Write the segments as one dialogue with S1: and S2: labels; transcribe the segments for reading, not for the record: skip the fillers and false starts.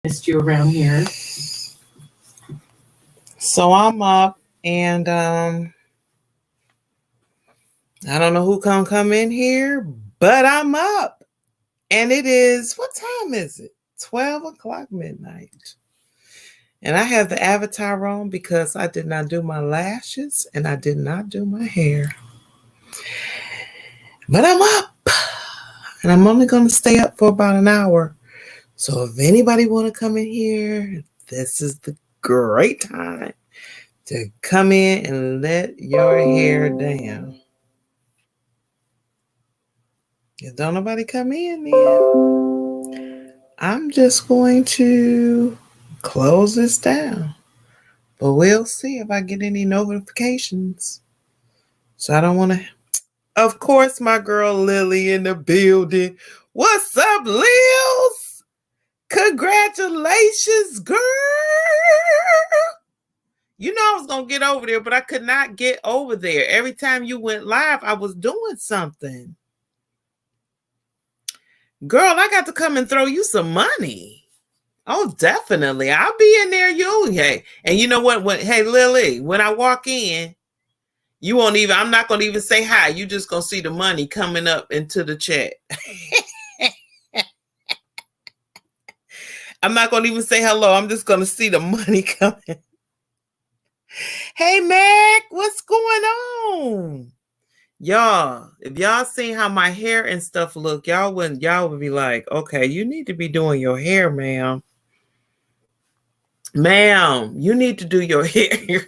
S1: missed you around here.
S2: So I'm up and I don't know who can come in here, but I'm up. And it is, what time is it? 12 o'clock midnight. And I have the avatar on because I did not do my lashes and I did not do my hair. But I'm up. And I'm only going to stay up for about an hour. So if anybody want to come in here, this is the great time to come in and let your hair down. If don't nobody come in, then I'm just going to close this down. But we'll see if I get any notifications. So I don't want to. Of course, my girl Lily in the building. What's up, Lils? Congratulations, girl. You know I was going to get over there, but I could not get over there. Every time you went live, I was doing something. Girl, I got to come and throw you some money. Oh, definitely. I'll be in there, you. Hey, and you know what? Hey, Lily, when I walk in, you won't even, I'm not going to even say hi. You just going to see the money coming up into the chat. I'm not going to even say hello. I'm just going to see the money coming. Hey, Mac, what's going on? Y'all, if y'all seen how my hair and stuff look, y'all would be like, okay, you need to be doing your hair, ma'am. Ma'am, you need to do your hair.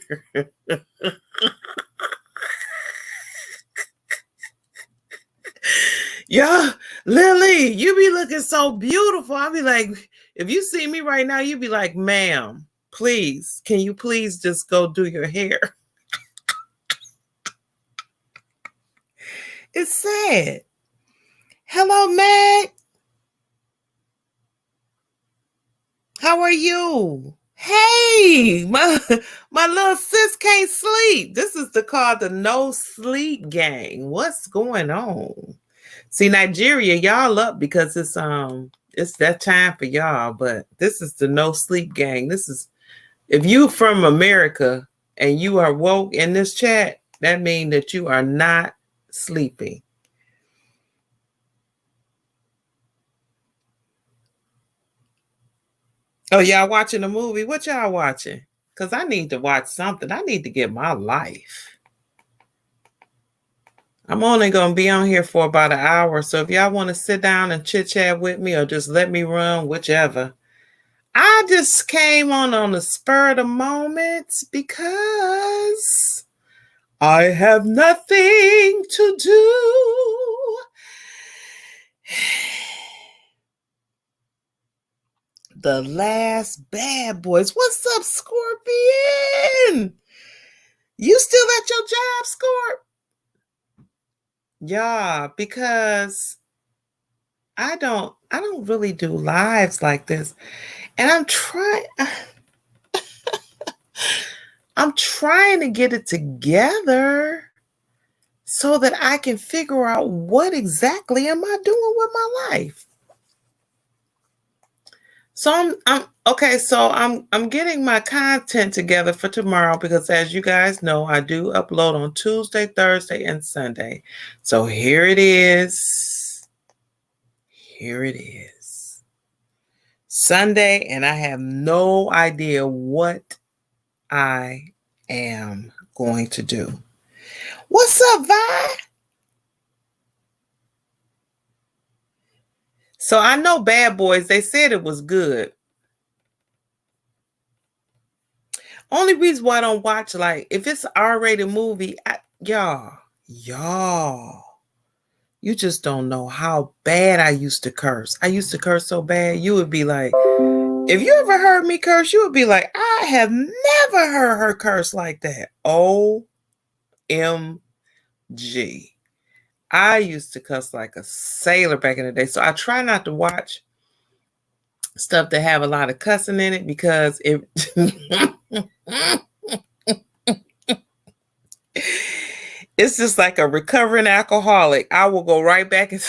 S2: Yeah, Lily, you be looking so beautiful. I'll be like, if you see me right now, you be like, ma'am, please, can you please just go do your hair? It's sad. Hello, Meg. How are you? Hey, my little sis can't sleep. This is called the No Sleep Gang. What's going on? See, Nigeria, y'all up because it's that time for y'all, but this is the No Sleep Gang. This is, if you from America and you are woke in this chat, that means that you are not sleeping. Oh, y'all watching a movie? What y'all watching? Because I need to watch something. I need to get my life. I'm only going to be on here for about an hour. So if y'all want to sit down and chit chat with me or just let me run, whichever. I just came on the spur of the moment because I have nothing to do. The Last Bad Boys. What's up, Scorpion? You still at your job, Scorp? Yeah, because I don't really do lives like this. And I'm trying to get it together so that I can figure out what exactly am I doing with my life. So I'm getting my content together for tomorrow because, as you guys know, I do upload on Tuesday, Thursday, and Sunday. So here it is. Here it is. Sunday, and I have no idea what I am going to do. What's up, Vi? So I know Bad Boys, they said it was good. Only reason why I don't watch, like, if it's an R-rated movie, y'all, you just don't know how bad I used to curse. I used to curse so bad, you would be like, if you ever heard me curse, you would be like, I have never heard her curse like that. OMG. I used to cuss like a sailor back in the day. So I try not to watch stuff that have a lot of cussing in it because it it's just like a recovering alcoholic. I will go right back and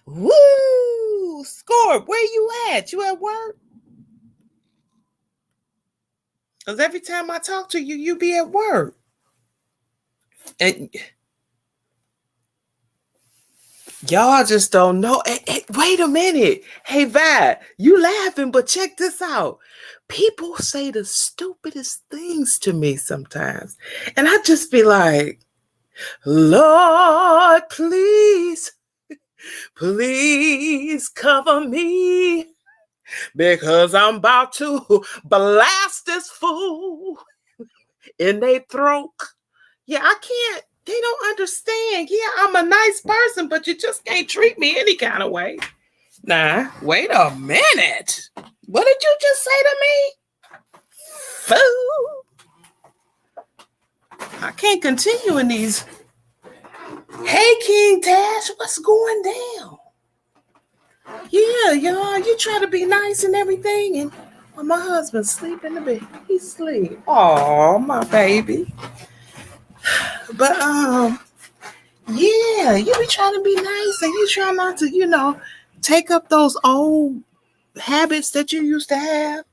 S2: Woo! Score. Where you at? You at work? Because every time I talk to you, you be at work. And y'all just don't know. Wait a minute. Hey, Vi, you laughing, but check this out. People say the stupidest things to me sometimes. And I just be like, Lord, please, please cover me because I'm about to blast this fool in their throat. Yeah, I can't. They don't understand. Yeah, I'm a nice person, but you just can't treat me any kind of way. Nah, wait a minute. What did you just say to me? Fool. I can't continue in these. Hey, King Tash, what's going down? Yeah, y'all, you try to be nice and everything, and my husband's sleeping in the bed. He's asleep. Oh, my baby. But yeah, you be trying to be nice, and you try not to, take up those old habits that you used to have,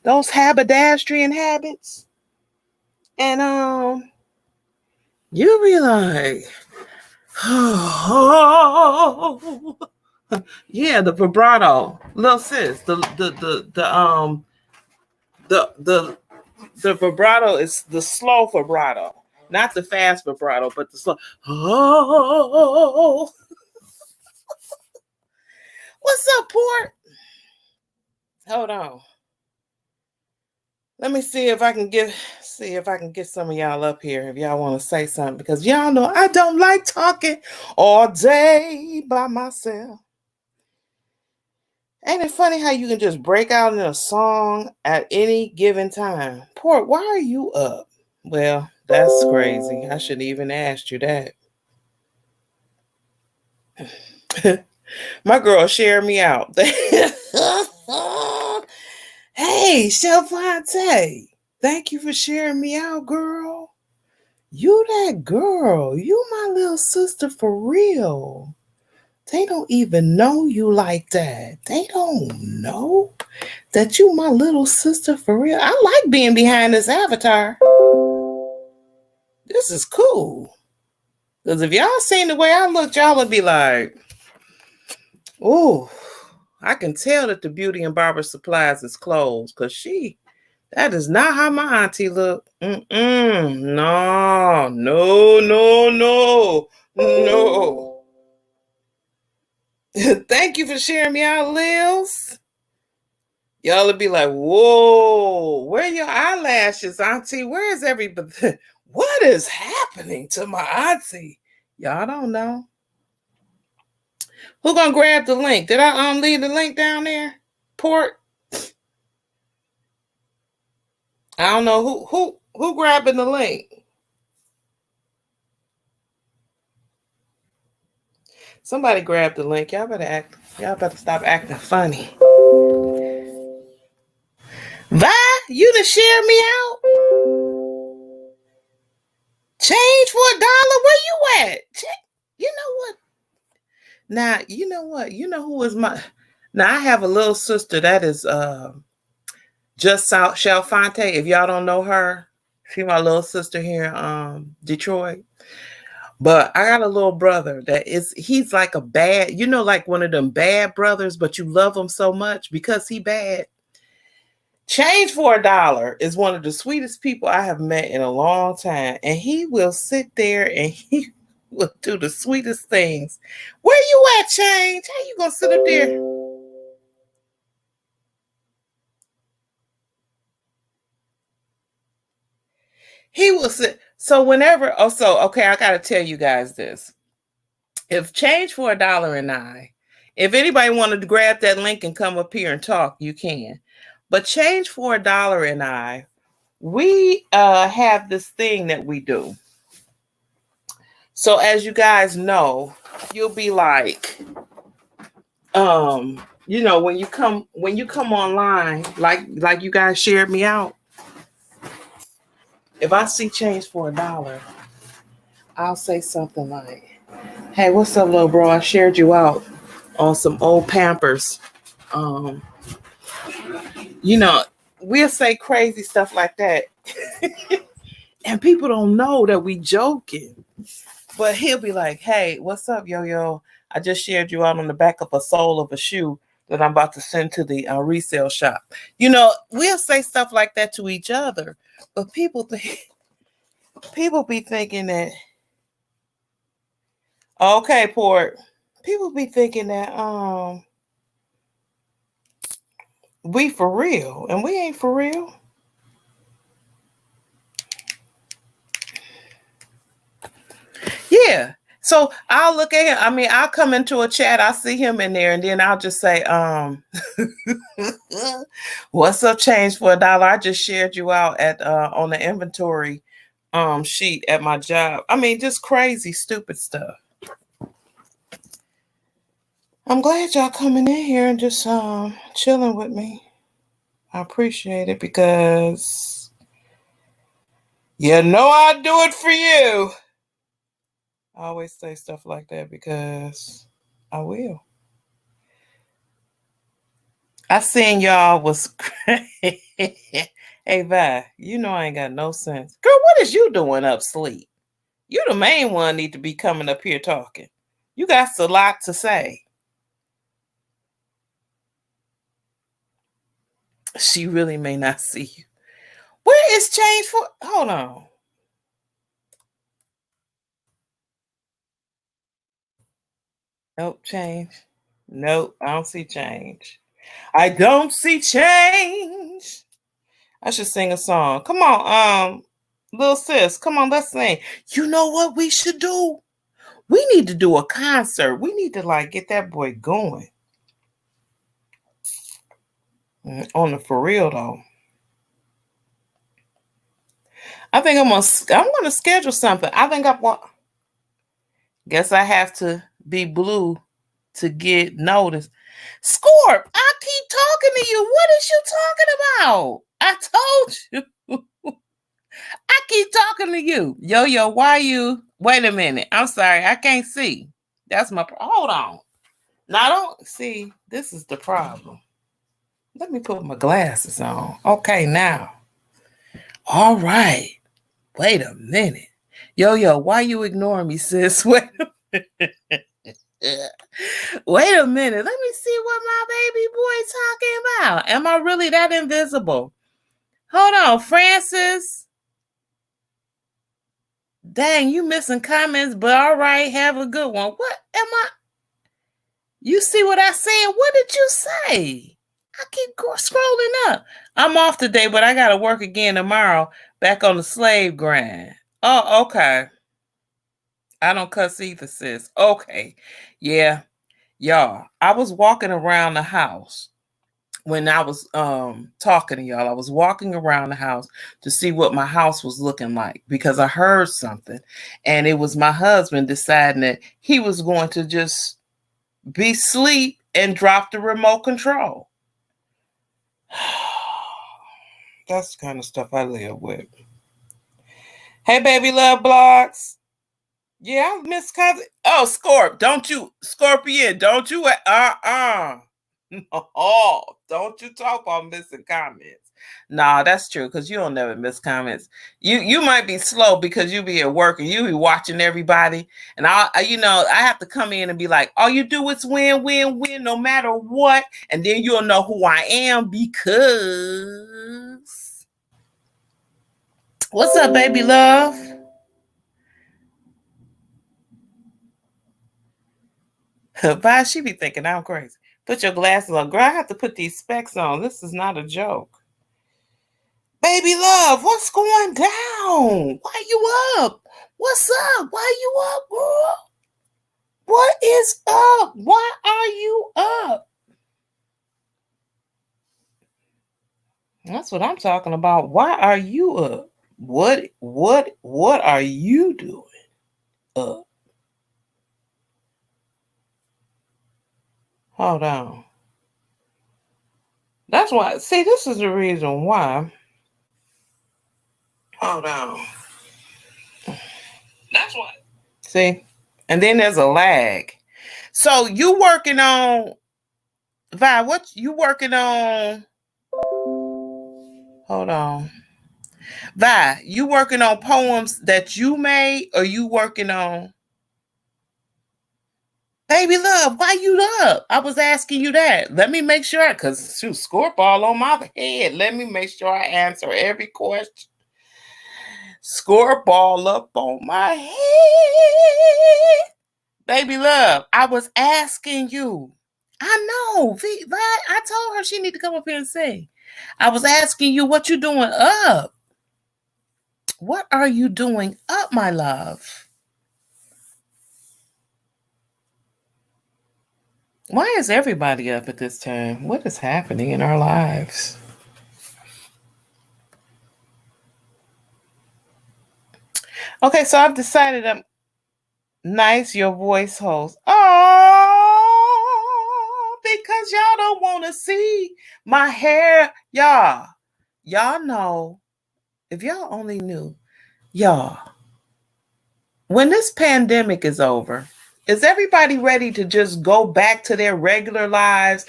S2: those haberdashery habits, and you be like, oh, yeah, the vibrato, little sis, the vibrato is the slow vibrato, not the fast vibrato, but the slow. Oh, what's up, Port? Hold on. Let me see if I can get some of y'all up here if y'all want to say something, because y'all know I don't like talking all day by myself. Ain't it funny how you can just break out in a song at any given time? Port, why are you up? Well, that's crazy. I shouldn't even asked you that. My girl shared me out. Hey, Shelfonte, thank you for sharing me out, girl. You that girl. You my little sister for real. They don't even know you like that. They don't know that you my little sister for real. I like being behind this avatar. This is cool. Because if y'all seen the way I looked, y'all would be like, oh, I can tell that the Beauty and Barber Supplies is closed, because that is not how my auntie look. No. Thank you for sharing me out, Lils. Y'all would be like, whoa, where are your eyelashes, auntie? Where is everybody? What is happening to my auntie? Y'all don't know. Who gonna grab the link? Did I leave the link down there? Port? I don't know who grabbing the link. Somebody grab the link. Y'all better stop acting funny. Vi, you done share me out? Change for $1? Where you at? You know what? Now, you know what? You know who is my... Now, I have a little sister that is just South Shelfonte. If y'all don't know her, she's my little sister here in Detroit. But I got a little brother he's like a bad, like one of them bad brothers, but you love him so much because he bad. Change for $1 is one of the sweetest people I have met in a long time. And he will sit there and he will do the sweetest things. Where you at, Change? How you gonna sit up there? He will sit. So whenever, okay, I gotta tell you guys this. If Change for $1 and I, if anybody wanted to grab that link and come up here and talk, you can. But Change for $1 and I, we have this thing that we do. So as you guys know, you'll be like, when you come online, like you guys shared me out. If I see Change for $1, I'll say something like, hey, what's up, little bro? I shared you out. on some old Pampers. Um, we'll say crazy stuff like that. And people don't know that we joking. But he'll be like, hey, what's up, yo? I just shared you out on the back of a sole of a shoe that I'm about to send to the resale shop. We'll say stuff like that to each other. But people be thinking that, okay, Port. People be thinking that we for real, and we ain't for real. Yeah. So I'll look at him. I mean, I'll come into a chat, I'll see him in there, and then I'll just say, what's up, change for $1? I just shared you out at on the inventory sheet at my job. I mean, just crazy, stupid stuff. I'm glad y'all coming in here and just chilling with me. I appreciate it because I do it for you. I always say stuff like that because I will. I seen y'all was hey, Vi, I ain't got no sense. Girl, what is you doing up sleep? You the main one need to be coming up here talking. You got a lot to say. She really may not see you. Where is change for? Hold on. Nope, change. Nope, I don't see change. I don't see change. I should sing a song. Come on, little sis. Come on, let's sing. You know what we should do? We need to do a concert. We need to get that boy going. On the for real though. I think I'm gonna schedule something. I think I want. Guess I have to be blue to get noticed. Scorp, I keep talking to you. What is you talking about? I told you. I keep talking to you. Yo, why you? Wait a minute. I'm sorry. I can't see. That's my. Hold on. Now, don't see. This is the problem. Let me put my glasses on. Okay, now. All right. Wait a minute. Yo, why you ignoring me, sis? Wait a minute. Wait a minute. Let me see what my baby boy talking about. Am I really that invisible? Hold on, Francis. Dang, you missing comments, but all right, have a good one. What am I? You see what I said? What did you say? I keep scrolling up. I'm off today, but I got to work again tomorrow. Back on the slave grind. Oh, okay. I don't cuss either, sis. Okay. Yeah. Y'all, I was walking around the house when I was talking to y'all. I was walking around the house to see what my house was looking like because I heard something, and it was my husband deciding that he was going to just be asleep and drop the remote control. That's the kind of stuff I live with. Hey, baby love blocks. Yeah, I miss cousin. Oh, Scorpion, don't you no, don't you talk about missing comments. Nah, that's true, because you don't never miss comments. You might be slow because you be at work and you be watching everybody. And I have to come in and be like, all you do is win, win, win, no matter what. And then you'll know who I am because. What's up, baby love? Bye, she be thinking I'm crazy. Put your glasses on. Girl, I have to put these specs on. This is not a joke. Baby love, what's going down? Why you up? What's up? Why you up, girl? What is up? Why are you up? That's what I'm talking about. Why are you up? What are you doing up? Hold on. That's why. See, this is the reason why. Hold on. That's why. See, and then there's a lag. So you working on, Vi, what you working on? Hold on. Vi, you working on poems that you made, or you working on? Baby love, why you up? I was asking you that. Let me make sure, because shoot, scoreball on my head. Let me make sure I answer every question. Scoreball up on my head. Baby love, I was asking you. I know. I told her she need to come up here and sing. I was asking you what you doing up. What are you doing up, my love? Why is everybody up at this time? What is happening in our lives? Okay, so I've decided I'm nice, your voice host. Oh, because y'all don't want to see my hair. Y'all know, if y'all only knew, y'all, when this pandemic is over, is everybody ready to just go back to their regular lives?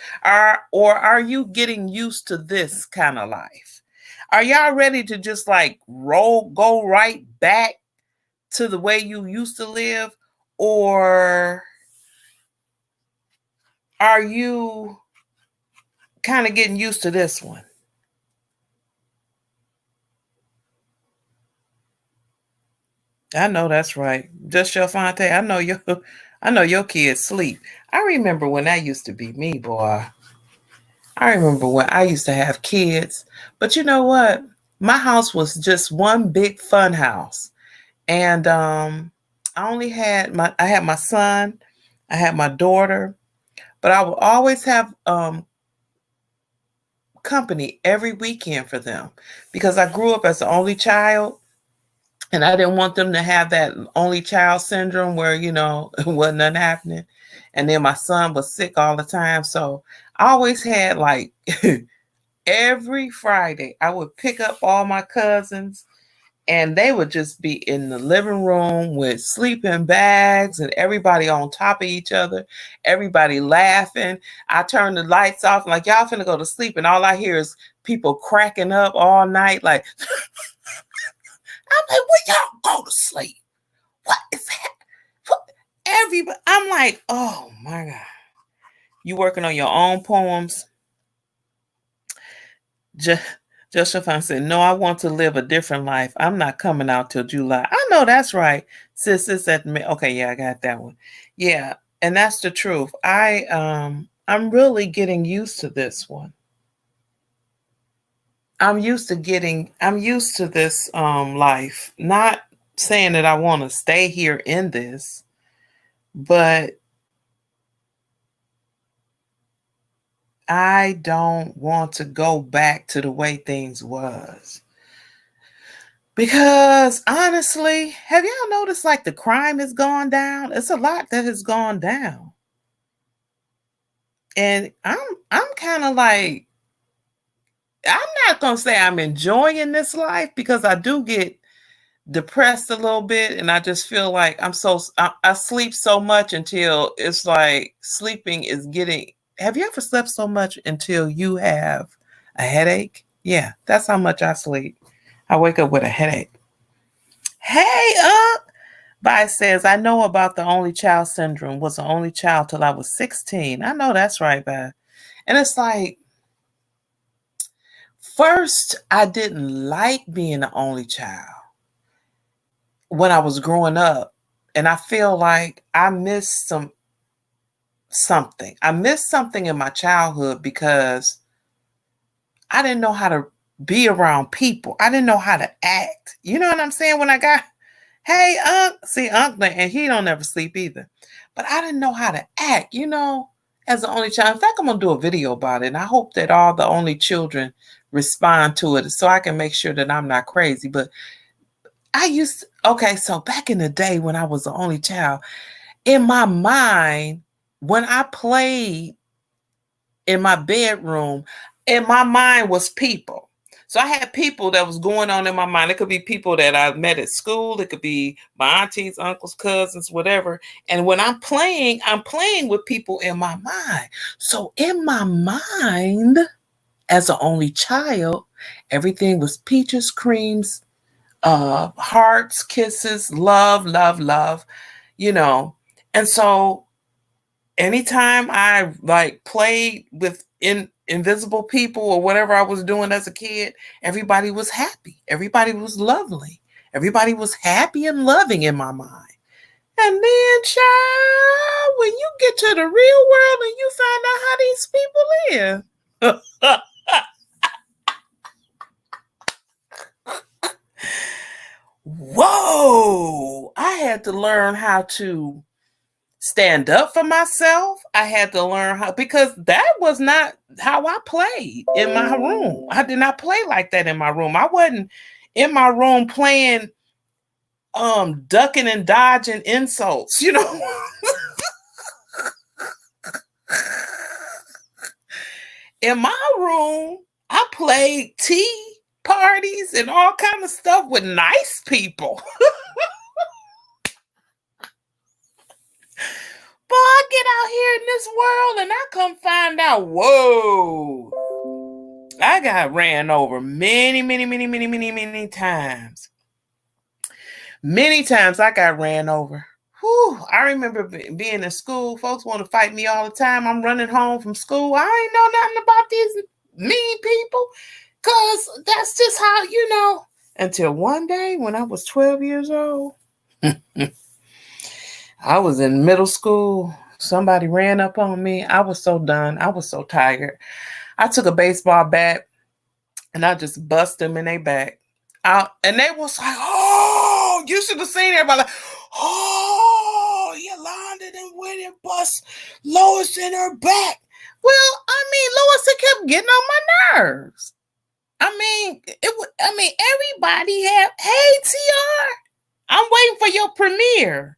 S2: Or are you getting used to this kind of life? Are y'all ready to just like go right back to the way you used to live? Or are you kind of getting used to this one? I know that's right. Just your Fonte. I know your kids sleep. I remember when that used to be me, boy. I remember when I used to have kids. But you know what? My house was just one big fun house. And I had my son, I had my daughter, but I would always have company every weekend for them because I grew up as the only child. And I didn't want them to have that only child syndrome where, wasn't nothing happening. And then my son was sick all the time. So I always had like every Friday, I would pick up all my cousins and they would just be in the living room with sleeping bags and everybody on top of each other, everybody laughing. I turned the lights off, like, y'all finna go to sleep. And all I hear is people cracking up all night, like, I'm like, will y'all go to sleep? What is that? What? Everybody, I'm like, oh my God. You working on your own poems? Josephine said, no, I want to live a different life. I'm not coming out till July. I know that's right. Sis at me. Okay, yeah, I got that one. Yeah, and that's the truth. I'm really getting used to this one. I'm used to this life. Not saying that I want to stay here in this, but I don't want to go back to the way things was. Because honestly, have y'all noticed like the crime has gone down? It's a lot that has gone down. And I'm kind of like, I'm not gonna say I'm enjoying this life because I do get depressed a little bit and I just feel like I sleep so much until it's like sleeping is getting. Have you ever slept so much until you have a headache? Yeah, that's how much I sleep. I wake up with a headache. Hey, Vi says, I know about the only child syndrome. Was the only child till I was 16. I know that's right, Vi. And it's like, first, I didn't like being the only child when I was growing up. And I feel like I missed something. I missed something in my childhood because I didn't know how to be around people. I didn't know how to act. You know what I'm saying? When I got, hey, Uncle, and he don't ever sleep either. But I didn't know how to act, as the only child. In fact, I'm going to do a video about it. And I hope that all the only children respond to it so I can make sure that I'm not crazy. But so back in the day when I was the only child, in my mind, when I played in my bedroom, in my mind was people. So I had people that was going on in my mind. It could be people that I met at school. It could be my aunties, uncles, cousins, whatever. And when I'm playing with people in my mind. So in my mind, as an only child, everything was peaches, creams, hearts, kisses, love, love, love, you know. And so anytime I like played with invisible people or whatever I was doing as a kid, everybody was happy. Everybody was lovely. Everybody was happy and loving in my mind. And then, child, when you get to the real world and you find out how these people live. Whoa! I had to learn how to stand up for myself. I had to learn how, because that was not how I played in my room. I did not play like that in my room. I wasn't in my room playing ducking and dodging insults, you know. In my room, I played tea parties and all kind of stuff with nice people. Boy, I get out here in this world and I come find out, whoa, I got ran over many times. Many times I got ran over. Whew, I remember being in school. Folks want to fight me all the time. I'm running home from school. I ain't know nothing about these mean people, because that's just how, you know. Until one day when I was 12 years old, I was in middle school. Somebody ran up on me. I was so done. I was so tired. I took a baseball bat and I just bust them in their back. And they was like, oh, you should have seen everybody like, oh, Yolanda done went and bust Lois in her back. Well, I mean, Lois kept getting on my nerves. Everybody had, hey, TR, I'm waiting for your premiere.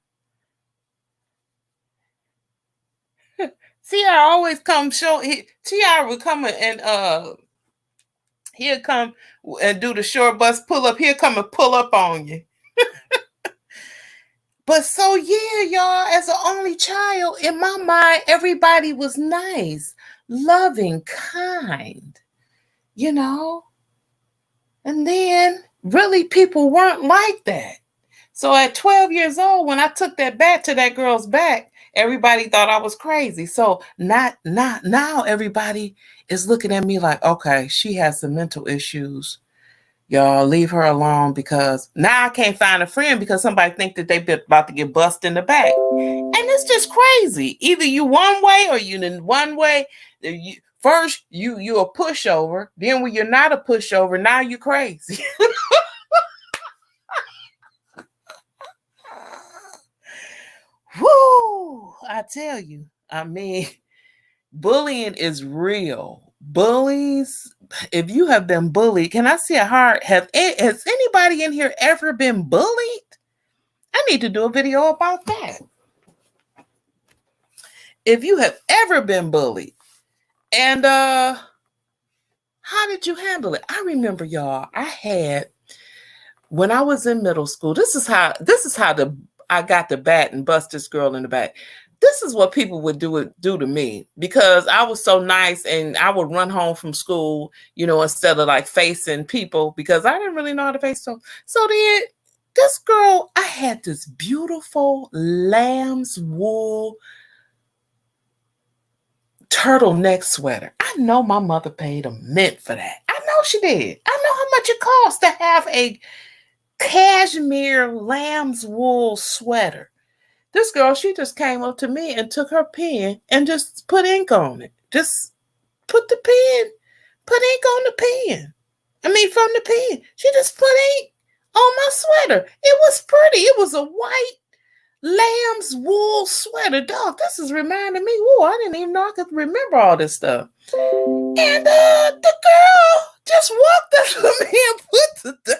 S2: TR always come show. TR would come and he'll come and do the short bus pull up. He'll come and pull up on you. But so yeah, y'all, as an only child, in my mind, everybody was nice, loving, kind, you know. And then really people weren't like that. So at 12 years old, when I took that bat to that girl's back, everybody thought I was crazy. So not now everybody is looking at me like, okay, she has some mental issues. Y'all leave her alone, because now I can't find a friend because somebody think that they about to get busted in the back. And it's just crazy. Either you one way or you in one way. First, you a pushover. Then when you're not a pushover, now you crazy. Woo! I tell you, I mean, bullying is real. Bullies, if you have been bullied, can I see a heart? Has anybody in here ever been bullied? I need to do a video about that. If you have ever been bullied, and how did you handle it? I remember, y'all, when I was in middle school, this is how I got the bat and bust this girl in the back. This is what people would do to me, because I was so nice and I would run home from school, you know, instead of like facing people, because I didn't really know how to face them. So then this girl, I had this beautiful lamb's wool turtleneck sweater. I know my mother paid a mint for that. I know she did. I know how much it costs to have a cashmere lamb's wool sweater. This girl, she just came up to me and took her pen and just put ink on it. Just put ink on the pen. From the pen. She just put ink on my sweater. It was pretty. It was a white lamb's wool sweater. Dog, this is reminding me. Whoa, I didn't even know I could remember all this stuff. And the girl just walked up to me and put the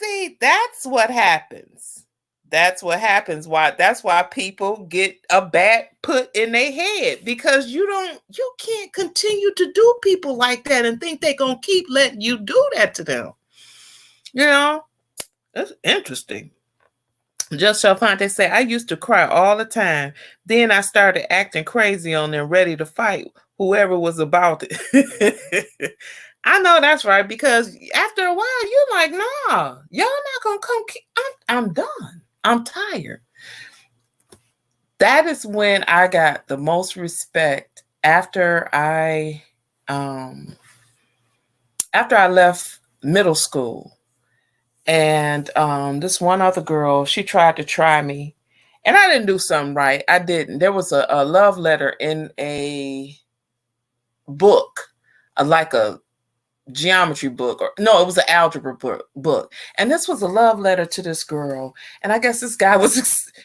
S2: See, that's what happens. That's what happens. That's why people get a bat put in their head, because you can't continue to do people like that and think they're gonna keep letting you do that to them. You know, that's interesting. Just Shalfante say, I used to cry all the time. Then I started acting crazy on them, ready to fight whoever was about it. I know that's right, because after a while, you're like, nah, y'all not gonna come. I'm done. I'm tired. That is when I got the most respect after I left middle school. And this one other girl, she tried to try me, and I didn't do something right. I didn't. There was a love letter in a book, like a geometry book, or no, it was an algebra book. And this was a love letter to this girl. And I guess this guy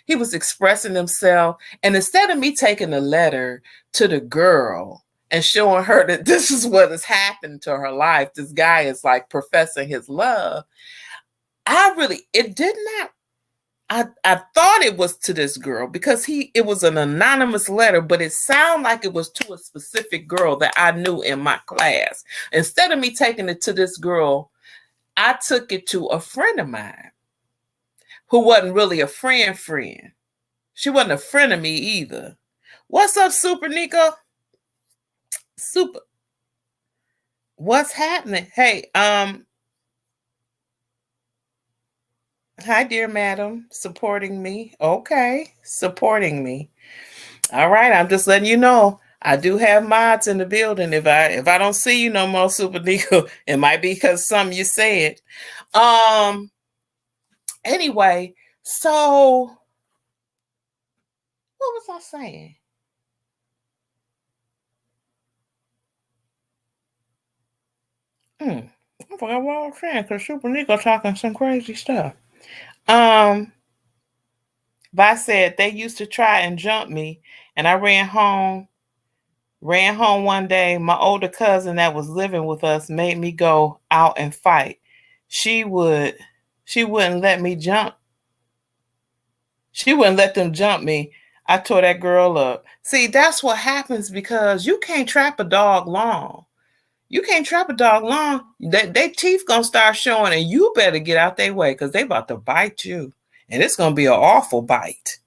S2: he was expressing himself. And instead of me taking the letter to the girl and showing her that this is what has happened to her life, this guy is like professing his love. It did not. I thought it was to this girl, because it was an anonymous letter, but it sounded like it was to a specific girl that I knew in my class. Instead of me taking it to this girl, I took it to a friend of mine who wasn't really a friend. She wasn't a friend of me either. What's up, Super Nico? Super. What's happening? Hey, hi, dear madam, supporting me. Okay, supporting me. All right, I'm just letting you know. I do have mods in the building. If I don't see you no more, Super Nico, it might be because something you said. Anyway, so what was I saying? I forgot what I was saying, because Super Nico talking some crazy stuff. Vi said they used to try and jump me, and I ran home one day. My older cousin that was living with us made me go out and fight. She wouldn't let me jump. She wouldn't let them jump me. I tore that girl up. See, that's what happens, because you can't trap a dog long. You can't trap a dog long. They teeth gonna start showing, and you better get out their way, because they about to bite you. And it's gonna be an awful bite.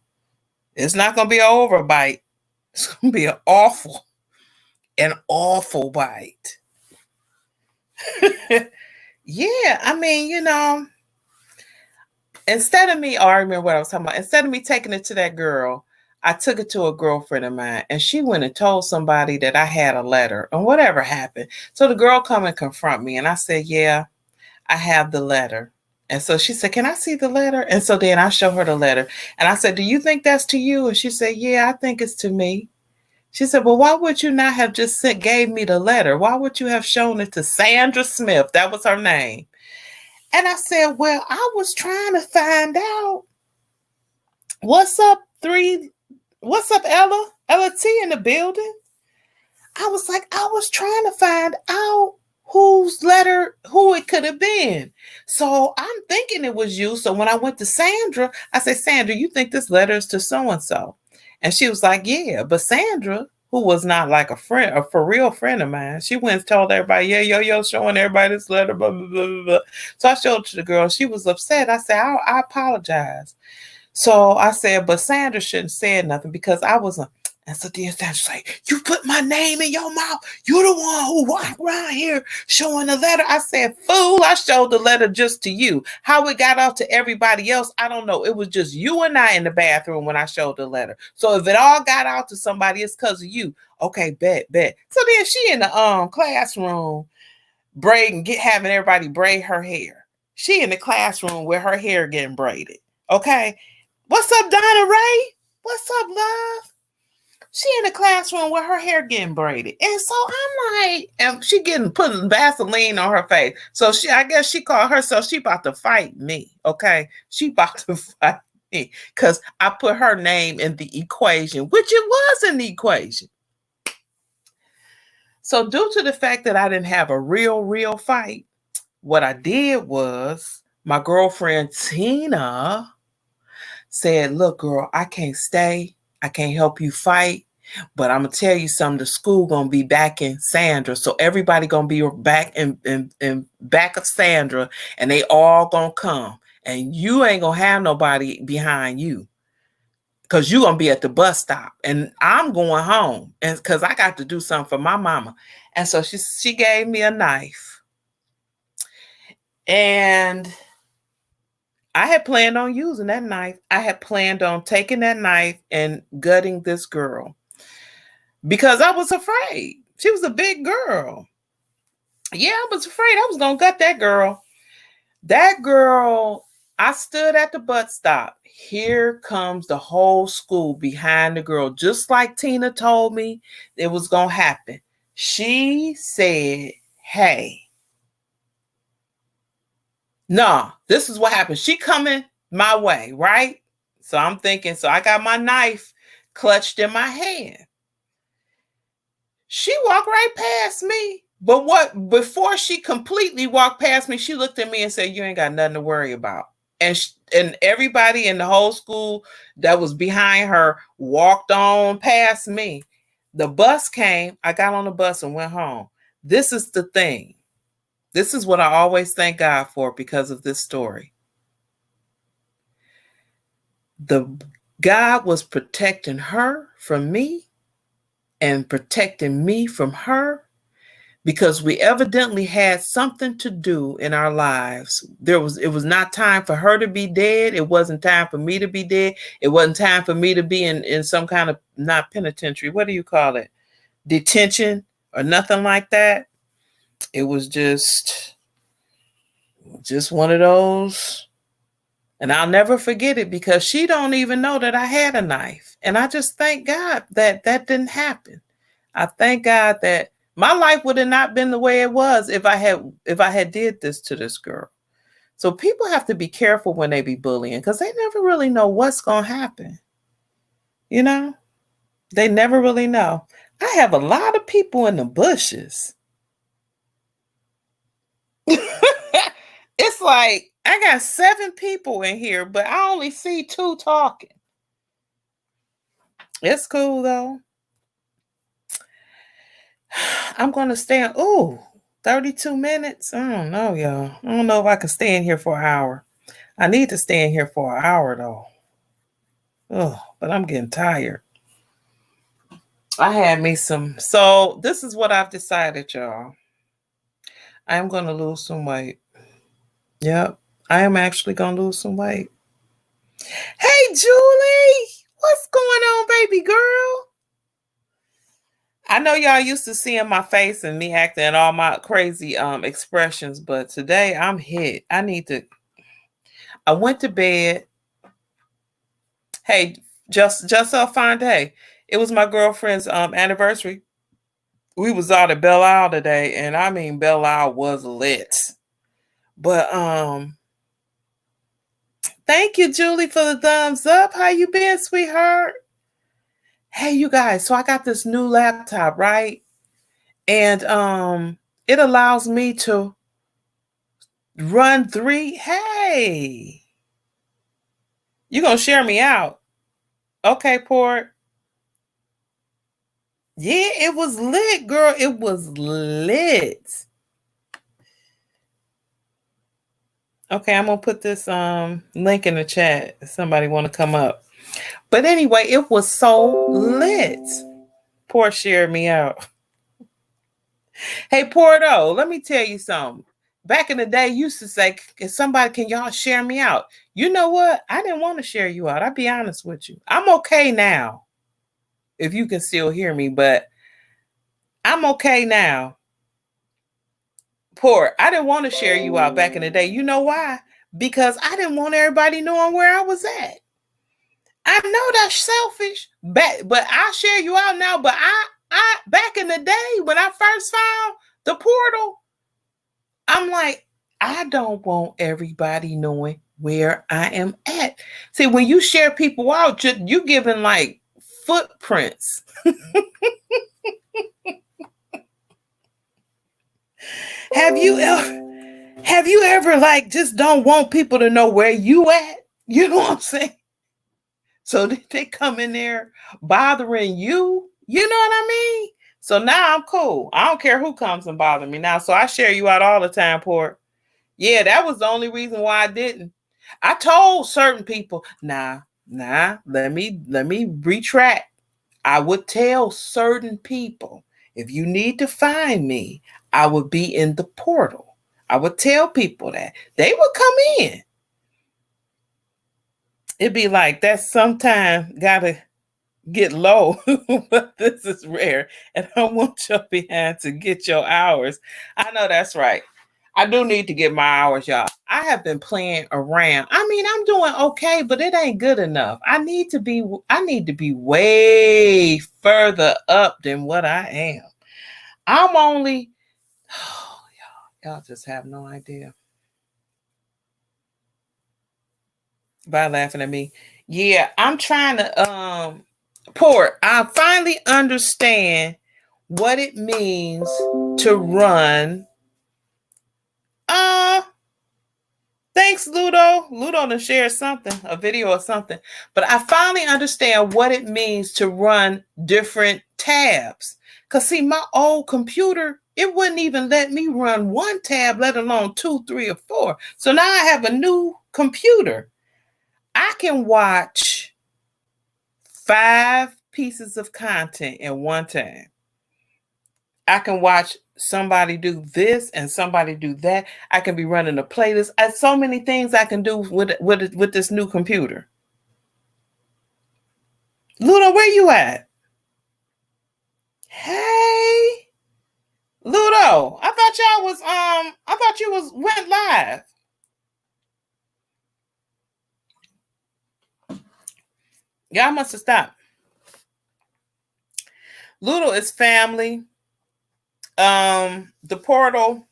S2: It's not gonna be an overbite. It's gonna be an awful bite. Yeah, I mean, instead of me, I remember what I was talking about. Instead of me taking it to that girl, I took it to a girlfriend of mine, and she went and told somebody that I had a letter, and whatever happened. So the girl come and confront me, and I said, yeah, I have the letter. And so she said, can I see the letter? And so then I show her the letter. And I said, do you think that's to you? And she said, yeah, I think it's to me. She said, well, why would you not have just gave me the letter? Why would you have shown it to Sandra Smith? That was her name. And I said, well, I was trying to find out. What's up, Ella? Ella T in the building? I was like, I was trying to find out who it could have been. So I'm thinking it was you. So when I went to Sandra, I said, Sandra, you think this letter is to so-and-so? And she was like, yeah. But Sandra, who was not like a for real friend of mine, she went and told everybody, yeah, yo, showing everybody this letter, blah, blah, blah, blah. So I showed it to the girl. She was upset. I said, I apologize. So I said, but Sandra shouldn't say nothing, because I was and so then Sandra's like, you put my name in your mouth. You're the one who walked around here showing the letter. I said, fool, I showed the letter just to you. How it got off to everybody else, I don't know. It was just you and I in the bathroom when I showed the letter. So if it all got out to somebody, it's because of you. Okay, bet. So then she in the classroom having everybody braid her hair. She in the classroom with her hair getting braided. Okay. What's up, Donna Ray? What's up, love? She in the classroom with her hair getting braided. And so I'm like, and she putting Vaseline on her face. So I guess she called herself, she about to fight me. Okay. She about to fight me, because I put her name in the equation, which it was in the equation. So due to the fact that I didn't have a real fight, what I did was, my girlfriend Tina, said, look, girl, I can't stay. I can't help you fight. But I'm going to tell you something. The school going to be back in Sandra. So everybody going to be back in back of Sandra. And they all going to come. And you ain't going to have nobody behind you. Because you're going to be at the bus stop. And I'm going home. And because I got to do something for my mama. And so she gave me a knife. And I had planned on using that knife. I had planned on taking that knife and gutting this girl because I was afraid. She was a big girl. Yeah, I was afraid I was going to gut that girl. That girl, I stood at the bus stop. Here comes the whole school behind the girl, just like Tina told me it was going to happen. She said, hey, no, this is what happened. She coming my way, right? So I'm thinking, so I got my knife clutched in my hand. She walked right past me. But before she completely walked past me, she looked at me and said, you ain't got nothing to worry about. And everybody in the whole school that was behind her walked on past me. The bus came. I got on the bus and went home. This is the thing. This is what I always thank God for because of this story. God was protecting her from me and protecting me from her because we evidently had something to do in our lives. It was not time for her to be dead. It wasn't time for me to be dead. It wasn't time for me to be in some kind of, not penitentiary. What do you call it? Detention or nothing like that. It was just one of those. And I'll never forget it because she don't even know that I had a knife. And I just thank God that didn't happen. I thank God that my life would have not been the way it was if I had did this to this girl. So people have to be careful when they be bullying because they never really know what's going to happen. You know, they never really know. I have a lot of people in the bushes. It's like I got 7 people in here, but I only see 2 talking. It's cool though. I'm going to stay on, 32 minutes. I don't know, y'all. I don't know if I can stay in here for an hour. I need to stay in here for an hour though. But I'm getting tired. I had me some. So this is what I've decided, y'all. I'm going to lose some weight. Yep. I am actually going to lose some weight. Hey, Julie, what's going on, baby girl? I know y'all used to seeing my face and me acting and all my crazy expressions, but today I'm hit. I went to bed. Hey, just a fine day. It was my girlfriend's anniversary. We was out at Belle Isle today, and I mean Belle Isle was lit. But thank you, Julie, for the thumbs up. How you been, sweetheart? Hey, you guys, so I got this new laptop, right? And it allows me to run 3. Hey, you gonna share me out? Okay, Port. Yeah, it was lit, girl. It was lit. Okay, I'm gonna put this link in the chat if somebody want to come up. But anyway, it was so lit. Port shared me out. Hey, Porto, let me tell you something. Back in the day, you used to say, can y'all share me out? You know what? I didn't want to share you out. I'll be honest with you. I'm okay now. If you can still hear me, but I'm okay now. Port, I didn't want to share you out back in the day. You know why? Because I didn't want everybody knowing where I was at. I know that's selfish, but I'll share you out now. But I back in the day when I first found the portal, I'm like, I don't want everybody knowing where I am at. See, when you share people out, you giving like footprints. Have you ever like just don't want people to know where you at? You know what I'm saying? So they come in there bothering you. You know what I mean? So now I'm cool. I don't care who comes and bother me now. So I share you out all the time, Port. Yeah, that was the only reason why I didn't. I told certain people, nah, let me retract. I would tell certain people, if you need to find me, I would be in the portal. I would tell people that. They would come in. It'd be like that sometime gotta get low, but this is rare. And I want your behind to get your hours. I know that's right. I do need to get my hours, y'all. I have been playing around. I mean, I'm doing okay, but it ain't good enough. I need to be way further up than what I am. I'm only oh, y'all just have no idea. By laughing at me. Yeah, I'm trying to Port, I finally understand what it means to run. Uh Thanks, Ludo. Ludo to share something, a video or something. But I finally understand what it means to run different tabs. Cause see, my old computer, it wouldn't even let me run one tab, let alone 2, 3, or 4. So now I have a new computer. I can watch 5 pieces of content in one time. I can watch somebody do this and somebody do that. I can be running a playlist. So many things I can do with this new computer. Ludo, where you at? Hey, Ludo. I thought you was went live. Y'all must have stopped. Ludo is family. The portal.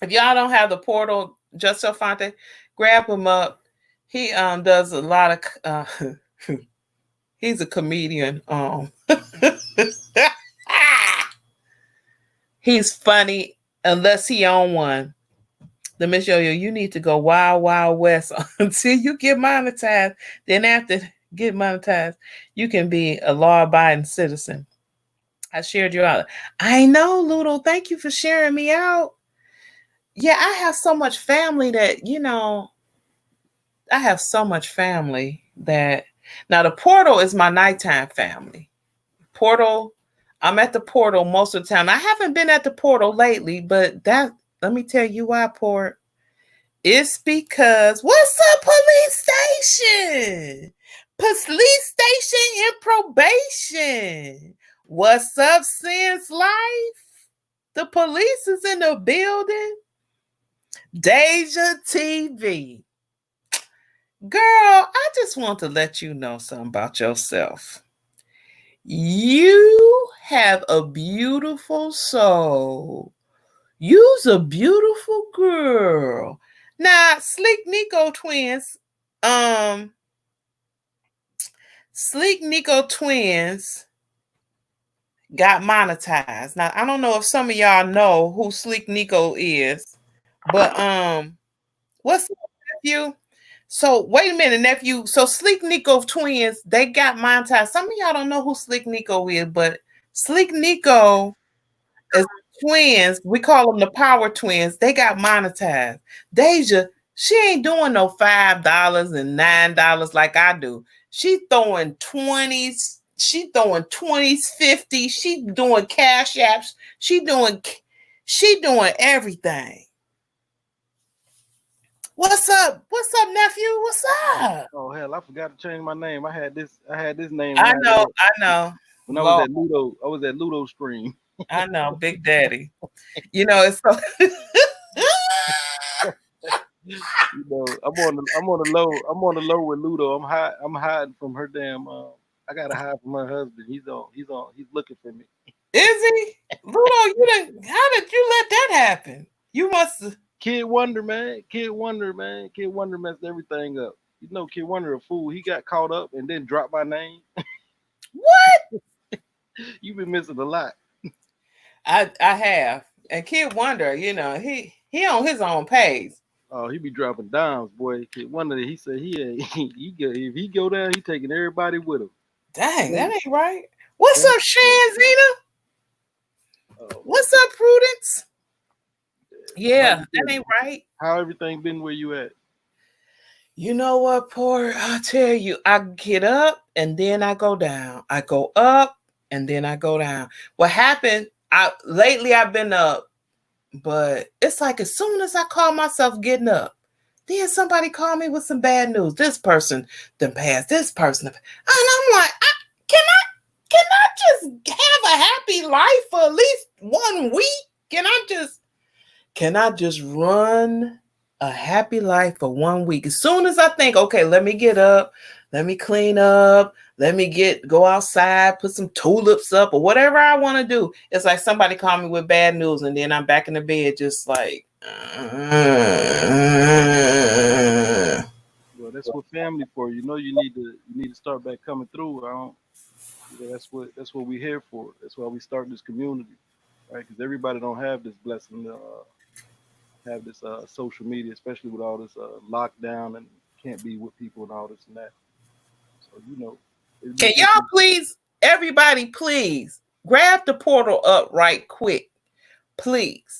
S2: If y'all don't have the portal, Just Fonte, grab him up. He does a lot of he's a comedian. He's funny unless he on one. The Miss Yo-Yo, you need to go wild, wild west until you get monetized. Then after get monetized, you can be a law-abiding citizen. I shared you out. I know, Ludo. Thank you for sharing me out. Yeah, I have so much family that, I have so much family that now the portal is my nighttime family. Portal, I'm at the portal most of the time. I haven't been at the portal lately, but let me tell you why, Port. It's because what's up, police station? Police station in probation. What's up, Since Life? The police is in the building. Deja TV. Girl, I just want to let you know something about yourself. You have a beautiful soul. You's a beautiful girl. Now, Sleek Nico twins, got monetized. Now, I don't know if some of y'all know who Sleek Nico is, but what's up, nephew? So wait a minute, nephew. So Sleek Nico twins, they got monetized. Some of y'all don't know who Sleek Nico is, but Sleek Nico is twins. We call them the power twins. They got monetized. Deja, she ain't doing no $5 and $9 like I do. She throwing 20s. She throwing 20s, 50s. She doing cash apps. She doing everything. What's up? What's up, nephew? What's up?
S1: Oh hell, I forgot to change my name. I had this name.
S2: I know.
S1: When I was at Ludo Stream.
S2: I know, Big Daddy. It's so
S1: I'm on the low with Ludo. I'm hiding from her damn. I gotta hide from her husband. He's looking for me.
S2: Is he? Ludo, how did you let that happen? You must.
S1: Kid Wonder, man. Kid Wonder messed everything up. Kid Wonder a fool. He got caught up and then dropped my name.
S2: What?
S1: You've been missing a lot.
S2: I have. And Kid Wonder, he on his own page.
S1: Oh, he be dropping dimes, boy. One of the, he said he ain't, if he go down, he taking everybody with him.
S2: Dang, that
S1: One,
S2: ain't right. What's
S1: one,
S2: up, Shanzina?
S1: oh,
S2: What's up, Prudence?
S1: like
S2: Yeah,
S1: you
S2: that
S1: said,
S2: ain't right.
S1: how everything been where you at?
S2: You know what, poor? I'll tell you, I get up and then I go down. I go up and then I go down. What happened? Lately I've been up, but it's like as soon as I call myself getting up, then somebody call me with some bad news. This person then passed. This person, and I'm like, can I just have a happy life for at least 1 week? Can I just run a happy life for 1 week? As soon as I think, okay, let me get up, let me clean up, let me go outside, put some tulips up or whatever I want to do. It's like somebody called me with bad news, and then I'm back in the bed just like
S1: Well, that's what family for. You know, you need to start back coming through. I don't. You know, that's what we here for. That's why we start this community, right? Because everybody don't have this blessing to have this social media, especially with all this lockdown and can't be with people and all this and that. So you know, it'd be
S2: Can
S1: good.
S2: y'all please, everybody, please grab the portal up right quick, please.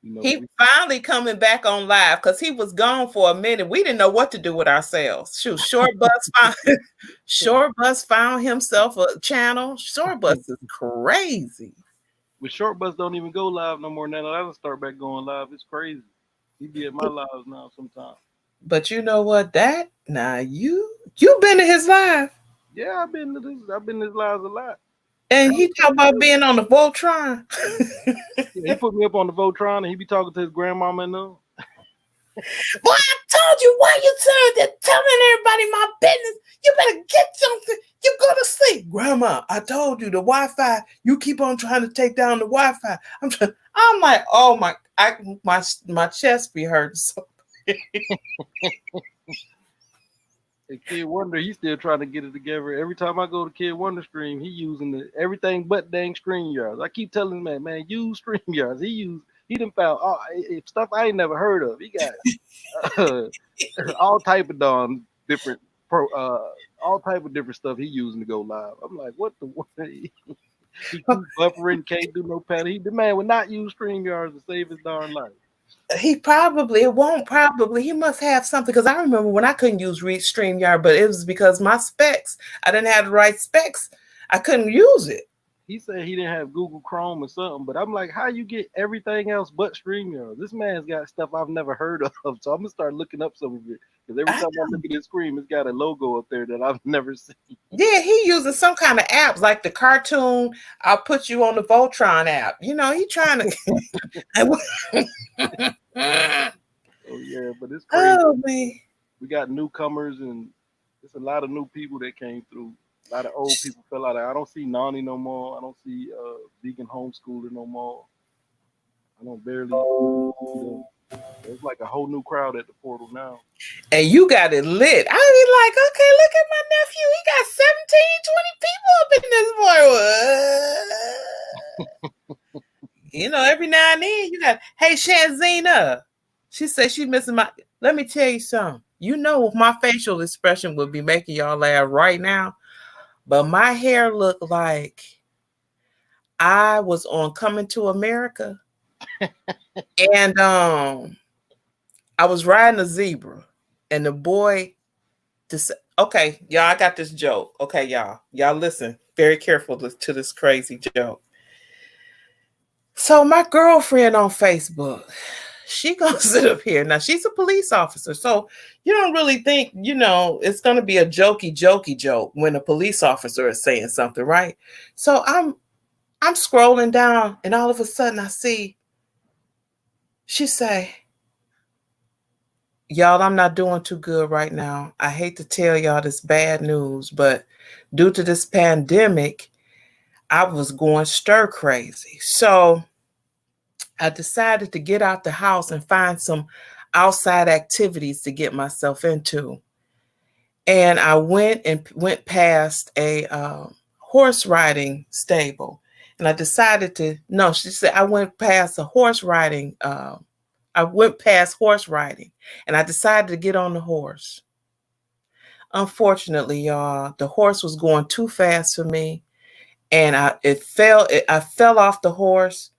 S1: You know,
S2: He finally coming back on live because he was gone for a minute. We didn't know what to do with ourselves. Shoot, Short Bus found himself a channel. Short Bus is crazy.
S1: with short bus don't even go live no more now. I don't start back going live. It's crazy. He be at my lives now sometimes.
S2: But you know what? You been in his live.
S1: Yeah, I've been to this. I've been to his lives a lot.
S2: And he talk about being on the Voltron.
S1: Yeah, he put me up on the Voltron, and he be talking to his grandmama and them.
S2: Boy, I told you why you telling everybody my business. You better get something. You go to sleep. Grandma, I told you the Wi-Fi. You keep on trying to take down the Wi-Fi. I'm like, oh my chest be hurting so.
S1: And Kid Wonder, he's still trying to get it together. Every time I go to Kid Wonder stream, he using everything but dang StreamYards. I keep telling him, man, use StreamYards. He done found stuff I ain't never heard of. He got all type of different all type of different stuff he using to go live. I'm like, what the what? He keep buffering, can't do no padding. The man would not use StreamYards to save his darn life.
S2: He must have something because I remember when I couldn't use StreamYard, but it was because my specs, I didn't have the right specs. I couldn't use it.
S1: He said he didn't have Google Chrome or something, but I'm like, how you get everything else but StreamYard? This man's got stuff I've never heard of, so I'm gonna start looking up some of it because every time I look at his screen, it's got a logo up there that I've never seen.
S2: Yeah, he using some kind of apps like the cartoon. I'll put you on the Voltron app. You know, he trying to.
S1: Oh yeah, but it's crazy.
S2: Oh man,
S1: We got newcomers and it's a lot of new people that came through. A lot of old people fell out. I don't see Nani no more. I don't see vegan homeschooler no more. I don't barely. There's like a whole new crowd at the portal now.
S2: And you got it lit. I be like, okay, look at my nephew. He got 17, 20 people up in this world. You know, every now and then you got, hey, Shanzina. She said she missing my. Let me tell you something. You know, my facial expression would be making y'all laugh right now. But my hair looked like I was on Coming to America. And I was riding a zebra. And the boy okay, y'all, I got this joke. Okay, y'all listen very careful to this crazy joke. So my girlfriend on Facebook, she gonna sit up here. Now she's a police officer, so you don't really think, you know, it's gonna be a jokey joke when a police officer is saying something, right? So I'm scrolling down, and all of a sudden I see she say, y'all, I'm not doing too good right now. I hate to tell y'all this bad news, but due to this pandemic, I was going stir crazy. So I decided to get out the house and find some outside activities to get myself into. And I went past a horse riding stable. And I decided to, no, she said, I went past a horse riding, I went past horse riding, and I decided to get on the horse. Unfortunately, y'all, the horse was going too fast for me, and I fell off the horse,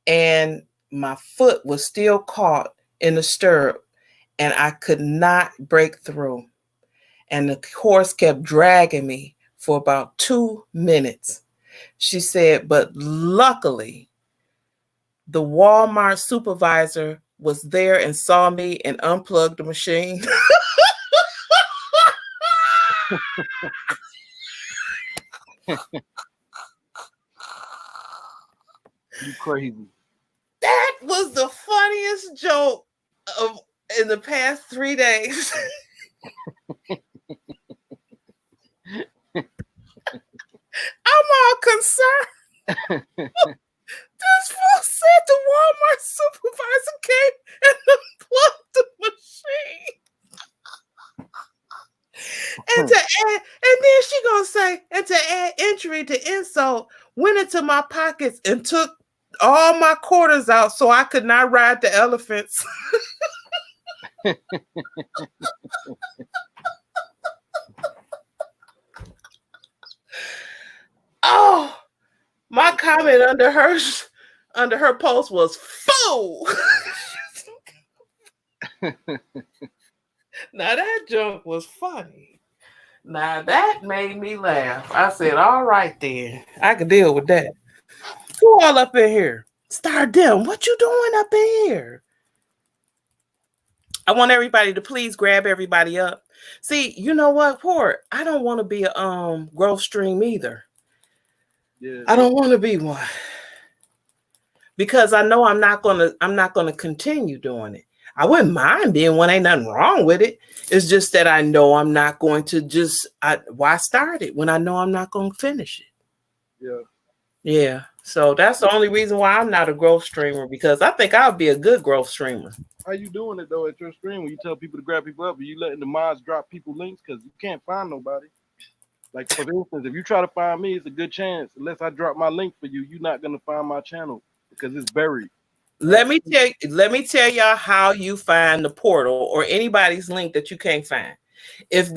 S2: and my foot was still caught in the stirrup, and I could not break through. And the horse kept dragging me for about 2 minutes. She said, but luckily, the Walmart supervisor was there and saw me and unplugged the machine.
S1: You crazy.
S2: That was the funniest joke in the past 3 days. I'm all concerned. This fool said the Walmart supervisor came and unplugged the machine. And then she gonna say, and to add injury to insult, went into my pockets and took all my quarters out so I could not ride the elephants. Oh, my comment under her post was fool. Now that joke was funny. Now that made me laugh. I said, all right then. I can deal with that. Who all up in here? Stardom, what you doing up in here? I want everybody to please grab everybody up. See, you know what, Port? I don't want to be a growth stream either.
S1: Yeah.
S2: I don't want to be one. Because I know I'm not gonna continue doing it. I wouldn't mind being one, ain't nothing wrong with it. It's just that I know I'm not going to why start it when I know I'm not going to finish it?
S1: Yeah.
S2: Yeah. So that's the only reason why I'm not a growth streamer, because I think I'll be a good growth streamer.
S1: How you doing it though at your stream when you tell people to grab people up? Are you letting the mods drop people links? Because you can't find nobody. Like for instance, if you try to find me, it's a good chance. Unless I drop my link for you, you're not gonna find my channel because it's buried.
S2: Let me tell y'all how you find the portal or anybody's link that you can't find. If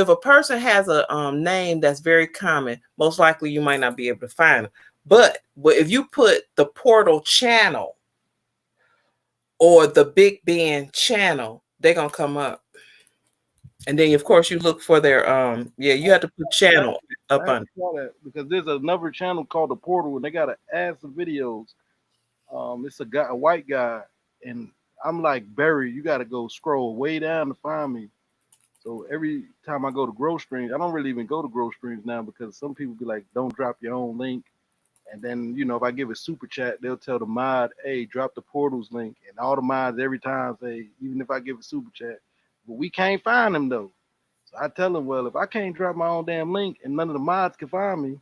S2: a person has a name that's very common, most likely you might not be able to find them. But if you put the portal channel or the Big Ben channel, they're gonna come up. And then of course you look for their you have to put channel up on
S1: that because there's another channel called the Portal and they got an ass of videos. It's a white guy, and I'm like Barry. You got to go scroll way down to find me. So every time I go to growth streams, I don't really even go to growth streams now because some people be like, "Don't drop your own link," and then if I give a super chat, they'll tell the mod, "Hey, drop the portal's link," and all the mods every time say, even if I give a super chat, but we can't find them though. So I tell them, well, if I can't drop my own damn link and none of the mods can find me,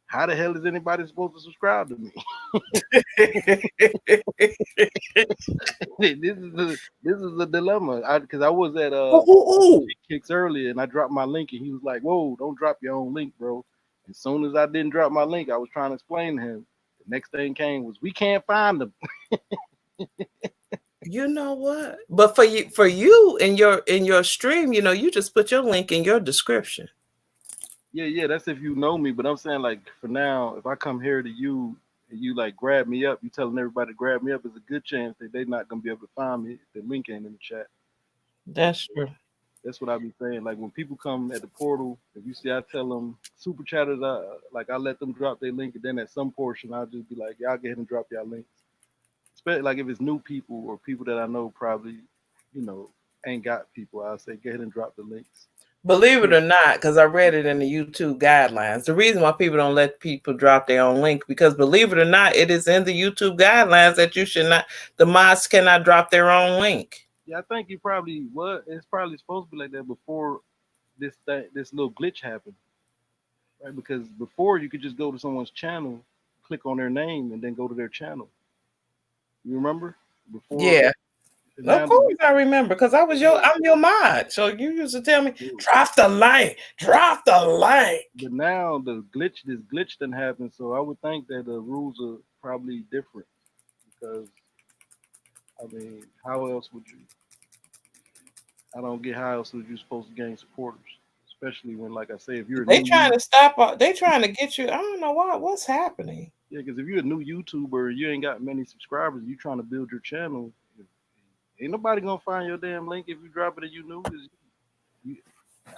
S1: how the hell is anybody supposed to subscribe to me? This is a dilemma. Because I was at Kicks earlier and I dropped my link and he was like, "Whoa, don't drop your own link, bro." As soon as I didn't drop my link, I was trying to explain to him. The next thing came was, "We can't find them."
S2: You know what? But for you in your stream, you just put your link in your description.
S1: Yeah, that's if you know me. But I'm saying, like, for now, if I come here to you and you like grab me up, you telling everybody to grab me up, there's a good chance that they're not gonna be able to find me if the link ain't in the chat.
S2: That's true.
S1: That's what I be saying. Like when people come at the portal, if you see, I tell them super chatters, I let them drop their link, and then at some portion, I'll just be like, y'all go ahead and drop y'all links. Especially like if it's new people or people that I know probably, ain't got people, I'll say go ahead and drop the links.
S2: Believe it or not, because I read it in the YouTube guidelines. The reason why people don't let people drop their own link, because believe it or not, it is in the YouTube guidelines that the mods cannot drop their own link.
S1: Yeah, I think it's probably supposed to be like that before this little glitch happened, right? Because before you could just go to someone's channel, click on their name, and then go to their channel. You remember? Before?
S2: Yeah. Of course I remember, because I'm your mod. So you used to tell me, drop the link.
S1: But now this glitch didn't happen, so I would think that the rules are probably different because I mean, how else would you? I don't get how else would you supposed to gain supporters, especially when, like I say, if you're a
S2: They
S1: new,
S2: trying to stop. They trying to get you. I don't know what's happening.
S1: yeah, because if you're a new YouTuber, you ain't got many subscribers, you trying to build your channel. Ain't nobody gonna find your damn link if you drop it and you new. You,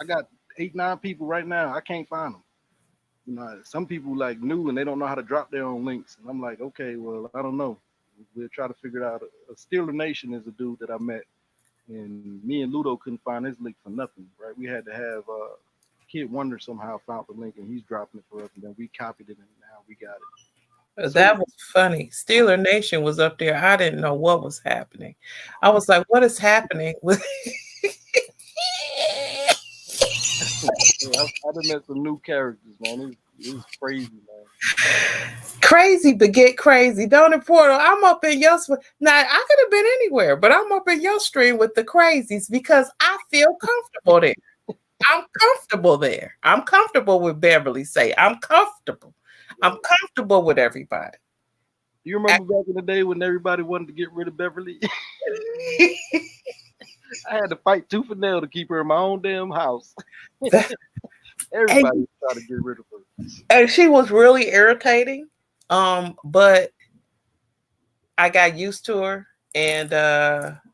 S1: I got 8, 9 people right now. I can't find them. You know, some people like new and they don't know how to drop their own links. And I'm like, okay, well, I don't know. We'll try to figure it out. A Steeler Nation is a dude that I met, and me and Ludo couldn't find his link for nothing. Right? We had to have Kid Wonder somehow found the link and he's dropping it for us, and then we copied it and now we got it. So,
S2: That was funny. Steeler Nation was up there. I didn't know what was happening. I was like, what is happening with
S1: yeah, I done met some new characters, man. It's crazy, man.
S2: crazy beget crazy? Don't it, Portal? I'm up in your now. I could have been anywhere, but I'm up in your stream with the crazies because I feel comfortable there. I'm comfortable there. I'm comfortable with Beverly Say. I'm comfortable. I'm comfortable with everybody.
S1: You remember back in the day when everybody wanted to get rid of Beverly? I had to fight tooth and nail to keep her in my own damn house. Everybody was trying to get rid of her.
S2: And she was really irritating. But I got used to her, and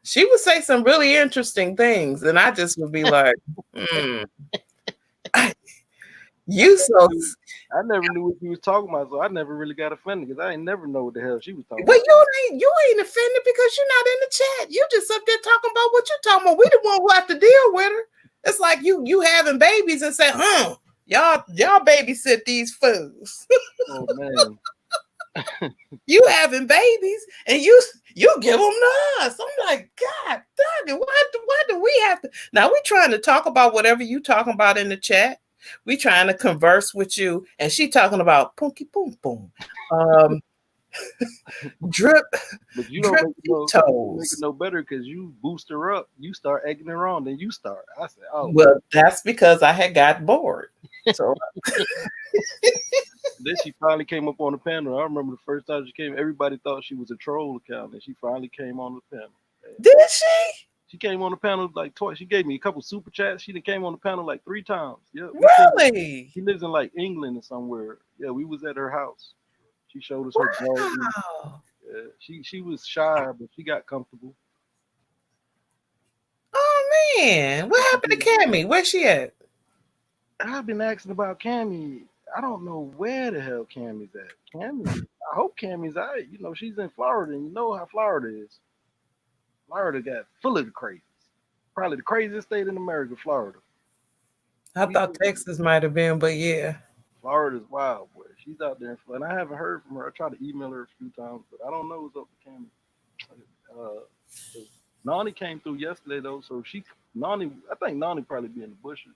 S2: she would say some really interesting things, and I just would be like, "You so."
S1: I never knew what she was talking about, so I never really got offended because I ain't never know what the hell she was talking
S2: But
S1: about.
S2: you ain't offended because you're not in the chat. You just up there talking about what you're talking about. We the one who have to deal with her. It's like you having babies and say, y'all babysit these fools.
S1: Oh man.
S2: You having babies and you give them to us. I'm like, God dang it, why do we have to? Now we trying to talk about whatever you talking about in the chat. We trying to converse with you, and she talking about punky boom boom, drip.
S1: But you don't make it no better because you boost her up. You start egging her on, then you start. I said, oh.
S2: Well, that's because I had got bored. So
S1: then she finally came up on the panel. I remember the first time she came, everybody thought she was a troll account, and she finally came on the panel.
S2: Did she?
S1: She came on the panel like twice. She gave me a couple super chats. She came on the panel like 3 times. Yeah.
S2: Really?
S1: She lives in like England or somewhere. Yeah, we was at her house. She showed us her garden. Yeah, she was shy, but she got comfortable.
S2: Oh man, what happened to Cammy? Where's she at?
S1: I've been asking about Cammy. I don't know where the hell Cammy's at. Cammy, I hope Cammy's out. You know, she's in Florida, and you know how Florida is. Florida got full of the crazies. Probably the craziest state in America, Florida.
S2: I thought Texas might have been, but yeah.
S1: Florida's wild, boy. She's out there in Florida. And I haven't heard from her. I tried to email her a few times, but I don't know what's up with Cammy. Nani came through yesterday though, so I think Nani probably be in the bushes.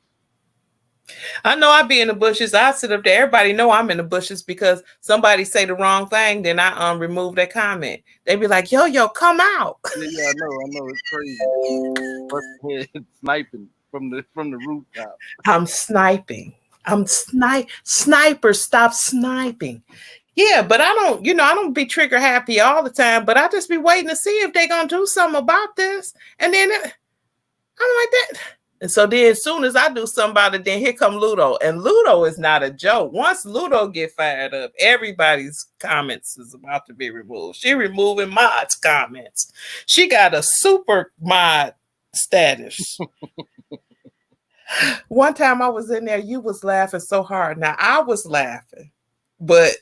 S2: I know I be in the bushes. I sit up there. Everybody know I'm in the bushes because somebody say the wrong thing, then I remove their comment. They be like, yo, come out.
S1: Yeah, I know. It's crazy. Sniping from the rooftop.
S2: I'm sniping. Sniper, stop sniping. Yeah, but I don't be trigger happy all the time, but I just be waiting to see if they're gonna do something about this. And then I'm like that. And so then as soon as I do something about it, then here come Ludo. And Ludo is not a joke. Once Ludo get fired up, everybody's comments is about to be removed. She removing Mod's comments. She got a super Mod status. One time I was in there, you was laughing so hard. Now I was laughing, but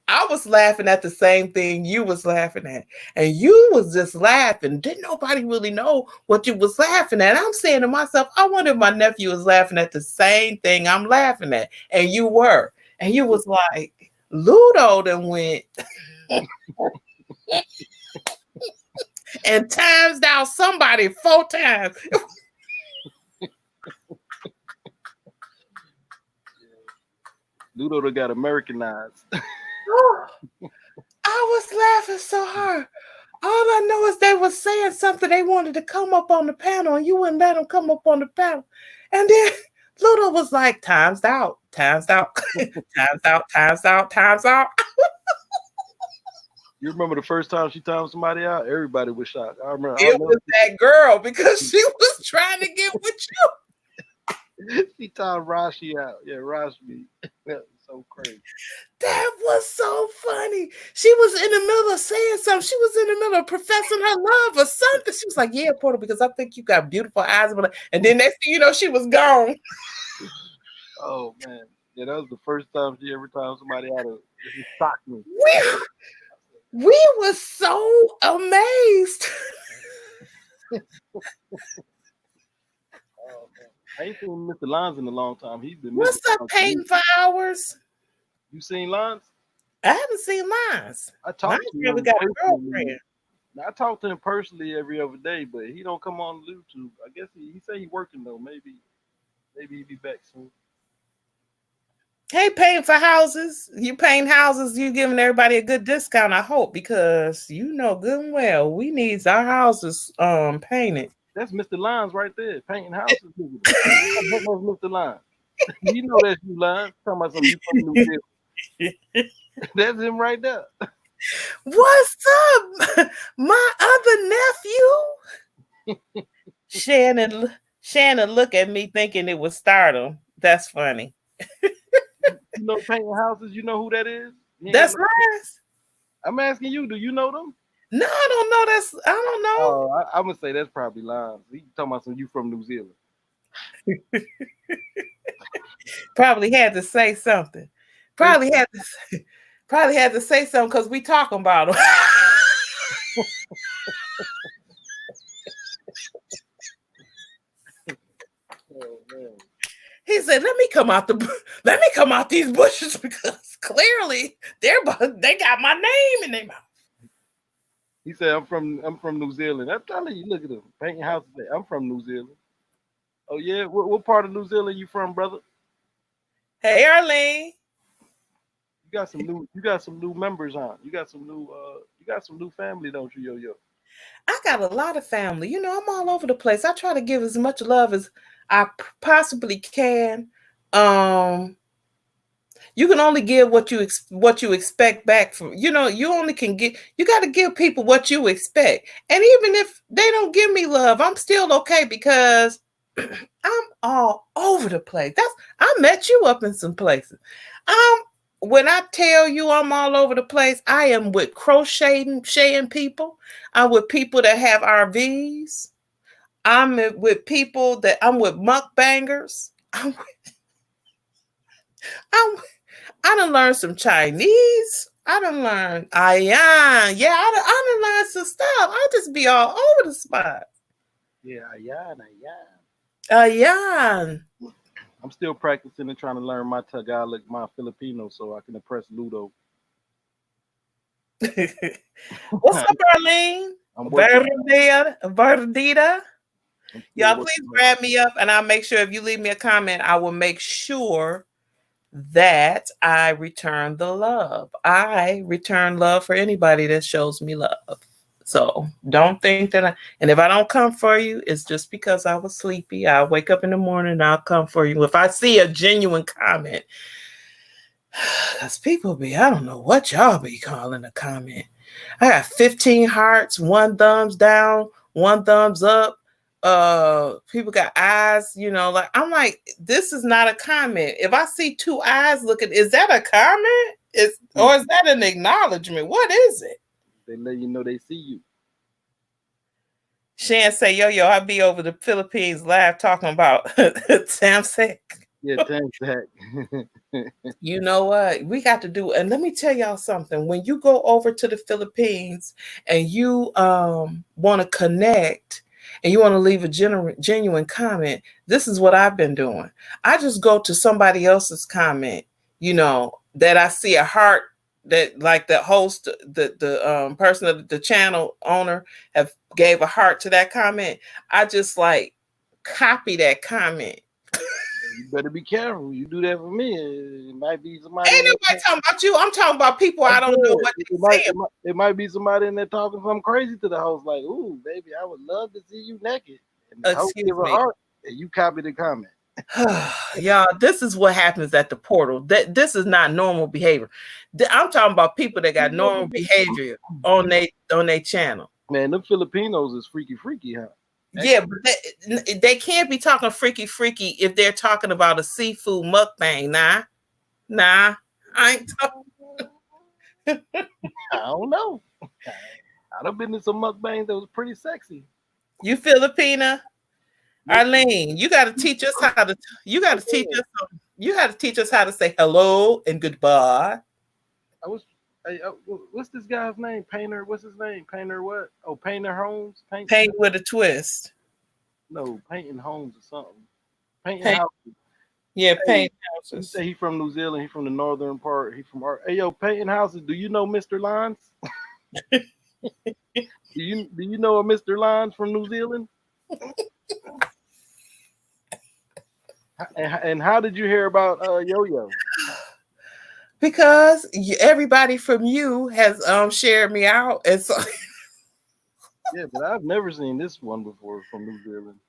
S2: I was laughing at the same thing you was laughing at. And you was just laughing. Didn't nobody really know what you was laughing at. I'm saying to myself, I wonder if my nephew was laughing at the same thing I'm laughing at. And you were. And you was like, Ludo done went and times down somebody 4 times.
S1: Ludo got Americanized.
S2: I was laughing so hard. All I know is they were saying something. They wanted to come up on the panel, and you wouldn't let them come up on the panel. And then Ludo was like, time's out, time's out, time's out, time's out, time's out.
S1: You remember the first time she timed somebody out? Everybody was shocked. I remember.
S2: It was that girl because she was trying to get with you.
S1: She timed Rashi out. Yeah, Rashi. That was so crazy.
S2: That was so funny. She was in the middle of saying something. She was in the middle of professing her love or something. She was like, "Yeah, Porter, because I think you got beautiful eyes." And then next thing you know, she was gone.
S1: Oh man, yeah, that was the first time she ever timed somebody out. It shocked me.
S2: We were so amazed.
S1: Oh, man. I ain't seen Mr. Lines in a long time. He's been.
S2: What's up, Peyton for hours?
S1: You seen Lines?
S2: I haven't seen Lines.
S1: I talked to him.
S2: We got a girlfriend.
S1: I talk to him personally every other day, but he don't come on YouTube. I guess he say he working though. Maybe he'll be back soon.
S2: Hey, paying for houses. You paint houses, you giving everybody a good discount, I hope, because you know good and well we need our houses painted.
S1: That's Mr. Lines right there, painting houses. That's Mr. Lines. You know that's you, Lines. Talking about something you from New Zealand. That's him right there.
S2: What's up, my other nephew? Shannon look at me thinking it was Stardom. That's funny.
S1: You know painting houses, you know who that is?
S2: That's Lines.
S1: I'm asking you, do you know them?
S2: No, I don't know. I don't know.
S1: Oh, I'm gonna say that's probably Lines. He talking about some you from New Zealand.
S2: Probably had to say something. Probably had to say something because we talking about him.
S1: Oh, man.
S2: He said, "Let me come out these bushes because clearly they got my name in their mouth."
S1: He said, "I'm from New Zealand." I'm telling you, look at him painting houses. I'm from New Zealand. Oh yeah, what part of New Zealand you from, brother?
S2: Hey, Arlene.
S1: You got some new members, huh? You got some new family, don't you, Yo?
S2: I got a lot of family. You know, I'm all over the place. I try to give as much love as I possibly can. You can only give what you expect back from. You know, you got to give people what you expect. And even if they don't give me love, I'm still okay because I'm all over the place. I met you up in some places. When I tell you I'm all over the place, I am with crocheting people. I'm with people that have RVs. I'm with people that I'm with mukbangers. I done learned some Chinese. I done learned Ayan. Yeah, I done learned some stuff. I just be all over the spot.
S1: Yeah, Ayan.
S2: Ayan.
S1: I'm still practicing and trying to learn my Tagalog, my Filipino, so I can impress Ludo.
S2: What's up, Arlene? Verdita. Y'all, please grab me up, and I'll make sure if you leave me a comment, I will make sure that I return the love. I return love for anybody that shows me love. So don't think that and if I don't come for you, it's just because I was sleepy. I'll wake up in the morning and I'll come for you. If I see a genuine comment, because people I don't know what y'all be calling a comment. I got 15 hearts, 1 thumbs down, 1 thumbs up. People got eyes, you know, like I'm like, this is not a comment. If I see 2 eyes looking, is that a comment? Or is that an acknowledgement? What is it?
S1: They let you know they see you.
S2: Shan say, yo, I be over the Philippines live talking about Samsek.
S1: Yeah, Samsek.
S2: You know what? We got to do, and let me tell y'all something. When you go over to the Philippines and you want to connect and you want to leave a genuine comment, this is what I've been doing. I just go to somebody else's comment, you know, that I see a heart that like the host, the person of the channel owner have gave a heart to that comment. I just like copy that comment.
S1: You better be careful. You do that for me, it might be somebody.
S2: Ain't nobody talking about you. I'm talking about people I don't know what they're saying.
S1: It might be somebody in there talking something crazy to the host, like, "Ooh, baby, I would love to see you naked." And the host give a heart, and you copy the comment.
S2: Y'all, this is what happens at the portal. This is not normal behavior. I'm talking about people that got normal behavior on their channel.
S1: Man, them Filipinos is freaky, huh?
S2: Yeah, but they can't be talking freaky if they're talking about a seafood mukbang. Nah, I ain't talking.
S1: I don't know. I've been in some mukbangs that was pretty sexy.
S2: You Filipina? Arlene, you got to teach us how to. You got to teach us. You got to teach us how to say hello and goodbye.
S1: What's this guy's name? Painter. What's his name? Painter what? Oh, Painter Holmes.
S2: Paint with a twist.
S1: No, Painting Homes or something. Painting Houses.
S2: Yeah, Painting Houses.
S1: He from New Zealand. He from the northern part. He from Hey, yo, Painting Houses. Do you know Mr. Lines? do you know a Mr. Lines from New Zealand? And how did you hear about Yo-Yo?
S2: Because everybody from you has shared me out, and so
S1: yeah, but I've never seen this one before from New Zealand.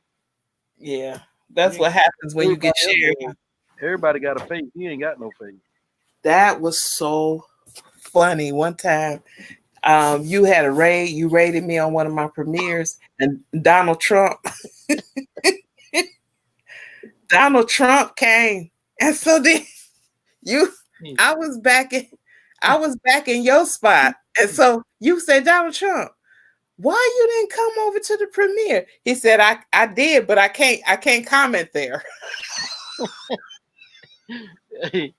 S2: Yeah, that's what happens when you get shared.
S1: Everybody got a face. He ain't got no face.
S2: That was so funny. One time, you had a raid. You raided me on one of my premieres, and Donald Trump. Donald Trump came, and so then I was back in your spot, and so you said, Donald Trump, why you didn't come over to the premiere? He said, I did, but I can't comment there.
S1: Hey,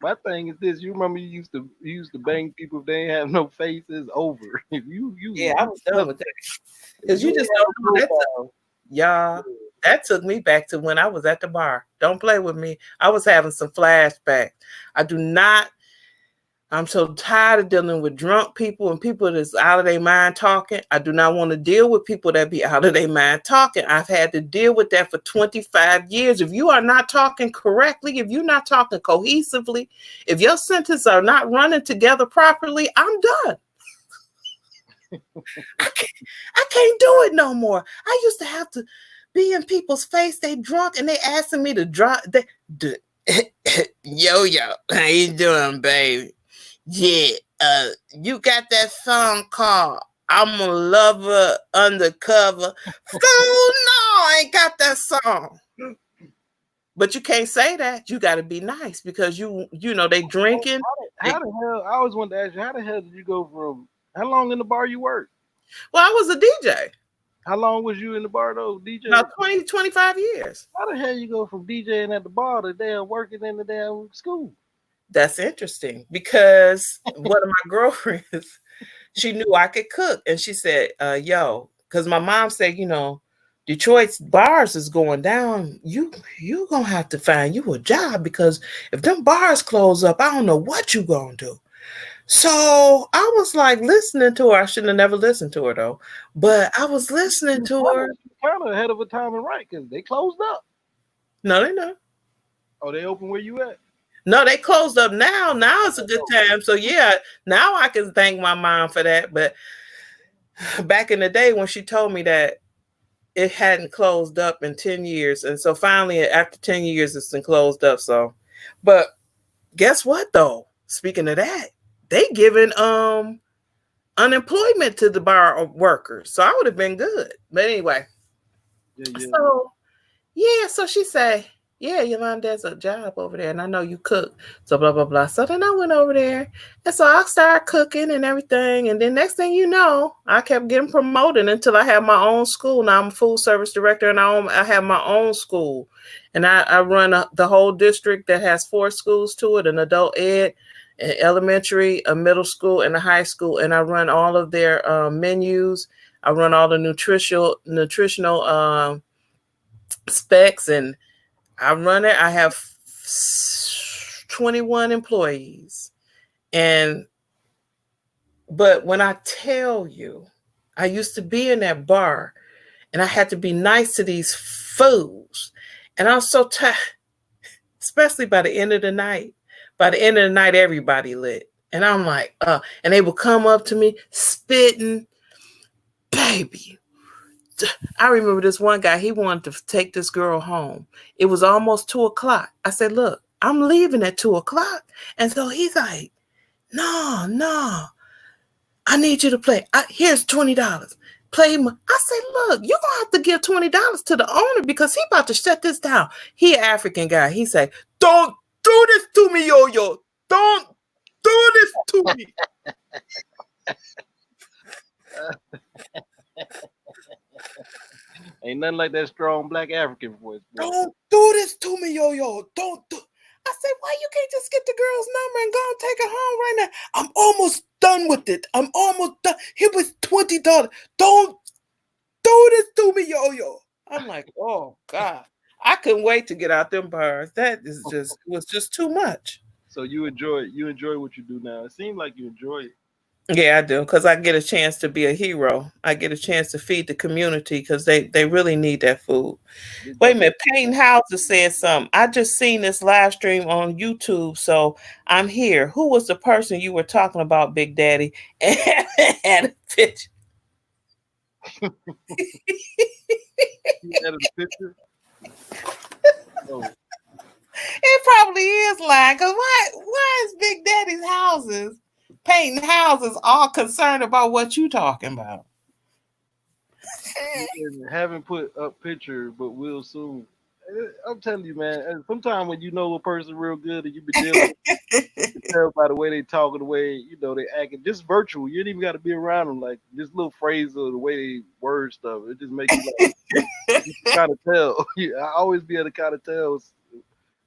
S1: my thing is this: you remember you used to bang people if they ain't have no faces over. If you
S2: I was done with that because you just don't know y'all. That took me back to when I was at the bar. Don't play with me. I was having some flashbacks. I'm so tired of dealing with drunk people and people that's out of their mind talking. I do not want to deal with people that be out of their mind talking. I've had to deal with that for 25 years. If you are not talking correctly, if you're not talking cohesively, if your sentences are not running together properly, I'm done. I can't do it no more. I used to have to be in people's face. They drunk and they asking me to drop. Yo, how you doing, baby? Yeah, you got that song called I'm a Lover Undercover. Fool, no, I ain't got that song. But you can't say that. You got to be nice because you know they drinking.
S1: How the hell? I always wanted to ask you, how the hell did you go from? How long in the bar you worked?
S2: Well, I was a DJ.
S1: How long was you in the bar though, DJ?
S2: About 20, 25 years.
S1: How the hell you go from DJing at the bar to damn working in the damn school?
S2: That's interesting because one of my girlfriends, she knew I could cook. And she said, yo, because my mom said, you know, Detroit's bars is going down. You going to have to find you a job because if them bars close up, I don't know what you going to do. So I was like listening to her. I shouldn't have never listened to her though. But I was listening to her.
S1: Kind of ahead of a time and right because they closed up.
S2: No, they not.
S1: Oh, they open where you at?
S2: No, they closed up now. Now it's a good time. So yeah, now I can thank my mom for that. But back in the day when she told me that it hadn't closed up in 10 years. And so finally, after 10 years, it's been closed up. So, but guess what though? Speaking of that, they giving unemployment to the bar workers. So I would have been good. But anyway. Yeah. So she said, yeah, Yolanda, there's a job over there, and I know you cook. So blah, blah, blah. So then I went over there, and so I started cooking and everything. And then next thing you know, I kept getting promoted until I had my own school. Now I'm a food service director, and I have my own school. And I run the whole district that has 4 schools to it, an adult ed, an elementary, a middle school, and a high school. And I run all of their menus. I run all the nutritional specs, and I run it. I have 21 employees. But when I tell you, I used to be in that bar and I had to be nice to these fools. And I was so tired, especially by the end of the night. By the end of the night, everybody lit. And I'm like, and they would come up to me spitting, baby, I remember this one guy, he wanted to take this girl home. It was almost 2:00. I said, look, I'm leaving at 2:00. And so he's like, no, I need you to play. Here's $20. Play my. I said, look, you're going to have to give $20 to the owner because he about to shut this down. He an African guy. He said, don't do this to me, yo-yo. Don't do this to me.
S1: Ain't nothing like that strong black African voice. Boy.
S2: Don't do this to me, yo-yo. Don't do. I said, why you can't just get the girl's number and go and take her home right now? I'm almost done with it. I'm almost done. Here was $20. Don't do this to me, yo-yo. I'm like, oh God. I couldn't wait to get out them bars. That is just was just too much.
S1: So you enjoy what you do now. It seems like you enjoy it.
S2: Yeah, I do, because I get a chance to be a hero. I get a chance to feed the community because they really need that food. Wait a minute, Painting Houses said something. I just seen this live stream on YouTube, so I'm here. Who was the person you were talking about, Big Daddy? And had a picture.
S1: You added a picture? Oh.
S2: It probably is lying, because why is Big Daddy's houses, Painting Houses, all concerned about what you talking about?
S1: Haven't put up picture, but will soon. I'm telling you, man. Sometimes when you know a person real good and you been dealing with, you can tell by the way they talk and the way they acting. Just virtual, you ain't even got to be around them. Like this little phrase or the way they word stuff, it just makes you like you can kind of tell. I always be able to kind of tell.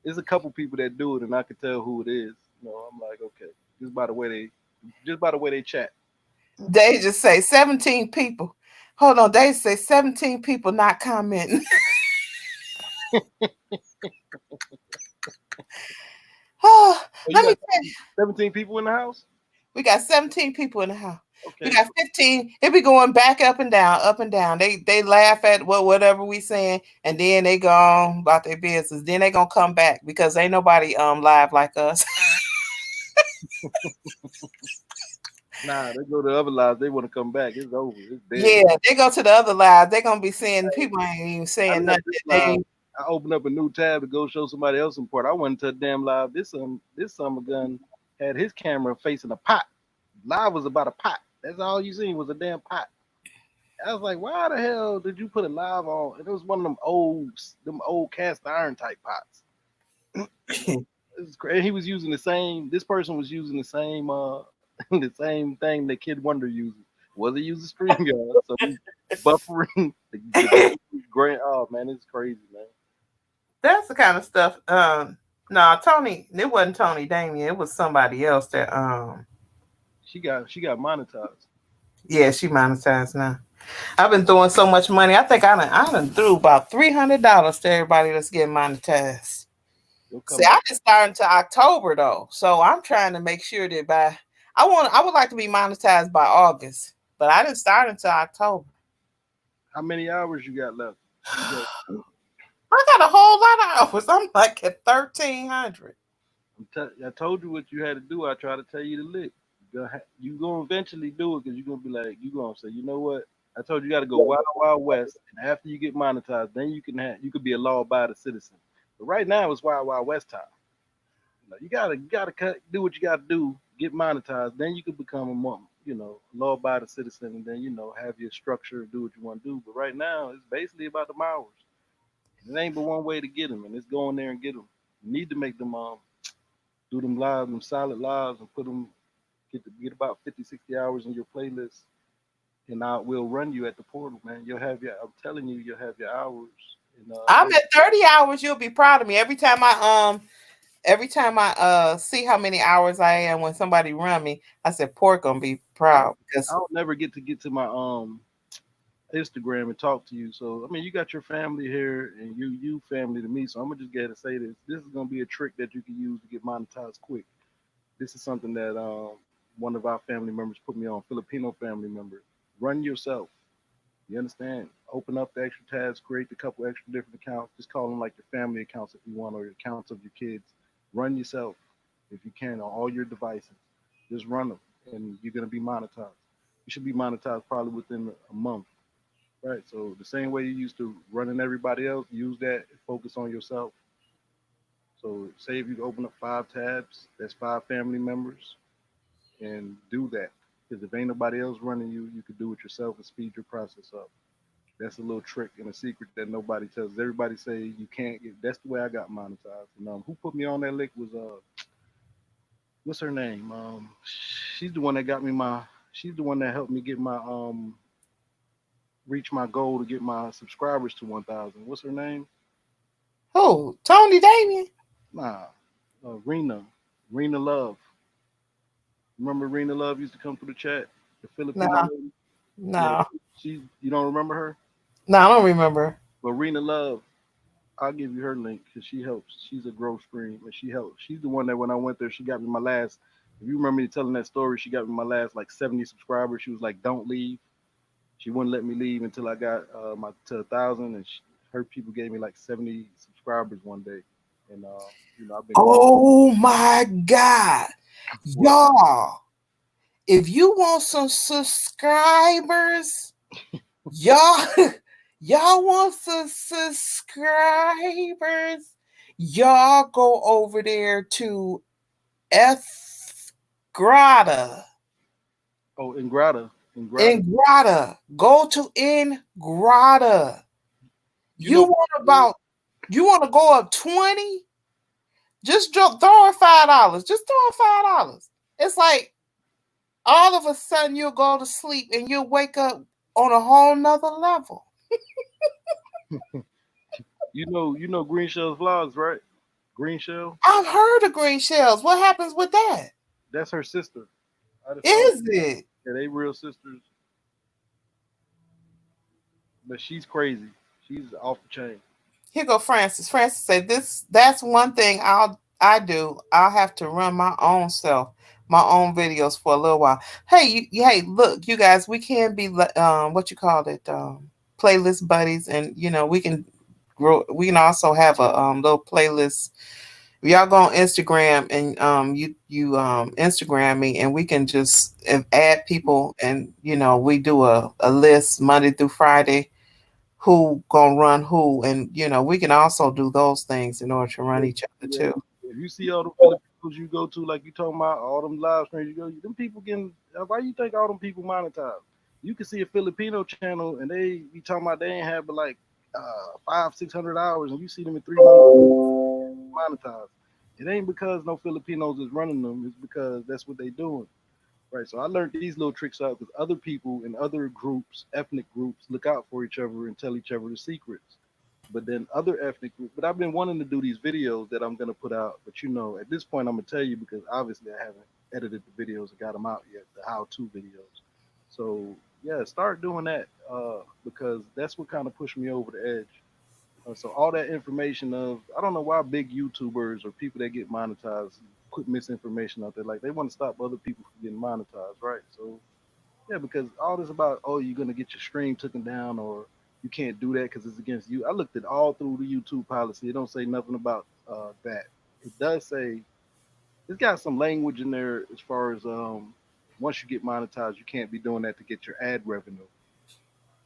S1: There's a couple people that do it, and I can tell who it is. I'm like, okay, just by the way they chat.
S2: They just say 17 people. Hold on, they say 17 people not commenting.
S1: Let me tell you. 17 people in the house?
S2: We got 17 people in the house. Okay. We got 15. It be going back up and down, up and down. They laugh at whatever we saying, and then they go on about their business. Then they gonna come back because ain't nobody live like us.
S1: Nah, they go to other lives. They want to come back. It's over. It's dead.
S2: Yeah, they go to the other lives. They're gonna be saying people ain't even saying nothing.
S1: I opened up a new tab to go show somebody else some part. I went to a damn live. This summer gun had his camera facing a pot. Live was about a pot. That's all you seen was a damn pot. I was like, why the hell did you put a live on? And it was one of them old cast iron type pots. He was using the same. This person was using the same the same thing that Kid Wonder uses. Was he using StreamYard? So buffering the great. Oh man, it's crazy, man.
S2: That's the kind of stuff. No, Tony. It wasn't Tony Damien. It was somebody else that
S1: She got monetized.
S2: Yeah, she monetized now. I've been throwing so much money. I think I done threw about $300 to everybody that's getting monetized. See, I just started to October though, so I'm trying to make sure that I would like to be monetized by August, but I didn't start until October.
S1: How many hours you got left?
S2: I got a whole lot of hours. I'm like at 1,300.
S1: I told you what you had to do. I tried to tell you to lick. You gonna eventually do it because you're gonna be like, you gonna say, you know what? I told you got to go Wild Wild West, and after you get monetized, then you could be a law-abiding citizen. But right now it's Wild Wild West time. You gotta do what you gotta do, get monetized, then you can become a law-abiding citizen, and then have your structure, do what you want to do. But right now it's basically about the hours. It ain't but one way to get them, and it's go in there and get them. You need to make them do them live, them solid lives, and put them get about 50, 60 hours in your playlist, and I will run you at the portal, man. I'm telling you, you'll have your hours. And,
S2: I'm at 30 hours. You'll be proud of me. Every time I see how many hours I am when somebody run me, I said, Port gonna be proud because
S1: I'll never get to my Instagram and talk to you. So I mean, you got your family here, and you family to me. So I'm gonna just get to say this. This is gonna be a trick that you can use to get monetized quick. This is something that one of our family members put me on, Filipino family member. Run yourself. You understand? Open up the extra tabs, create a couple extra different accounts. Just call them like your family accounts if you want, or your accounts of your kids. Run yourself if you can on all your devices. Just run them, and you're gonna be monetized. You should be monetized probably within a month. Right. So the same way you used to running everybody else, use that, focus on yourself. So say if you open up 5 tabs, that's 5 family members, and do that. Because if ain't nobody else running you, you could do it yourself and speed your process up. That's a little trick and a secret that nobody tells. Everybody say you can't get. That's the way I got monetized. And who put me on that lick was what's her name? She's the one that got me my. She's the one that helped me get my reach my goal to get my subscribers to 1,000. What's her name?
S2: Who? Tony Damien?
S1: Nah, Rena Love. Remember Rena Love used to come through the chat, the Filipino
S2: No,
S1: lady. Yeah,
S2: no,
S1: she. You don't remember her?
S2: no. I don't remember.
S1: But Rena Love, I'll give you her link because she helps. She's a growth stream and she helps. She's the one that when I went there, she got me my last. If you remember me telling that story, she got me my last like 70 subscribers. She was like, "Don't leave." She wouldn't let me leave until I got my to 1,000, and her people gave me like 70 subscribers one day. And I've been going.
S2: Oh my God,
S1: What?
S2: y'all! If you want some subscribers, y'all, y'all want some subscribers, y'all go over there to F Grata.
S1: Oh, Ingrata.
S2: Ingrata. Go to Ingrata.
S1: You know,
S2: You want to go up 20? Just throw her $5. Just throw her $5. It's like all of a sudden you'll go to sleep and you'll wake up on a whole nother level.
S1: you know Green Shell's vlogs, right? Green Shell.
S2: I've heard of green shells. What happens with that?
S1: That's her sister. I just saw.
S2: Is it?
S1: Yeah, they real sisters, but she's crazy. She's off the chain.
S2: Here go Francis. Francis said that's one thing I do. I'll have to run my own self, my own videos for a little while. Hey, hey, look, you guys, we can be what you call it, playlist buddies, and we can grow. We can also have a little playlist. Y'all go on Instagram and you Instagram me, and we can just add people, and we do a list Monday through Friday, who gonna run who, and we can also do those things in order to run each other
S1: Yeah.
S2: too.
S1: If you see all the Filipinos you go to, like you talking about, all them live streams you go, them people getting. Why you think all them people monetize? You can see a Filipino channel and they be talking about they ain't have but like 500-600 hours, and you see them in 3 months monetized. It ain't because no Filipinos is running them. It's because that's what they doing. Right. So I learned these little tricks out because other people in other groups, ethnic groups, look out for each other and tell each other the secrets. But then other ethnic groups, but I've been wanting to do these videos that I'm gonna put out. But at this point, I'm gonna tell you because obviously I haven't edited the videos and got them out yet, the how-to videos. So yeah, start doing that because that's what kind of pushed me over the edge. So all that information of I don't know why big YouTubers or people that get monetized put misinformation out there. Like they want to stop other people from getting monetized, right? So yeah, because all this about you're gonna get your stream taken down or you can't do that because it's against you. I looked at all through the YouTube policy. It don't say nothing about that. It does say it's got some language in there as far as once you get monetized, you can't be doing that to get your ad revenue,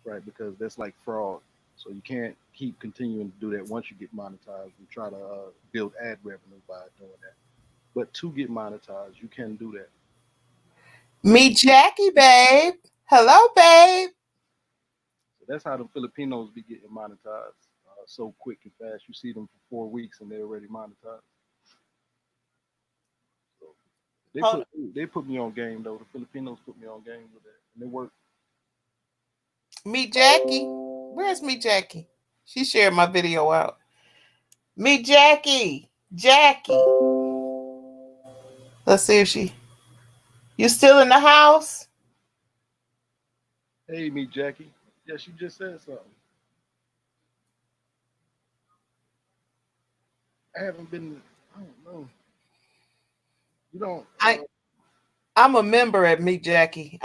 S1: right? Because that's like fraud. So you can't keep continuing to do that once you get monetized and try to build ad revenue by doing that. But to get monetized, you can do that.
S2: Meet Jackie, babe. Hello, babe.
S1: So that's how the Filipinos be getting monetized so quick and fast. You see them for 4 weeks and they're already monetized. So they put me on game though. The Filipinos put me on game with that, and it worked.
S2: Meet Jackie. Where's Meet Jackie? She shared my video out. Meet Jackie. Jackie. Let's see if you still in the house?
S1: Hey, Meet Jackie. Yes, you just said something. I haven't been. I don't know. You don't.
S2: I'm a member at Meet Jackie.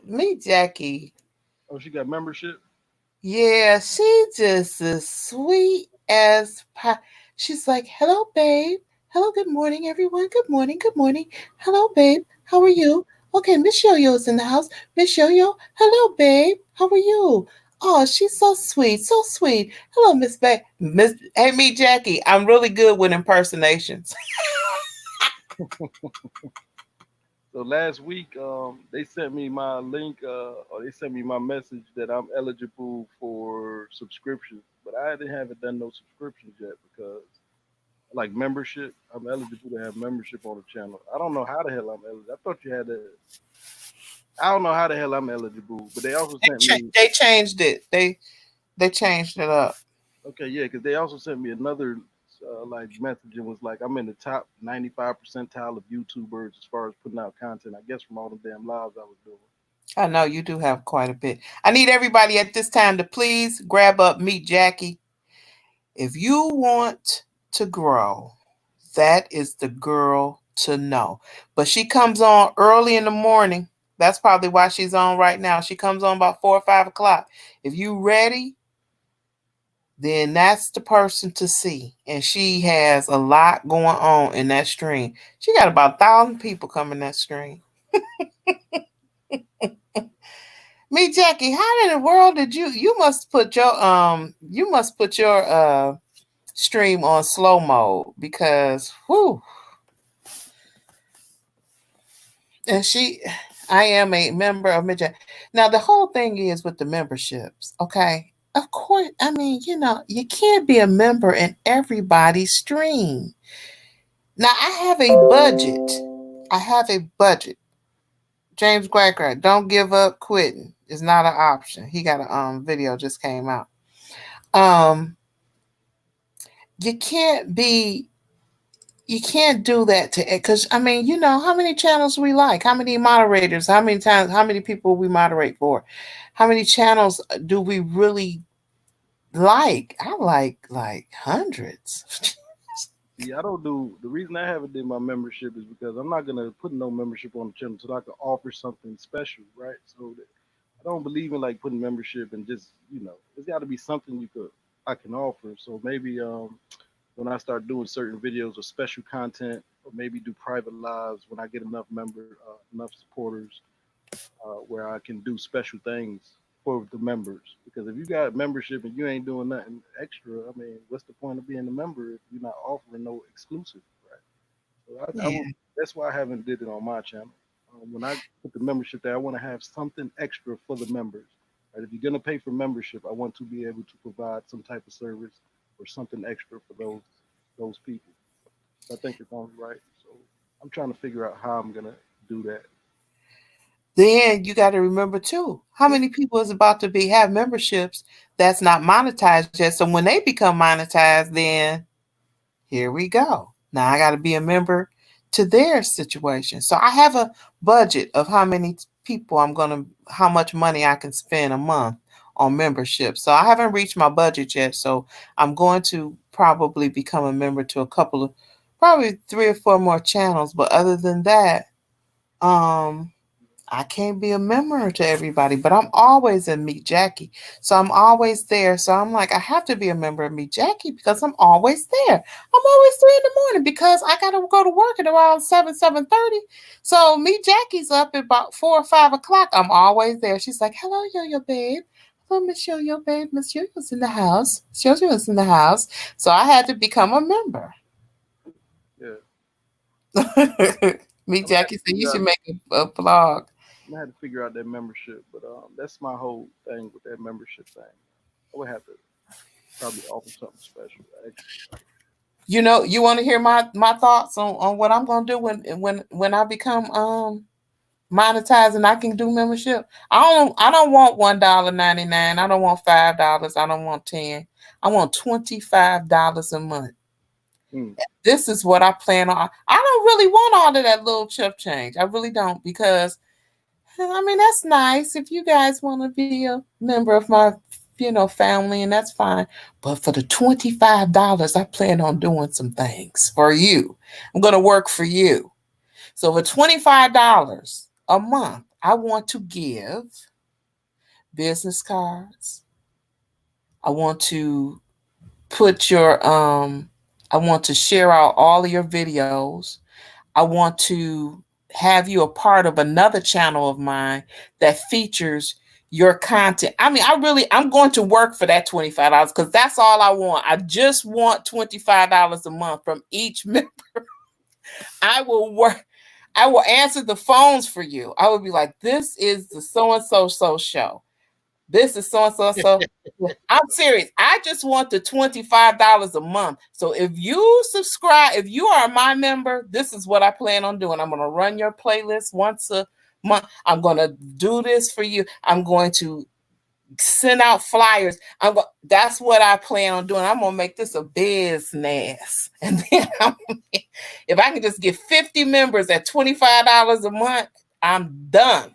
S2: Meet Jackie.
S1: Oh, she got membership.
S2: Yeah, she just as sweet as pie. She's like, "Hello, babe. Hello, good morning, everyone. Good morning, good morning. Hello, babe. How are you? Okay, Miss Yo-Yo's in the house. Miss Yo-Yo, hello, babe. How are you? Oh, she's so sweet, so sweet. Hello, Miss Bay. Miss, hey, me, Jackie. I'm really good with impersonations.
S1: So last week, they sent me my link, or they sent me my message that I'm eligible for subscriptions, but I haven't done no subscriptions yet because, like membership, I'm eligible to have membership on the channel. I don't know how the hell I'm eligible. I thought you had to. I don't know how the hell I'm eligible, but they also sent me.
S2: They changed it. They changed it up.
S1: Okay, yeah, because they also sent me another like message and was like, I'm in the top 95 percentile of YouTubers as far as putting out content. I guess from all the damn lives I was doing.
S2: I know you do have quite a bit. I need everybody at this time to please grab up Meet Jackie. If you want to grow, that is the girl to know. But she comes on early in the morning. That's probably why she's on right now. She comes on about 4 or 5 o'clock. If you ready, then that's the person to see. And she has a lot going on in that stream. She got about 1,000 people coming that stream. Me, Jackie, how in the world did you must put your stream on slow mode because whew. And I am a member of Midget. Now the whole thing is with the memberships, okay? Of course, I mean, you can't be a member in everybody's stream. Now I have a budget. I have a budget. James Quacker, don't give up quitting. It's not an option. He got a video just came out. Um you can't be you can't do that to it because I mean, how many channels we like, how many moderators, how many people we moderate for, how many channels do we really like? I like hundreds.
S1: See, I don't do the reason I haven't did my membership is because I'm not gonna put no membership on the channel until I can offer something special, right? So I don't believe in like putting membership and just it's got to be something I can offer. So maybe when I start doing certain videos or special content, or maybe do private lives when I get enough supporters, where I can do special things for the members. Because if you got membership and you ain't doing nothing extra, I mean, what's the point of being a member if you're not offering no exclusive, right? So
S2: Yeah.
S1: that's why I haven't did it on my channel. When I put the membership there, I want to have something extra for the members. Right? If you're gonna pay for membership, I want to be able to provide some type of service or something extra for those people. I think it's only right. So I'm trying to figure out how I'm gonna do that.
S2: Then you got to remember too, how many people is about to have memberships that's not monetized yet. So when they become monetized, then here we go. Now I got to be a member to their situation. So I have a budget of how many people how much money I can spend a month on membership. So I haven't reached my budget yet. So I'm going to probably become a member to probably 3 or 4 more channels. But other than that, I can't be a member to everybody, but I'm always in Meet Jackie. So I'm always there. So I'm like, I have to be a member of Meet Jackie because I'm always there. I'm always 3 in the morning because I gotta go to work at around 7:30. So Meet Jackie's up at about 4 or 5 o'clock. I'm always there. She's like, hello, Yo-Yo babe. Hello, Miss Yo-Yo babe. Miss Yo-Yo's in the house. Miss Yo-Yo's in the house. So I had to become a member.
S1: Yeah.
S2: Meet Jackie said you should make a blog.
S1: I had to figure out that membership, but that's my whole thing with that membership thing. I would have to probably offer something special.
S2: You want to hear my thoughts on what I'm gonna do when I become monetized and I can do membership. I don't want $1.99. I don't want $5. I don't want 10. I want $25 a month. This is what I plan on. I don't really want all of that little chip change. I really don't because I mean, that's nice if you guys want to be a member of my, family, and that's fine. But for the $25, I plan on doing some things for you. I'm going to work for you. So for $25 a month, I want to give business cards. I want to I want to share out all of your videos. I want to have you a part of another channel of mine that features your content. I mean, I'm going to work for that $25 because that's all I want. I just want $25 a month from each member. I will work. I will answer the phones for you. I will be like, this is the so-and-so show. This is so-and-so. I'm serious. I just want the $25 a month. So if you subscribe, if you are my member, this is what I plan on doing. I'm going to run your playlist once a month. I'm going to do this for you. I'm going to send out flyers. That's what I plan on doing. I'm going to make this a business. And then if I can just get 50 members at $25 a month, I'm done.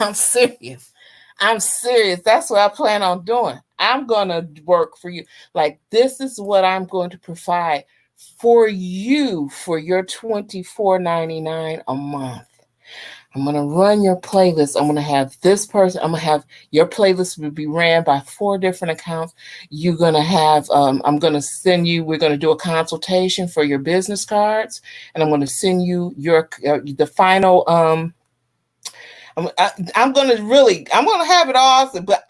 S2: I'm serious. I'm serious. That's what I plan on doing. I'm going to work for you. Like, this is what I'm going to provide for you for your $24.99 a month. I'm going to run your playlist. I'm going to have this person. I'm going to have your playlist will be ran by 4 different accounts. You're going to have, I'm going to send you, we're going to do a consultation for your business cards. And I'm going to send you the final, I'm gonna have it all, but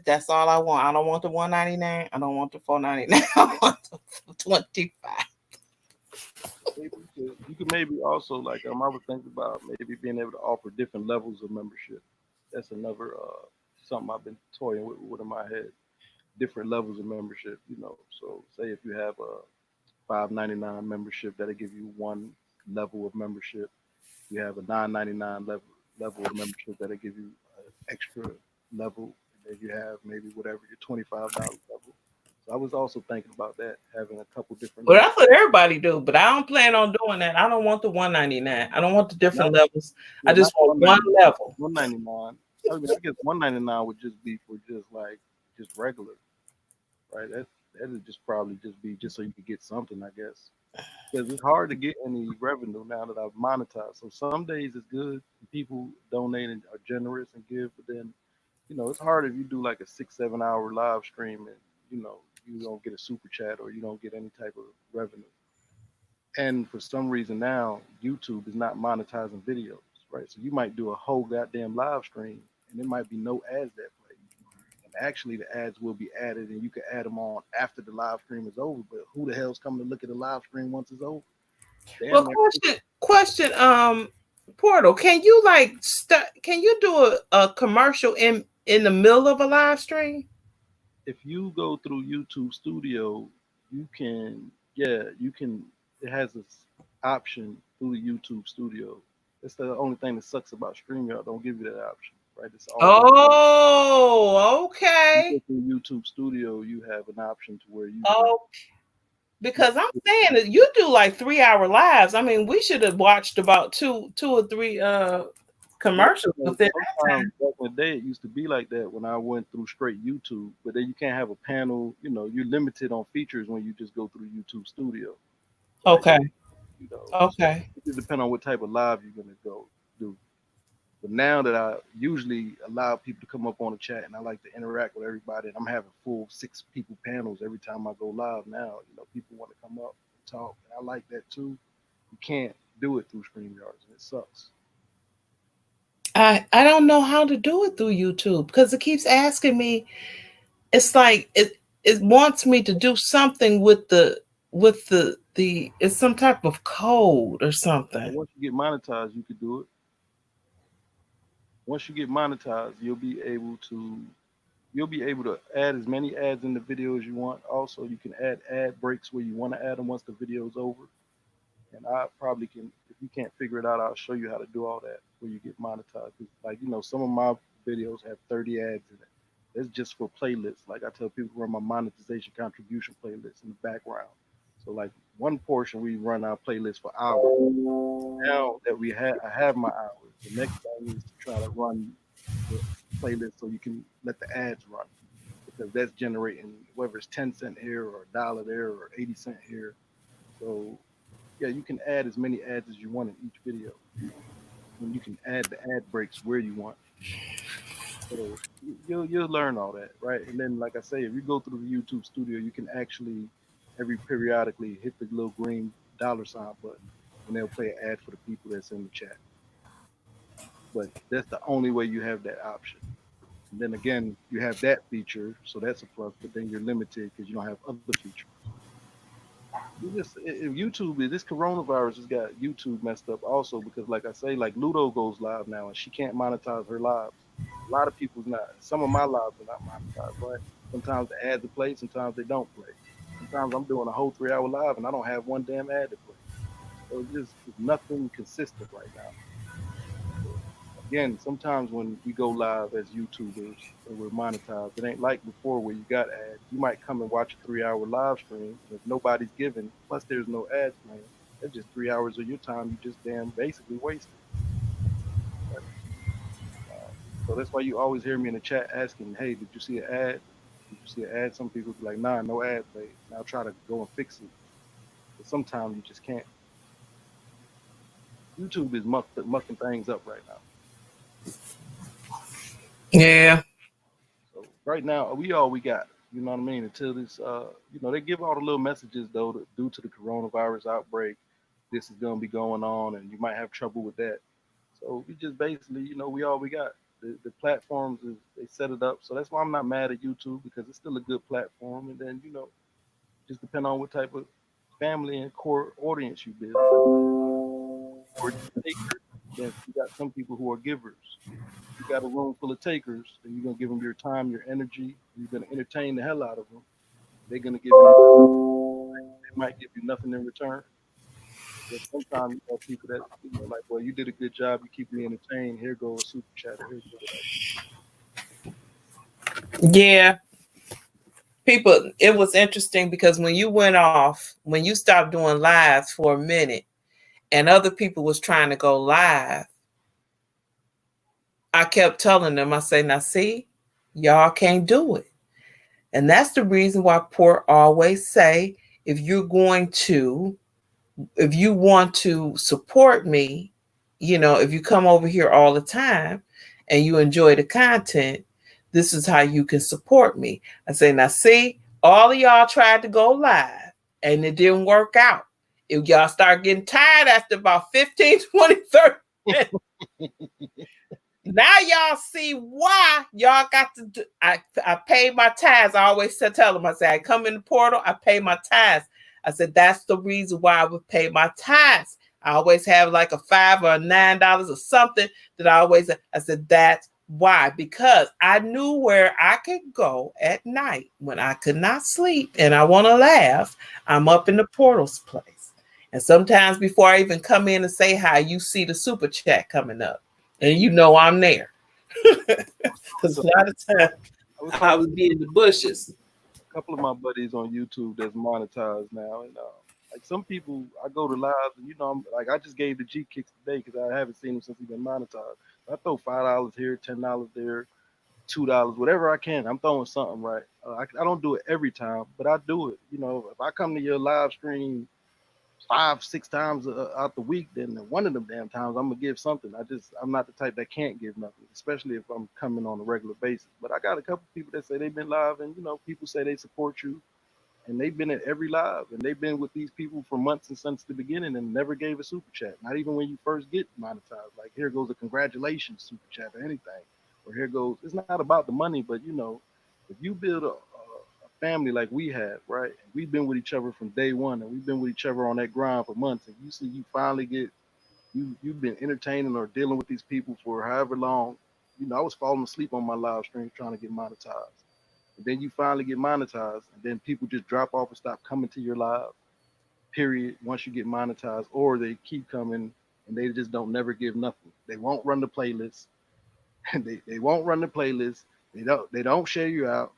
S2: that's all I want. I don't want the $199. I don't want the $4.99. I want the $25.
S1: You could maybe also I was thinking about maybe being able to offer different levels of membership. That's another something I've been toying with in my head. Different levels of membership, So say if you have a $5.99 membership, that'll give you one level of membership. You have a $9.99 level of membership that'll give you an extra level. And then you have maybe whatever your $25 level. So I was also thinking about that, having a couple different.
S2: Well, that's what everybody do, but I don't plan on doing that. I don't want the $199. I don't want the different levels. I just want one level.
S1: $199. I guess $199 would just be for just regular, right? That'd just probably just be just so you could get something, I guess. Because it's hard to get any revenue now that I've monetized. So some days it's good, people donate and are generous and give, but then it's hard if you do like a 6-7 hour live stream and you don't get a super chat or you don't get any type of revenue. And for some reason now, YouTube is not monetizing videos, right? So you might do a whole goddamn live stream and there might be no ads that play. And actually the ads will be added and you can add them on after the live stream is over. But who the hell's coming to look at the live stream once it's over?
S2: Well, question, Portal, can you can you do a commercial in the middle of a live stream?
S1: If you go through YouTube Studio, you can. It has this option through the YouTube Studio. That's the only thing that sucks about StreamYard. Don't give you that option, right? It's
S2: all okay.
S1: Through YouTube Studio, you have an option to where you.
S2: Because I'm saying that you do like 3-hour lives. I mean, we should have watched about two or three commercials within that time.
S1: Back in the day, it used to be like that when I went through straight YouTube. But then you can't have a panel. You're limited on features when you just go through YouTube Studio.
S2: Right? Okay. Okay.
S1: It depends on what type of live you're gonna go do. But now that I usually allow people to come up on the chat and I like to interact with everybody, and I'm having full 6 people panels every time I go live now. People want to come up and talk. And I like that too. You can't do it through StreamYard, and it sucks.
S2: I don't know how to do it through YouTube because it keeps asking me. It's like it wants me to do something with the it's some type of code or something.
S1: And once you get monetized, you could do it. Once you get monetized, you'll be able to add as many ads in the video as you want. Also, you can add ad breaks where you want to add them once the video is over. And I probably can, if you can't figure it out, I'll show you how to do all that where you get monetized. Some of my videos have 30 ads in it. It's just for playlists. Like I tell people to run my monetization contribution playlist in the background. So one portion we run our playlist for hours. Now that I have my hours. The next thing is to try to run the playlist so you can let the ads run, because that's generating whether it's 10 cents here or $1 there or 80 cents here. So yeah, you can add as many ads as you want in each video, and you can add the ad breaks where you want. So you'll learn all that, right? And then, like I say, if you go through the YouTube Studio, you can actually periodically hit the little green $ button, and they'll play an ad for the people that's in the chat. but that's the only way you have that option. And then again, you have that feature, so that's a plus. But then you're limited because you don't have other features. You just YouTube is this coronavirus has got YouTube messed up also because like I say, like Ludo goes live now and she can't monetize her lives. A lot of people's not. Some of my lives are not monetized, right? Sometimes the ads are played, sometimes they don't play. Sometimes I'm doing a whole 3 hour live and I don't have one damn ad to play. So it's nothing consistent right now. Again, sometimes when we go live as YouTubers and we're monetized, it ain't like before where you got ads. You might come and watch a 3 hour live stream, and if nobody's giving, plus there's no ads playing, it's just 3 hours of your time you just damn basically wasted. Right? So that's why you always hear me in the chat asking, "Hey, did you see an ad? Did you see an ad?" Some people be like, "Nah, no ad played." And I'll try to go and fix it, but sometimes you just can't. YouTube is mucking things up right now.
S2: Yeah.
S1: So right now, we all we got. You know what I mean? Until this, they give all the little messages though that due to the coronavirus outbreak, this is gonna be going on, and you might have trouble with that. So we just basically, we all we got. The platforms is they set it up, so that's why I'm not mad at YouTube because it's still a good platform. And then just depend on what type of family and core audience you build. Or takers, then you got some people who are givers. You got a room full of takers, then you're gonna give them your time, your energy. You're gonna entertain the hell out of them. They're gonna give you. They might give you nothing in return. But sometimes you have people that like, well, you did a good job. You keep me entertained. Here goes a super chatter. Here goes whatever.
S2: Yeah. People, it was interesting because when you went off, when you stopped doing lives for a minute, and other people was trying to go live, I kept telling them, I say, now see, y'all can't do it. And that's the reason why Port always say, if you're going to, if you want to support me, if you come over here all the time and you enjoy the content, this is how you can support me. I say, now see, all of y'all tried to go live and it didn't work out. If y'all start getting tired after about 15, 20, 30 minutes, now y'all see why y'all got to do. I pay my tithes. I always tell them, I say, I come in the portal, I pay my tithes. I said, that's the reason why I would pay my tithes. I always have like a $5 or $9 or something that I said, that's why, because I knew where I could go at night when I could not sleep and I want to laugh. I'm up in the portal's place. And sometimes before I even come in and say hi, you see the super chat coming up. And I'm there. Because a lot of times I would be in the bushes.
S1: A couple of my buddies on YouTube that's monetized now, and like some people, I go to lives, and I'm like, I just gave the G kicks today because I haven't seen him since he's been monetized. I throw $5 here, $10 there, $2, whatever I can. I'm throwing something right. I don't do it every time, but I do it. If I come to your live stream 5, 6 times out the week, then one of them damn times I'm gonna give something. I'm not the type that can't give nothing, especially if I'm coming on a regular basis. But I got a couple people that say they've been live, and people say they support you, and they've been at every live, and they've been with these people for months and since the beginning, and never gave a super chat. Not even when you first get monetized. Like here goes a congratulations super chat or anything, or here goes. It's not about the money, but if you build a family like we have, right? And we've been with each other from day one, and we've been with each other on that grind for months. And you see, you finally get you've been entertaining or dealing with these people for however long. I was falling asleep on my live stream trying to get monetized. And then you finally get monetized, and then people just drop off and stop coming to your live. Period. Once you get monetized, or they keep coming and they just don't never give nothing. They won't run the playlist. And they won't run the playlist. They don't share you out.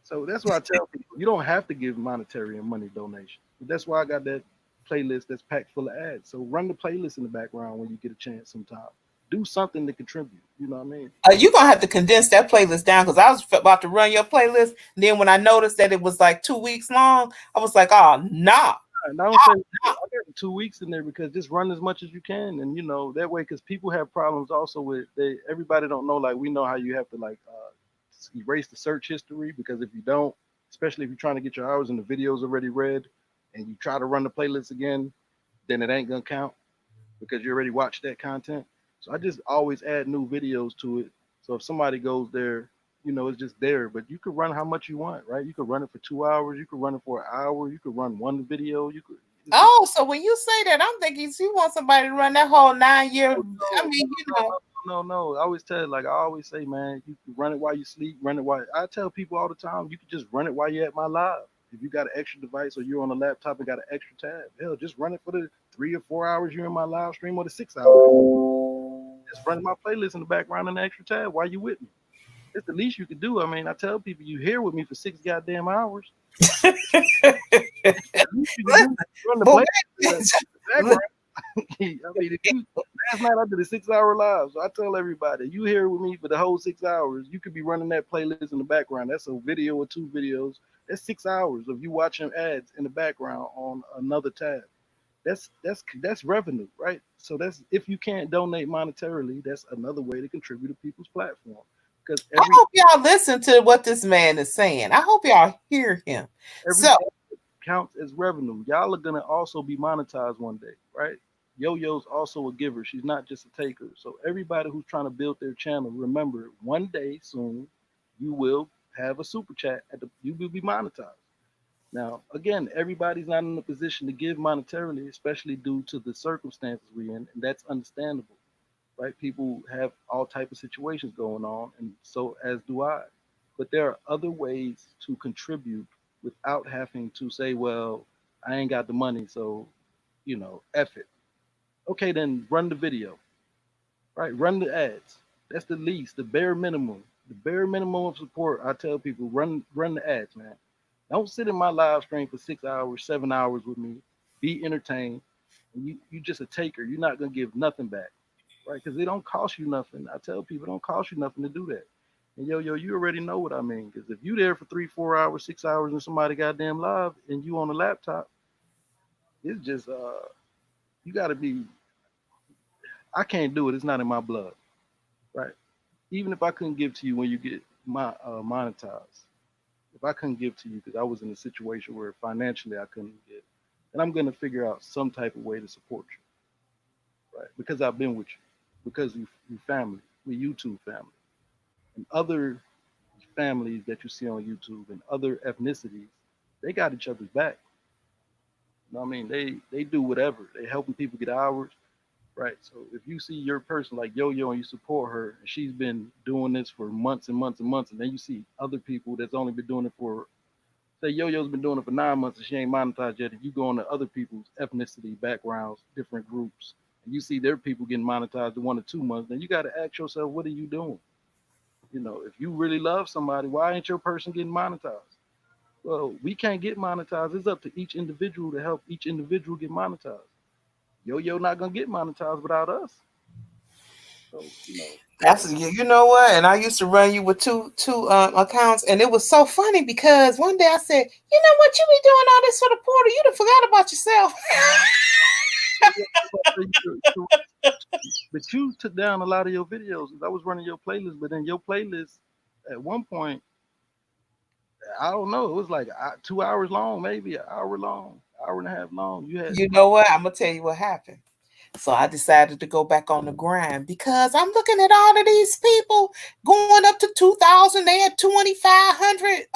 S1: So that's why I tell people you don't have to give monetary and money donations. That's why I got that playlist that's packed full of ads. So run the playlist in the background when you get a chance sometime. Do something to contribute. You know what I mean?
S2: You're going to have to condense that playlist down because I was about to run your playlist. And then when I noticed that it was like 2 weeks long, I was like, oh, no.
S1: And I don't say I got 2 weeks in there because just run as much as you can. And, that way, because people have problems also with everybody don't know, like we know how you have to erase the search history because if you don't, especially if you're trying to get your hours and the videos already read and you try to run the playlist again, then it ain't gonna count because you already watched that content. So I just always add new videos to it. So if somebody goes there, it's just there. But you could run how much you want, right? You could run it for 2 hours. You could run it for an hour. You could run one video. You could.
S2: Oh, so when you say that, I'm thinking you want somebody to run that whole 9 year. I mean,
S1: No. I always tell, like I always say, man, you can run it while you sleep, run it while. I tell people all the time, you can just run it while you're at my live. If you got an extra device or you're on a laptop and got an extra tab, hell, just run it for the 3 or 4 hours you're in my live stream or the 6 hours. Just run my playlist in the background in the extra tab while you with me. It's the least you can do. I mean, I tell people you here with me for 6 goddamn hours. Run the playlist. I mean, last night I did a 6-hour live, so I tell everybody, you here with me for the whole 6 hours. You could be running that playlist in the background. That's a video or 2 videos. That's 6 hours of you watching ads in the background on another tab. That's revenue, right? So that's, if you can't donate monetarily, that's another way to contribute to people's platform. Because
S2: I hope y'all listen to what this man is saying. I hope y'all hear him. So
S1: counts as revenue. Y'all are gonna also be monetized one day, right? Yo-Yo's also a giver. She's not just a taker. So everybody who's trying to build their channel, remember, one day soon, you will have a super chat you will be monetized. Now, again, everybody's not in a position to give monetarily, especially due to the circumstances we're in, and that's understandable, right? People have all type of situations going on, and so as do I. But there are other ways to contribute without having to say, well, I ain't got the money, so, F it. Okay, then run the video, right? Run the ads. That's the least, the bare minimum. The bare minimum of support, I tell people, run the ads, man. Don't sit in my live stream for 6 hours, 7 hours with me. Be entertained. And you just a taker. You're not going to give nothing back, right? Because it don't cost you nothing. I tell people it don't cost you nothing to do that. And yo, you already know what I mean. Because if you there for 3, 4 hours, 6 hours in somebody goddamn live and you on a laptop, it's just, you got to be, I can't do it. It's not in my blood, right? Even if I couldn't give to you when you get monetized, if I couldn't give to you because I was in a situation where financially I couldn't get, and I'm going to figure out some type of way to support you, right? Because I've been with you, because you family, we YouTube family, and other families that you see on YouTube and other ethnicities, they got each other's back. You know what I mean? They do whatever. They helping people get hours, right? So if you see your person like Yo-Yo and you support her, and she's been doing this for months and months and months, and then you see other people that's only been doing it for, say Yo-Yo's been doing it for 9 months and she ain't monetized yet, and you go on to other people's ethnicity, backgrounds, different groups, and you see their people getting monetized in 1 or 2 months, then you got to ask yourself, what are you doing? If you really love somebody, why ain't your person getting monetized? Well, we can't get monetized. It's up to each individual to help each individual get monetized. Yo-Yo not gonna get monetized without us. So,
S2: that's, you know what? And I used to run you with two accounts, and it was so funny because one day I said, you know what, you be doing all this for the portal, you done forgot about yourself.
S1: But you took down a lot of your videos. I was running your playlist, but in your playlist, at one point, I don't know, it was like 2 hours long, maybe an hour long, hour and a half long.
S2: You know what? I'm gonna tell you what happened. So I decided to go back on the grind because I'm looking at all of these people going up to 2,000. They had 2,500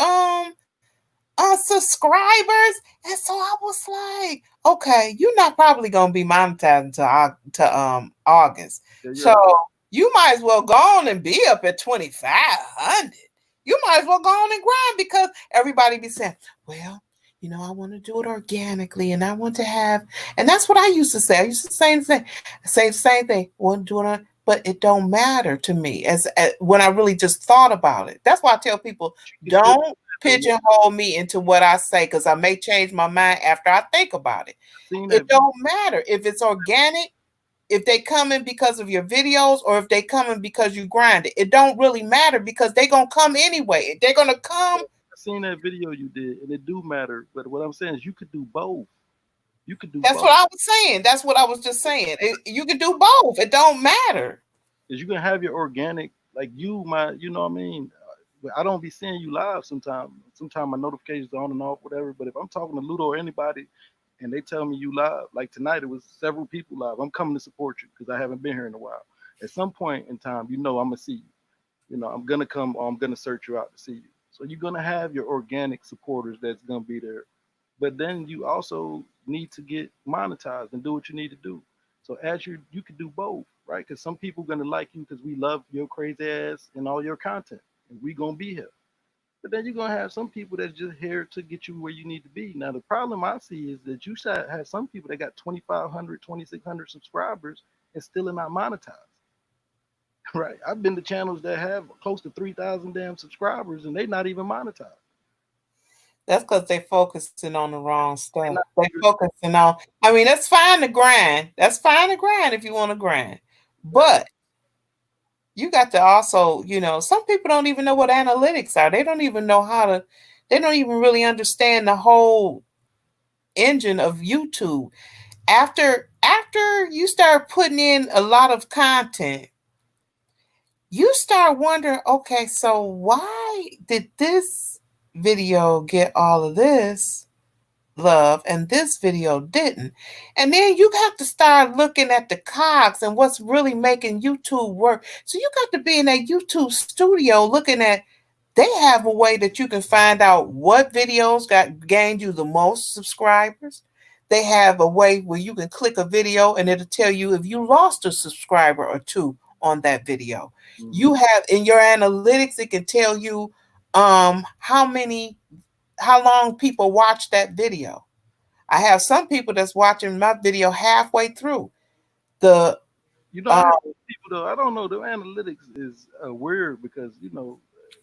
S2: subscribers, and so I was like, okay, you're not probably gonna be monetized until August. Yeah. So you might as well go on and be up at 2,500. You might as well go on and grind because everybody be saying, well, I want to do it organically, and I want to have, and that's what I used to say. I used to say the same thing. Want to do it, but it don't matter to me as when I really just thought about it. That's why I tell people, don't pigeonhole me into what I say, because I may change my mind after I think about it. It don't matter if it's organic, if they come in because of your videos, or if they come in because you grind it. It don't really matter because they gonna come anyway. They're gonna come.
S1: Seen that video you did, and it do matter. But what I'm saying is, you could do both. You could do.
S2: That's both. What I was saying. That's what I was just saying. You can do both. It don't matter.
S1: Cause you can have your organic, like you know what I mean. I don't be seeing you live sometimes. Sometimes my notifications are on and off, whatever. But if I'm talking to Ludo or anybody, and they tell me you live, like tonight, it was several people live. I'm coming to support you because I haven't been here in a while. At some point in time, I'm gonna see you. I'm gonna come or I'm gonna search you out to see you. So you're gonna have your organic supporters that's gonna be there. But then you also need to get monetized and do what you need to do. So as you can do both, right? Because some people gonna like you because we love your crazy ass and all your content, and we gonna be here. But then you're gonna have some people that's just here to get you where you need to be. Now the problem I see is that you should have some people that got 2,500, 2,600 subscribers and still are not monetized. Right. I've been to channels that have close to 3,000 damn subscribers and they not even monetized.
S2: That's because they focusing on the wrong stuff.
S1: Not,
S2: They focusing on. I mean, that's fine to grind. That's fine to grind if you want to grind, but you got to also, some people don't even know what analytics are. They don't even know how to. They don't even really understand the whole engine of YouTube. After you start putting in a lot of content, you start wondering, okay, so why did this video get all of this love and this video didn't? And then you have to start looking at the cogs and what's really making YouTube work. So you got to be in that YouTube studio looking at, they have a way that you can find out what videos gained you the most subscribers. They have a way where you can click a video and it'll tell you if you lost a subscriber or two on that video. Mm-hmm. You have in your analytics, it can tell you how long people watch that video. I have some people that's watching my video halfway through.
S1: I have people though. I don't know. The analytics is weird because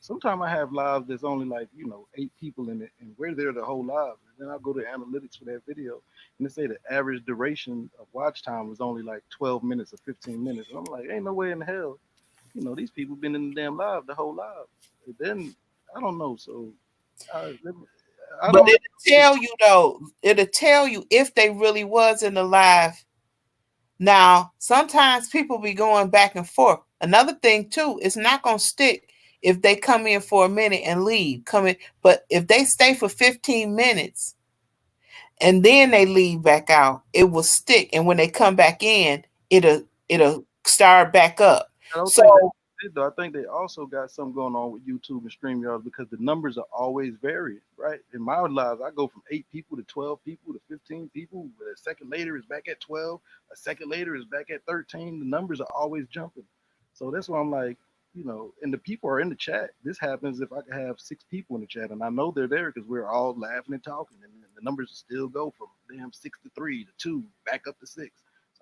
S1: sometimes I have lives that's only like 8 people in it, and we're there the whole live. And then I'll go to analytics for that video, and they say the average duration of watch time was only like 12 minutes or 15 minutes. And I'm like, ain't no way in hell, these people been in the damn live the whole live. And then I don't know. So,
S2: but it'll tell you though. It'll tell you if they really was in the live. Now, sometimes people be going back and forth. Another thing too, it's not gonna stick if they come in for a minute and leave. But if they stay for 15 minutes and then they leave back out, it will stick. And when they come back in, it'll start back up.
S1: I think they also got something going on with YouTube and StreamYard because the numbers are always varying, right? In my lives, I go from 8 people to 12 people to 15 people. But a second later, it's back at 12. A second later, it's back at 13. The numbers are always jumping. So that's why I'm like, and the people are in the chat. This happens if I could have 6 people in the chat, and I know they're there because we're all laughing and talking, and the numbers still go from damn 6 to 3 to 2, back up to 6.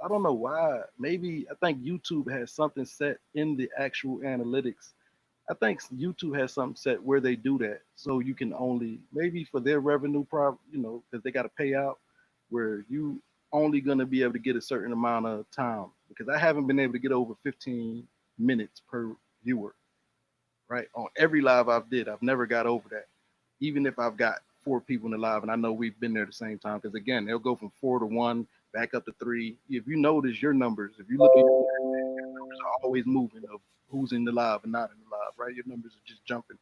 S1: I don't know why. Maybe I think YouTube has something set in the actual analytics. I think YouTube has something set where they do that, so you can only maybe for their revenue problem, because they got to pay out, where you only gonna be able to get a certain amount of time. Because I haven't been able to get over 15 minutes per viewer, right? On every live I've did, I've never got over that, even if I've got 4 people in the live, and I know we've been there at the same time. Because again, they'll go from 4 to 1. Back up to 3. If you notice your numbers, if you look at your numbers are always moving of who's in the live and not in the live, right? Your numbers are just jumping.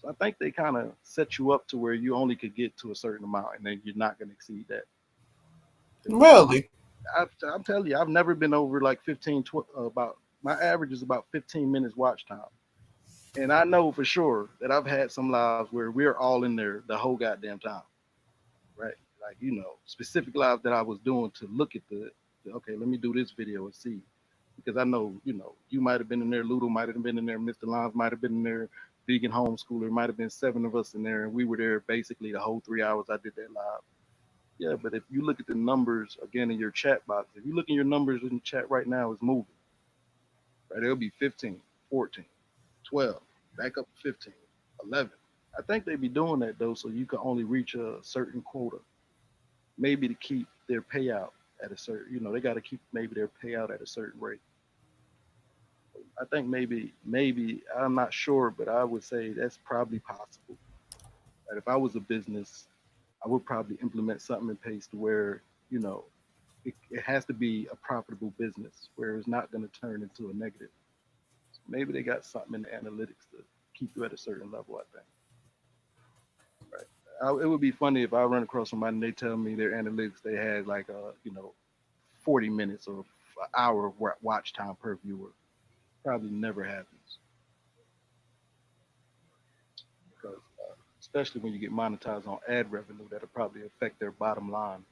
S1: So I think they kind of set you up to where you only could get to a certain amount, and then you're not going to exceed that.
S2: Really?
S1: I'm telling you, I've never been over like 15. About my average is about 15 minutes watch time, and I know for sure that I've had some lives where we're all in there the whole goddamn time, right? Like, specific lives that I was doing to look at okay, let me do this video and see. Because I know, you might have been in there, Ludo might have been in there, Mr. Lons might have been in there, Vegan Homeschooler, might have been 7 of us in there, and we were there basically the whole 3 hours I did that live. Yeah, but if you look at the numbers, again, in your chat box, if you look at your numbers in the chat right now, it's moving. Right, it'll be 15, 14, 12, back up to 15, 11. I think they be doing that, though, so you can only reach a certain quota. Maybe to keep their payout at a certain, they got to keep maybe their payout at a certain rate. I think maybe, I'm not sure, but I would say that's probably possible. That if I was a business, I would probably implement something in place to where, it has to be a profitable business where it's not going to turn into a negative. So maybe they got something in the analytics to keep you at a certain level, I think. It would be funny if I run across somebody and they tell me their analytics, they had like 40 minutes or an hour of watch time per viewer. Probably never happens because, especially when you get monetized on ad revenue, that'll probably affect their bottom line.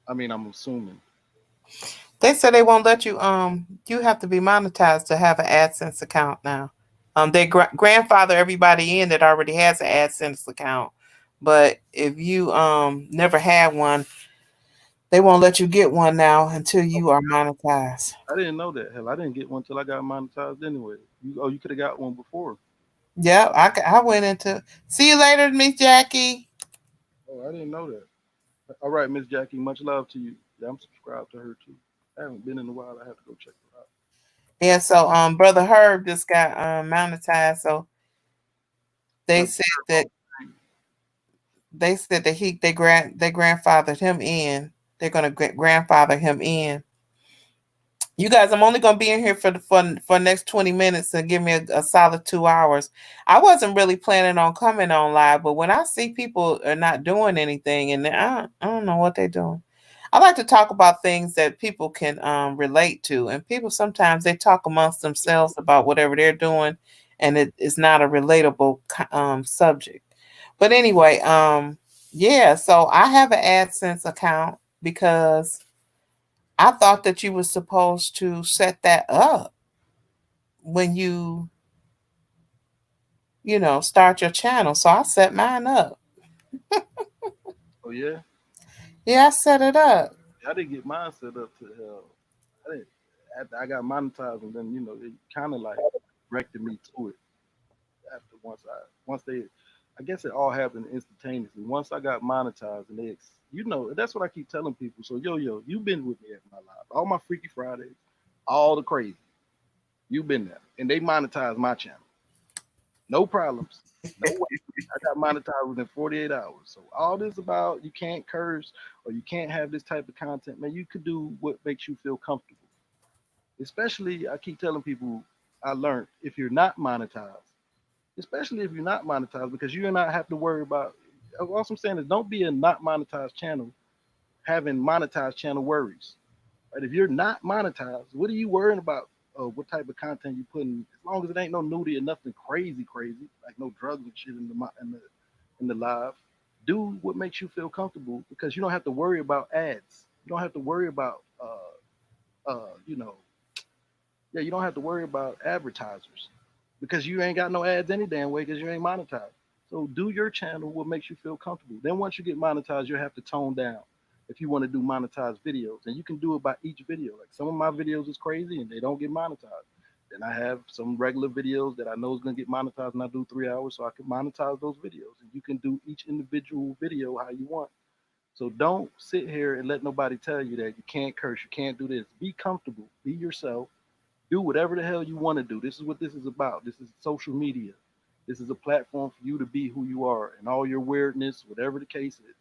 S1: I mean, I'm assuming.
S2: They said they won't let you. You have to be monetized to have an AdSense account now. They grandfather everybody in that already has an AdSense account, but if you never had one, they won't let you get one now until you are monetized.
S1: I didn't know that. Hell, I didn't get one till I got monetized anyway. You could have got one before.
S2: Yep, I went into. See you later, Miss Jackie.
S1: Oh, I didn't know that. All right, Miss Jackie, much love to you. Yeah, I'm subscribed to her too. I haven't been in a while. I have to go check her out.
S2: Yeah, so brother Herb just got monetized. So they
S1: Brother
S2: said
S1: Herb,
S2: that they grandfathered him in. They're gonna grandfather him in. You guys, I'm only gonna be in here for the next 20 minutes and give me a solid 2 hours. I wasn't really planning on coming on live, but when I see people are not doing anything and I don't know what they're doing. I like to talk about things that people can relate to, and people sometimes they talk amongst themselves about whatever they're doing, and it is not a relatable subject. But anyway, yeah. So I have an AdSense account because I thought that you were supposed to set that up when start your channel. So I set mine up.
S1: oh yeah,
S2: Yeah, I set it up.
S1: I didn't get mine set up to hell. I didn't. After I got monetized, and then they kind of like directed me to it. After once they, I guess it all happened instantaneously. Once I got monetized, and that's what I keep telling people. So yo, you've been with me at my live, all my Freaky Fridays, all the crazy. You've been there, and they monetized my channel. No problems. No way. I got monetized within 48 hours. So all this about you can't curse or you can't have this type of content, man. You could do what makes you feel comfortable. Especially, I keep telling people, I learned if you're not monetized, especially if you're not monetized, because you and not have to worry about. All I'm saying is, don't be a not monetized channel having monetized channel worries. Right? If you're not monetized, what are you worrying about? What type of content you putting? As long as it ain't no nudity or nothing crazy, like no drugs and shit in the live. Do what makes you feel comfortable because you don't have to worry about ads. You don't have to worry about uh, you know, yeah, you don't have to worry about advertisers because you ain't got no ads any damn way because you ain't monetized. So do your channel what makes you feel comfortable. Then once you get monetized, you have to tone down if you want to do monetized videos, and you can do it by each video. Like some of my videos is crazy and they don't get monetized. Then I have some regular videos that I know is gonna get monetized, and I do 3 hours, so I can monetize those videos. And you can do each individual video how you want. So don't sit here and let nobody tell you that you can't curse, you can't do this. Be comfortable, be yourself, do whatever the hell you want to do. This is what this is about. This is social media. This is a platform for you to be who you are and all your weirdness, whatever the case is.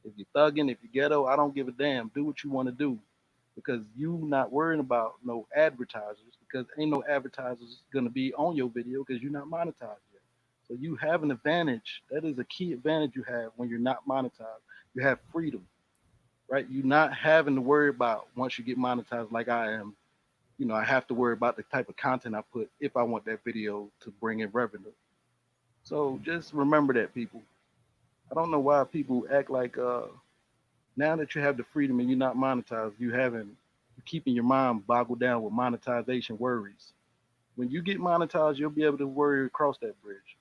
S1: If you're thugging, if you're ghetto, I don't give a damn. Do what you want to do because you not worrying about no advertisers because ain't no advertisers gonna be on your video because you're not monetized yet. So you have an advantage. That is a key advantage you have when you're not monetized. You have freedom, right? You're not having to worry about once you get monetized like I am. I have to worry about the type of content I put if I want that video to bring in revenue. So just remember that, people. I don't know why people act like now that you have the freedom and you're not monetized, you're keeping your mind boggled down with monetization worries. When you get monetized, you'll be able to worry across that bridge.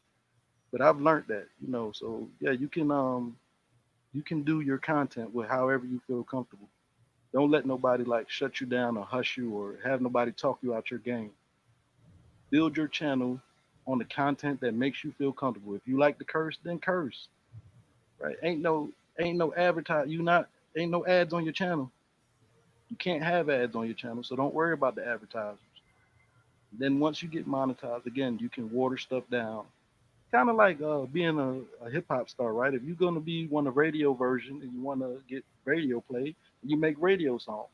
S1: But I've learned that. So yeah, you can do your content with however you feel comfortable. Don't let nobody like shut you down or hush you or have nobody talk you out your game. Build your channel on the content that makes you feel comfortable. If you like to curse, then curse. Right? Ain't no advertise. Ain't no ads on your channel. You can't have ads on your channel, so don't worry about the advertisers. Then once you get monetized, again, you can water stuff down. Kind of like being a hip hop star, right? If you're gonna be one of radio version and you want to get radio play, you make radio songs.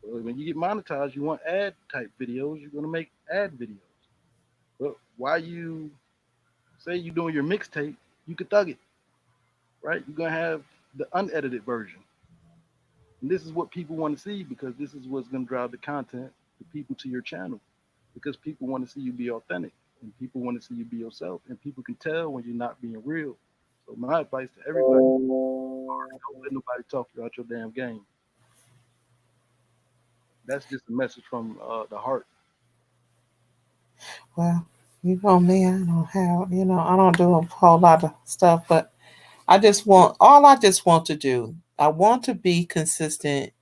S1: Well, when you get monetized, you want ad type videos. You're gonna make ad videos. But why you say you're doing your mixtape, you could thug it, right? You're gonna have the unedited version. And this is what people want to see because this is what's gonna drive the content, the people to your channel. because people want to see you be authentic and people want to see you be yourself and people can tell when you're not being real. So my advice to everybody, don't let nobody talk you out your damn game. That's just a message from the heart.
S2: Well, you know me, I don't have, I don't do a whole lot of stuff, but I just want to do, I want to be consistent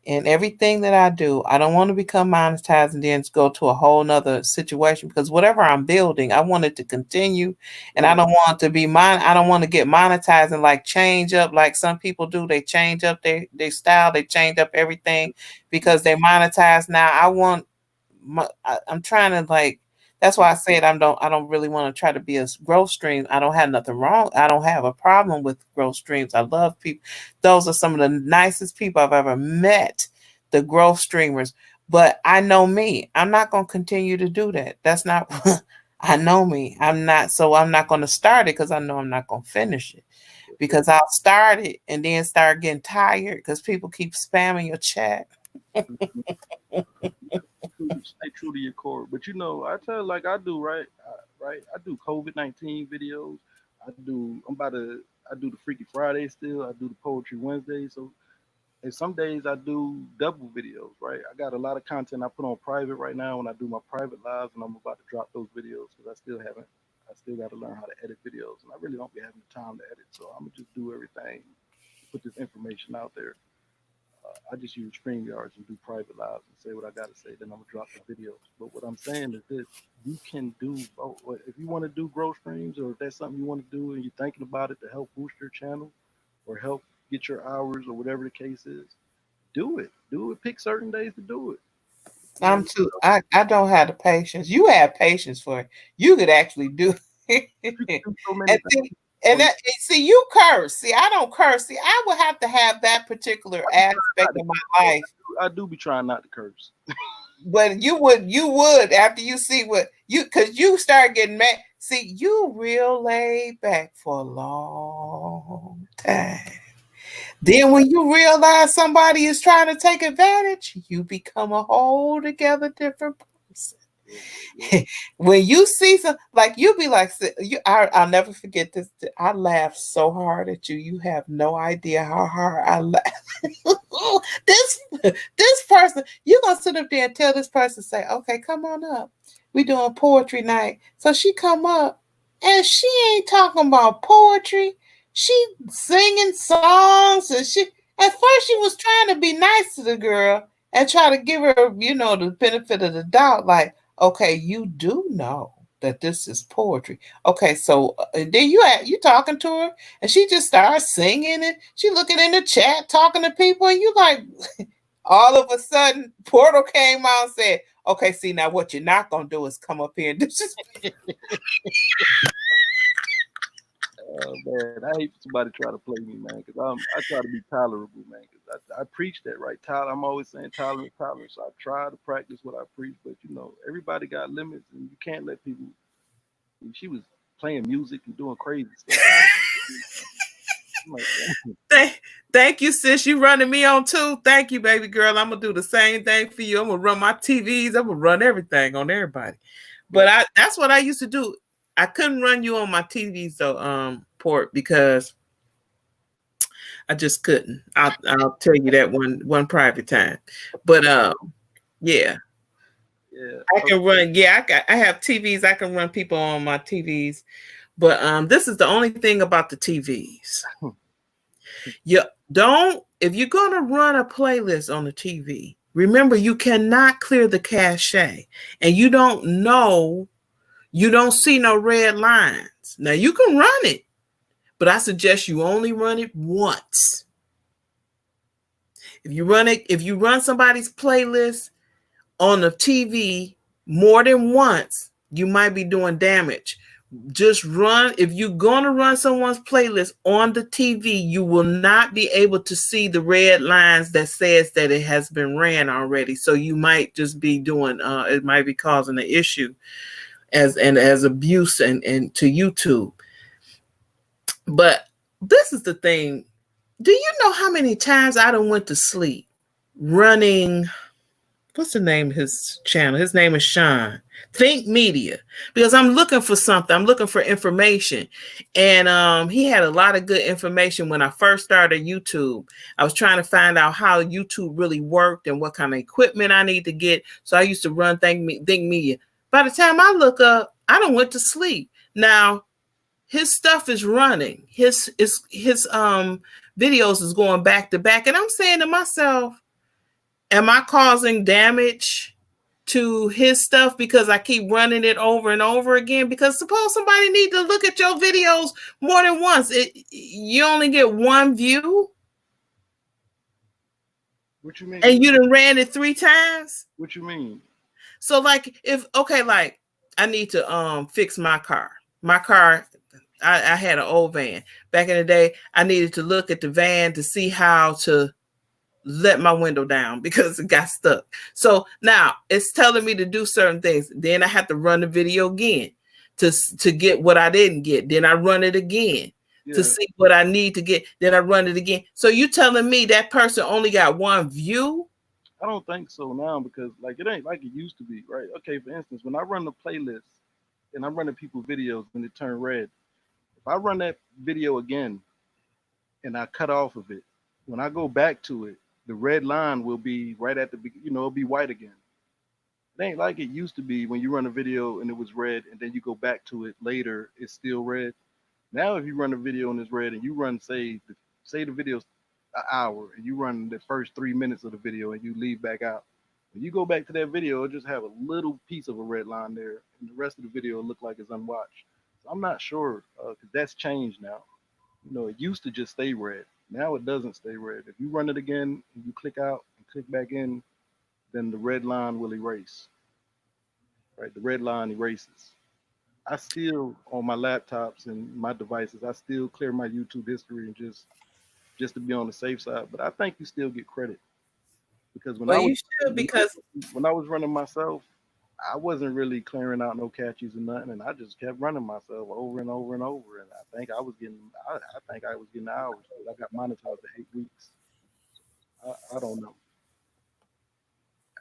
S2: in everything that I do. I don't want to become monetized and then go to a whole nother situation because whatever I'm building, I want it to continue. And I
S1: Right.
S2: don't want to be I don't want to get monetized and like change up like some people do. They change up their style, they change up everything because they monetize now. I'm trying to like, that's why I said I don't really want to try to be a growth stream. I don't have nothing wrong. I don't have a problem with growth streams. I love people. Those are some of the nicest people I've ever met, the growth streamers. But I know me. I'm not going to continue to do that. That's not I know me. I'm not going to start it because I know I'm not going to finish it. Because I'll start it and then start getting tired because people keep spamming your chat.
S1: Stay true to your core. But you know, I tell like I do, right? Right. I do COVID-19 videos. I do the Freaky Friday still. I do the Poetry Wednesday. So and some days I do double videos, right? I got a lot of content I put on private right now when I do my private lives, and I'm about to drop those videos because I still haven't. I still got to learn how to edit videos, and I really don't be having the time to edit. So I'm gonna just do everything, put this information out there. I just use StreamYards and do private lives and say what I got to say. Then I'm gonna drop the videos. But what I'm saying is this: you can do both. If you want to do growth streams, or if that's something you want to do and you're thinking about it to help boost your channel or help get your hours or whatever the case is, do it. Do it. Pick certain days to do it.
S2: I'm
S1: And
S2: too. I don't have the patience. You have patience for it. You could actually do it.
S1: you can do so many
S2: and
S1: things.
S2: see, see, you curse. See, I don't curse. See, I would have to have that particular aspect of my life.
S1: I do be trying not to curse.
S2: But you would after you see what you, because you start getting mad. See, you real laid back for a long time. Then when you realize somebody is trying to take advantage, you become a whole together different person. When you see some, like you be like, I'll never forget this. I laughed so hard at you. You have no idea how hard I laughed. this person, you're gonna sit up there and tell this person, say, okay, come on up. We doing poetry night. So she come up and she ain't talking about poetry. She singing songs and she at first she was trying to be nice to the girl and try to give her, the benefit of the doubt, like, okay, you do know that this is poetry. Okay, so then you talking to her, and she just starts singing, and she looking in the chat, talking to people, and you like, all of a sudden, Portal came out and said, "Okay, see now what you're not gonna do is come up here and disrespect."
S1: Man, I hate somebody try to play me, man, because I try to be tolerable, man. Because I preach that, right? I'm always saying tolerance, tolerance. So I try to practice what I preach, but everybody got limits, and you can't let people. She was playing music and doing crazy stuff.
S2: Thank you, sis. You running me on too. Thank you, baby girl. I'm gonna do the same thing for you. I'm gonna run my TVs. I'm gonna run everything on everybody. But that's what I used to do. I couldn't run you on my TVs though, Port, because I just couldn't. I'll tell you that one private time. But yeah.
S1: Yeah,
S2: I can run. Yeah, I have TVs. I can run people on my TVs. But this is the only thing about the TVs. If you're gonna run a playlist on the TV, remember you cannot clear the cache, and you don't see no red lines. Now you can run it, but I suggest you only run it once. If you run somebody's playlist on the TV more than once, you might be doing damage. Just run. If you're going to run someone's playlist on the TV, you will not be able to see the red lines that says that it has been ran already. So you might just be doing, it might be causing an issue as abuse and to YouTube. But this is the thing. Do you know how many times I done went to sleep running what's the name of his channel? His name is Sean Think Media, because I'm looking for something. I'm looking for information. And he had a lot of good information when I first started YouTube. I was trying to find out how YouTube really worked and what kind of equipment I need to get. So I used to run Think Media. By the time I look up, I done went to sleep. Now his stuff is running. His videos is going back to back. And I'm saying to myself, am I causing damage to his stuff because I keep running it over and over again? Because suppose somebody need to look at your videos more than once. You only get one view.
S1: What you mean?
S2: And you done ran it 3 times?
S1: What you mean?
S2: So like like I need to fix my car. My car, I had an old van. Back in the day, I needed to look at the van to see how to let my window down because it got stuck. So now it's telling me to do certain things. Then I have to run the video again to get what I didn't get. Then I run it again to see what I need to get. Then I run it again. So you telling me that person only got one view?
S1: I don't think so now, because like it ain't like it used to be, right? Okay, for instance, when I run the playlist and I'm running people's videos and it turn red, if I run that video again and I cut off of it, when I go back to it, the red line will be right at the beginning, it'll be white again. It ain't like it used to be when you run a video and it was red and then you go back to it later, it's still red. Now if you run a video and it's red and you run, say the video's an hour and you run the first 3 minutes of the video and you leave back out, when you go back to that video, it'll just have a little piece of a red line there and the rest of the video will look like it's unwatched. So I'm not sure, because that's changed now. You know, it used to just stay red. Now it doesn't stay red. If you run it again and you click out and click back in, then the red line will erase. Right? The red line erases. I still, on my laptops and my devices, I still clear my YouTube history and just to be on the safe side. But I think you still get credit, because when I was running myself, I wasn't really clearing out no catches or nothing, and I just kept running myself over and over and over. And I think I was getting hours. I got monetized for 8 weeks. I don't know.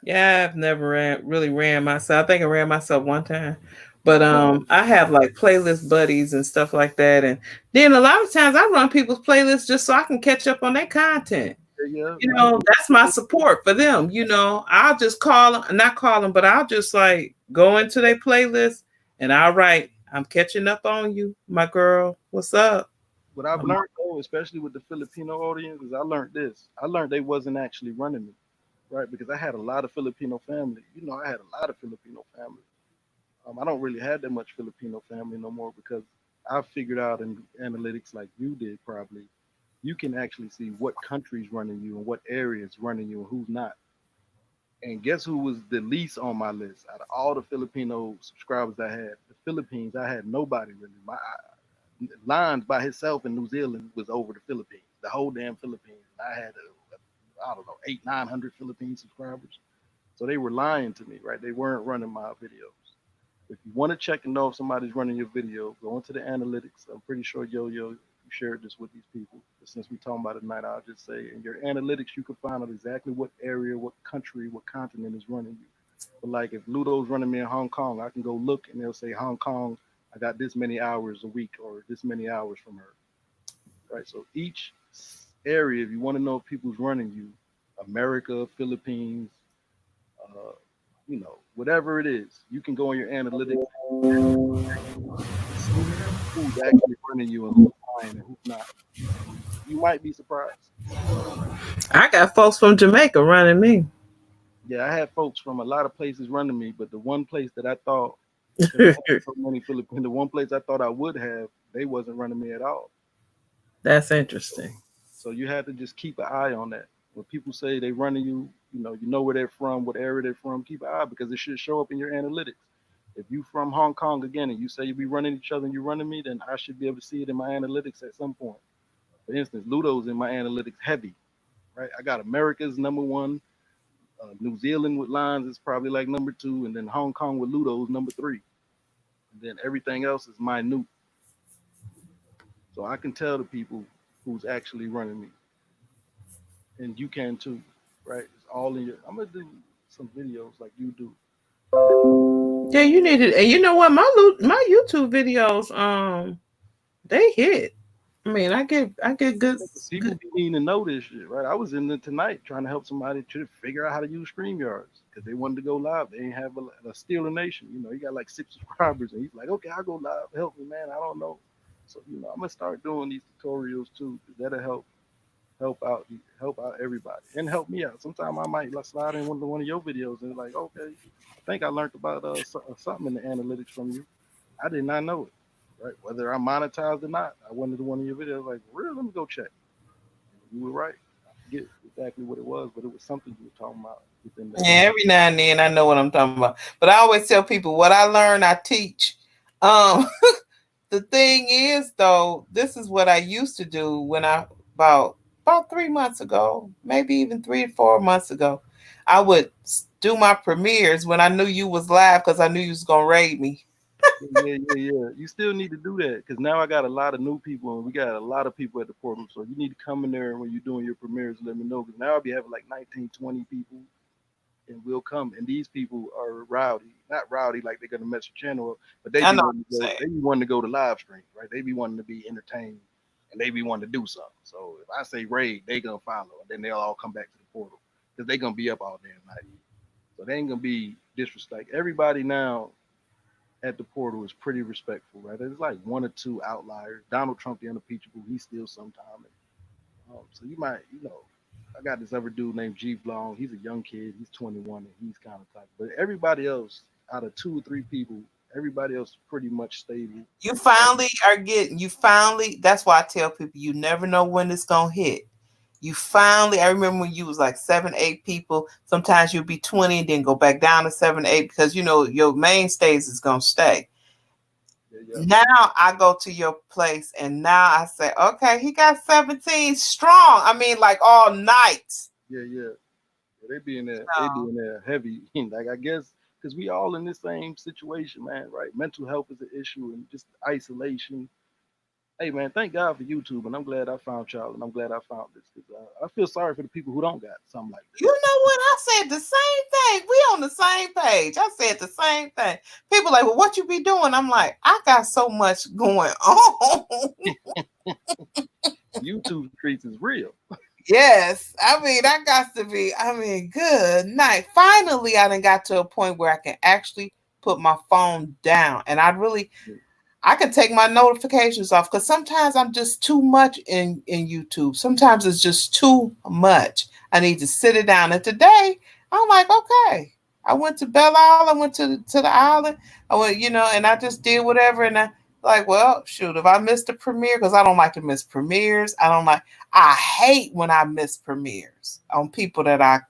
S2: Yeah, I've never really ran myself. I think I ran myself one time. But I have like playlist buddies and stuff like that. And then a lot of times I run people's playlists just so I can catch up on their content.
S1: Yeah,
S2: you know, that's my support for them. You know, I'll just not call them, but I'll just like go into their playlist and I'll write, I'm catching up on you, my girl. What's up?
S1: What I've learned though, especially with the Filipino audience, is I learned this. I learned they wasn't actually running me, right? Because I had a lot of Filipino family. You know, I had a lot of Filipino family. I don't really have that much Filipino family no more, because I figured out in analytics, like you did probably, you can actually see what country's running you and what areas running you and who's not. And guess who was the least on my list out of all the Filipino subscribers I had? The Philippines, I had nobody really. My Lines by himself in New Zealand was over the Philippines, the whole damn Philippines. I had, I don't know, 900 Philippine subscribers. So they were lying to me, right? They weren't running my videos. If you want to check and know if somebody's running your video, go into the analytics. I'm pretty sure Yo-Yo, you shared this with these people. But since we're talking about it tonight, I'll just say in your analytics, you can find out exactly what area, what country, what continent is running you. But like if Ludo's running me in Hong Kong, I can go look and they'll say Hong Kong, I got this many hours a week or this many hours from her. Right. So each area, if you want to know if people's running you, America, Philippines, you know, whatever it is, you can go on your analytics and see who's actually running you and who's lying and who's not. You might be surprised.
S2: I got folks from Jamaica running me.
S1: Yeah, I had folks from a lot of places running me, but the one place that I thought so many Philippines, the one place I thought I would have, they wasn't running me at all.
S2: That's interesting.
S1: So you have to just keep an eye on that. When people say they running you, you know where they're from, what area they're from, keep an eye, because it should show up in your analytics. If you from Hong Kong again and you say you be running each other and you running me, then I should be able to see it in my analytics at some point. For instance, Ludo's in my analytics heavy, right? I got America's number one, New Zealand with lines is probably like number two, and then Hong Kong with Ludo's number three. And then everything else is minute. So I can tell the people who's actually running me. And you can too, right? It's all in your. I'm gonna do some videos like you do.
S2: Yeah, you need it. And you know what? My YouTube videos, they hit. I mean, I get
S1: People
S2: good.
S1: be needing to know this shit, right? I was in there tonight trying to help somebody to figure out how to use StreamYards because they wanted to go live. They ain't have a Steeler Nation. You know, he got like 6 subscribers, and he's like, okay, I'll go live. Help me, man. I don't know. So you know, I'm gonna start doing these tutorials too. 'Cause that'll help out everybody and help me out. Sometimes I might like slide in one of your videos and like, okay, I think I learned about something in the analytics from you. I did not know it. Right, whether I monetized or not, I went into one of your videos like, real, let me go check. You were right. I forget exactly what it was, but it was something you were talking about within that.
S2: Yeah, every now and then I know what I'm talking about. But I always tell people what I learn, I teach. Um, the thing is though, this is what I used to do when I about 3 months ago, maybe even 3 to 4 months ago, I would do my premieres when I knew you was live because I knew you was gonna raid me.
S1: Yeah. You still need to do that because now I got a lot of new people and we got a lot of people at the portal. So you need to come in there when you're doing your premieres and let me know because now I'll be having like 19, 20 people and we'll come. And these people are rowdy, not rowdy like they're gonna mess your channel up, but
S2: I know what you're saying.
S1: they be wanting to go to live streams, right? They be wanting to be entertained and they be wanting to do something. So if I say raid, they gonna follow and then they'll all come back to the portal because they gonna be up all damn night. So they ain't gonna be disrespect. Everybody now at the portal is pretty respectful, right? There's like one or two outliers. Donald Trump, the unimpeachable, he's still sometime. So you might, I got this other dude named G Vlong. He's a young kid. He's 21 and he's kind of type. But everybody else, out of 2 or 3 people, everybody else is pretty much stable.
S2: You finally are getting, that's why I tell people you never know when it's gonna hit. You finally, I remember when you was like 7, 8 people, sometimes you'll be 20 and then go back down to 7, 8 because you know your mainstays is gonna stay.
S1: Yeah.
S2: Now I go to your place and now I say, okay, he got 17 strong. I mean, like all night.
S1: Yeah. They be in there. They be in there heavy. Like I guess because we all in the same situation, man. Right? Mental health is an issue and just isolation. Hey, man, thank God for YouTube, and I'm glad I found y'all, and I'm glad I found this because I feel sorry for the people who don't got something like this.
S2: You know what? I said the same thing. We on the same page. I said the same thing. People like, well, what you be doing? I'm like, I got so much going on.
S1: YouTube streets is real.
S2: Yes. I mean, good night. Finally, I done got to a point where I can actually put my phone down. And I can take my notifications off because sometimes I'm just too much in YouTube. Sometimes it's just too much. I need to sit it down. And today, I'm like, okay. I went to Belle Isle. I went to the island. I went, and I just did whatever. And I like, well, shoot, if I missed a premiere, because I don't like to miss premieres. I hate when I miss premieres on people that I,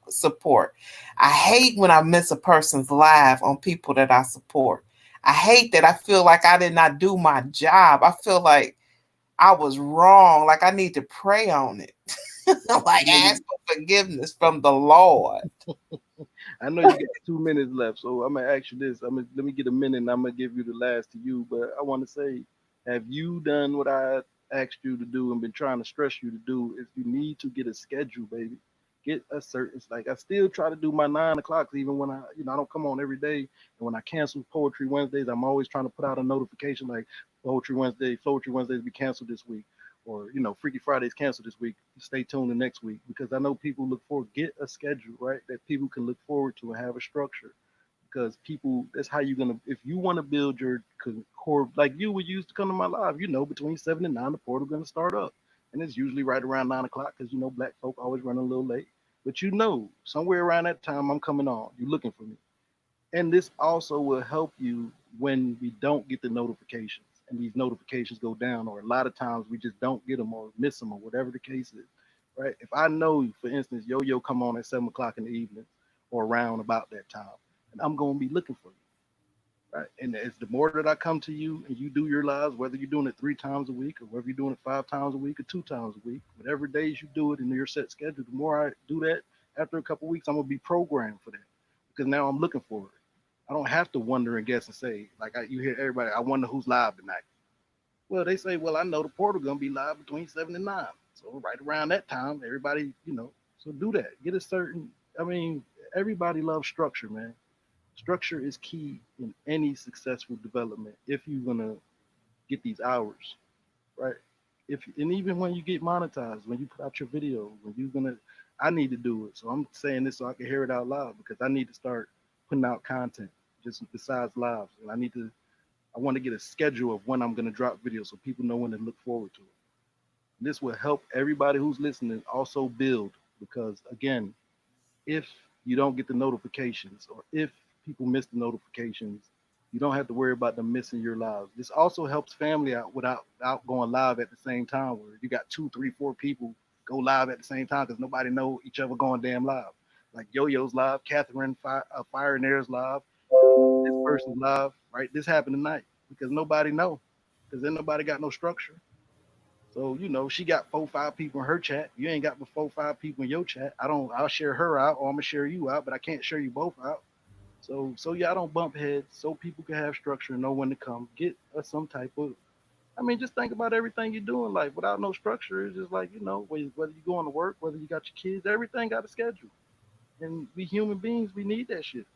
S2: support. I hate when I miss a person's live on people that I support. I hate that. I feel like I did not do my job. I feel like I was wrong. Like I need to pray on it. Like ask for forgiveness from the Lord.
S1: I know you got 2 minutes left, so I'm gonna ask you this. Let me get a minute, and I'm gonna give you the last to you. But I want to say, have you done what I asked you to do and been trying to stress you to do? If you need to get a schedule, baby, get a certain. It's like I still try to do my 9 o'clocks, even when I don't come on every day. And when I cancel Poetry Wednesdays, I'm always trying to put out a notification like Poetry Wednesdays be canceled this week, or Freaky Fridays canceled this week. Stay tuned the next week because I know people look forward. Get a schedule, right, that people can look forward to and have a structure. Because people, that's how you're gonna. If you want to build your core, like you would use to come to my live, between 7 and 9, the portal gonna start up, and it's usually right around 9 o'clock because black folk always run a little late. But somewhere around that time I'm coming on. You're looking for me. And this also will help you when we don't get the notifications and these notifications go down, or a lot of times we just don't get them or miss them or whatever the case is, right? If I know, for instance, Yo-Yo come on at 7 o'clock in the evening or around about that time, and I'm going to be looking for you, right? And as the more that I come to you and you do your lives, whether you're doing it 3 times a week or whether you're doing it 5 times a week or 2 times a week, whatever days you do it in your set schedule, the more I do that, after a couple of weeks, I'm going to be programmed for that because now I'm looking for it. I don't have to wonder and guess and say, like you hear everybody, I wonder who's live tonight. Well, they say, well, I know the portal gonna be live between 7 and 9. So right around that time, everybody, so do that. Get a certain, I mean, everybody loves structure, man. Structure is key in any successful development if you're gonna get these hours, right? If and even when you get monetized, when you put out your video, when you're gonna, I need to do it. So I'm saying this so I can hear it out loud because I need to start putting out content just besides lives, and I want to get a schedule of when I'm gonna drop videos so people know when to look forward to it. This will help everybody who's listening also build because again, if you don't get the notifications or if people miss the notifications, you don't have to worry about them missing your lives. This also helps family out without going live at the same time where you got two, three, four people go live at the same time because nobody know each other going damn live. Like Yo-Yo's live, Catherine Fire and Air's live, this person's live, right? This happened tonight because nobody know because then nobody got no structure. So she got 4, 5 people in her chat. You ain't got but 4, 5 people in your chat. I'll share her out, or I'm gonna share you out, but I can't share you both out. So y'all don't bump heads, so people can have structure and know when to come. Get some type of. I mean, just think about everything you do in life. Without no structure, it's just like whether you going to work, whether you got your kids, everything got a schedule. And we human beings, we need that shit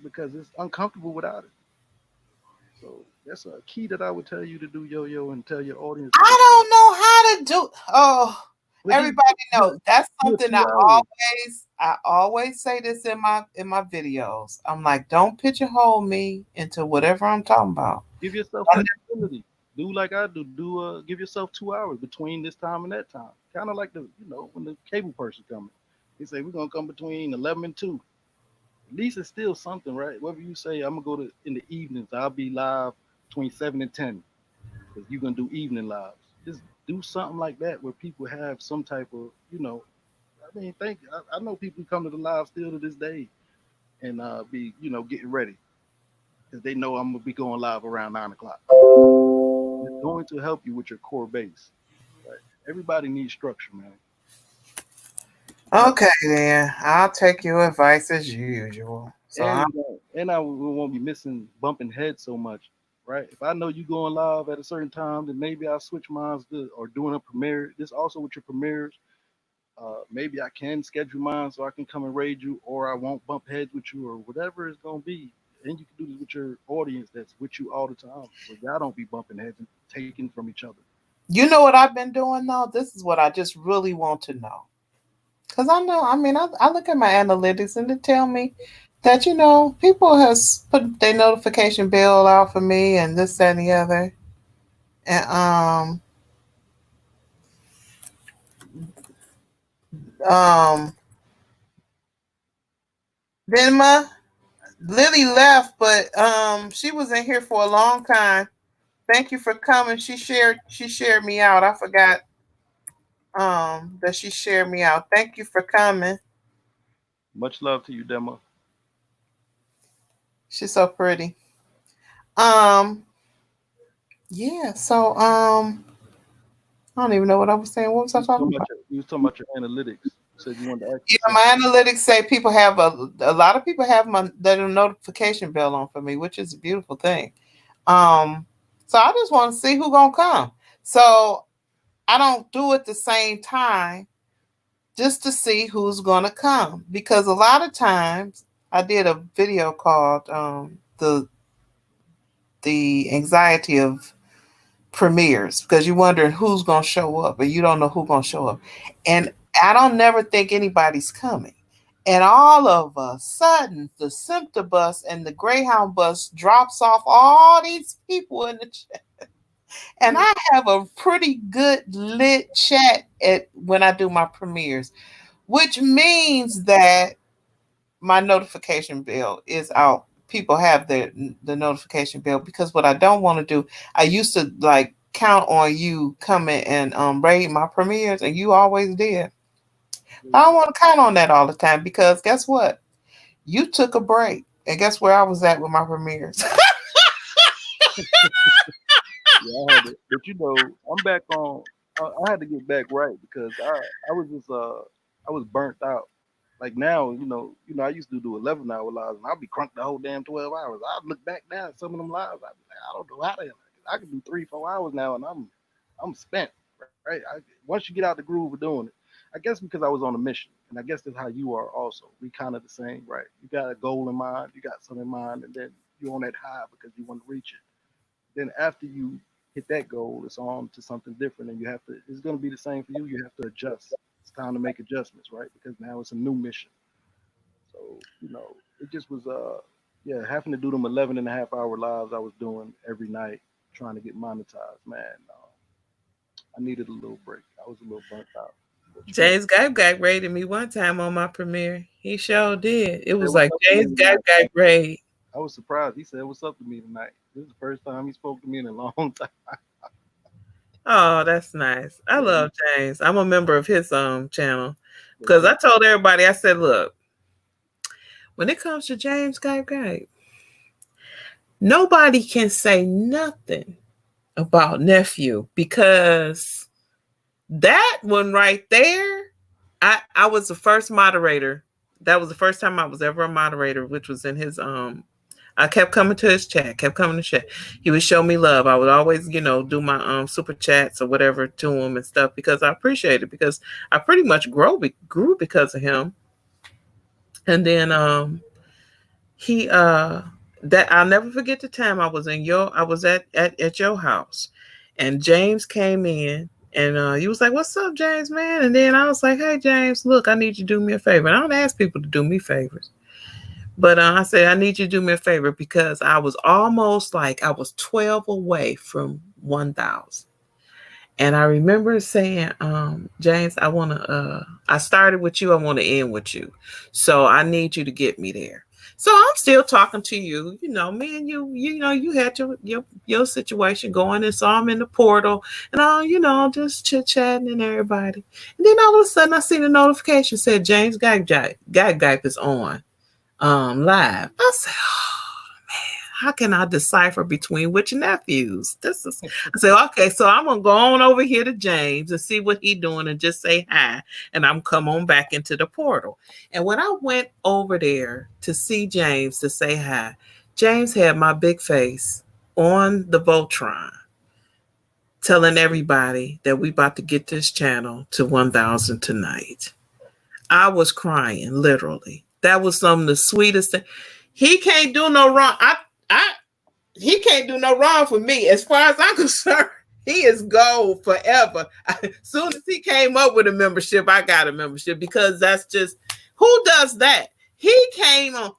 S1: because it's uncomfortable without it. So that's a key that I would tell you to do, Yo-Yo, and tell your audience.
S2: I don't know how to do. Oh, everybody knows that's something I always say this in my videos. I'm like, don't pigeonhole me into whatever I'm talking about.
S1: Give yourself flexibility. Do like I do. Give yourself 2 hours between this time and that time. Kind of like when the cable person coming. They say we're gonna come between 11 and 2. At least it's still something, right? Whether you say I'm gonna go to in the evenings, I'll be live between 7 and 10 because you're gonna do evening lives. Just do something like that where people have some type of, I mean, I know people come to the live still to this day and be, getting ready because they know I'm gonna be going live around 9 o'clock. It's going to help you with your core base. Right? Everybody needs structure, man.
S2: Okay, then I'll take your advice as usual. So
S1: and I won't be missing bumping heads so much, right? If I know you going live at a certain time, then maybe I'll switch mine to or doing a premiere. This also with your premieres. Maybe I can schedule mine so I can come and raid you, or I won't bump heads with you, or whatever it's gonna be. And you can do this with your audience that's with you all the time, so y'all don't be bumping heads and taking from each other.
S2: You know what I've been doing though? This is what I just really want to know. Because I know, I mean, I look at my analytics and they tell me that, people has put their notification bell out for me and this, that, and the other. And then my Lily left, but she was in here for a long time. Thank you for coming. She shared me out. I forgot that she shared me out. Thank you for coming.
S1: Much love to you, Dema.
S2: She's so pretty. Um yeah, so I don't even know what I was saying. What was I talking about?
S1: You was talking about your analytics. You said you wanted to ask.
S2: Yeah, my analytics say people have a lot of people have their notification bell on for me, which is a beautiful thing. So I just want to see who's gonna come. So I don't do it the same time just to see who's gonna come because a lot of times I did a video called the anxiety of premieres because you're wondering who's gonna show up and you don't know who's gonna show up. And I don't never think anybody's coming. And all of a sudden, the Simpta bus and the Greyhound bus drops off all these people in the chat. And I have a pretty good lit chat when I do my premieres, which means that my notification bell is out. People have the notification bell because what I don't want to do, I used to like count on you coming and raid my premieres, and you always did. I don't want to count on that all the time because guess what? You took a break, and guess where I was at with my premieres?
S1: Yeah, I had it. But I'm back on. I had to get back right because I was just I was burnt out. Like now, I used to do 11-hour lives, and I'd be crunked the whole damn 12 hours. I'd look back now at some of them lives. I'd be like, I don't know how the hell I can do 3, 4 hours now, and I'm spent. Right? Once you get out the groove of doing it, I I guess because I was on a mission, and I guess that's how you are also. We kind of the same, right? You got a goal in mind, you got something in mind, and then you're on that high because you want to reach it. Then after you hit that goal, it's on to something different, and you have to. It's going to be the same for you. You have to adjust. It's time to make adjustments, right? Because now it's a new mission. So it just was yeah, having to do them 11 and a half hour lives I was doing every night, trying to get monetized. Man, I needed a little break. I was a little burnt out. But
S2: James Gype rated me one time on my premiere. He sure did. It
S1: said,
S2: was
S1: "What's
S2: like
S1: up to me
S2: James
S1: tonight?"
S2: Gype raid.
S1: I was surprised. He said, "What's up to me tonight?" This is the first time he spoke to me in a long time.
S2: Oh, that's nice. I
S1: Yeah,
S2: love James. I'm a member of his channel
S1: but
S2: because I told everybody, I said, look, when it comes to James Gype, nobody can say nothing about nephew because that one right there, I was the first moderator. That was the first time I was ever a moderator, which was in his I kept coming to his chat, kept coming to chat. He would show me love. I would always, do my super chats or whatever to him and stuff because I appreciate it because I pretty much grew because of him. And then he that I'll never forget the time I was at your house and James came in and he was like, "What's up, James, man?" And then I was like, "Hey James, look, I need you to do me a favor." And I don't ask people to do me favors. But I said, I need you to do me a favor because I was almost like I was 12 away from 1,000. And I remember saying, James, I started with you. I want to end with you. So I need you to get me there. So I'm still talking to you, me and you had your situation going. And so I'm in the portal and just chit chatting and everybody. And then all of a sudden I seen a notification said James Gype is on live. I said, oh man, how can I decipher between which nephews? I said, okay, so I'm gonna go on over here to James and see what he doing and just say hi. And I'm come on back into the portal. And when I went over there to see James to say hi, James had my big face on the Voltron telling everybody that we about to get this channel to 1,000 tonight. I was crying, literally. That was some of the sweetest thing. He can't do no wrong. He can't do no wrong for me. As far as I'm concerned, he is gold forever. As soon as he came up with a membership, I got a membership because that's just who does that? He came on.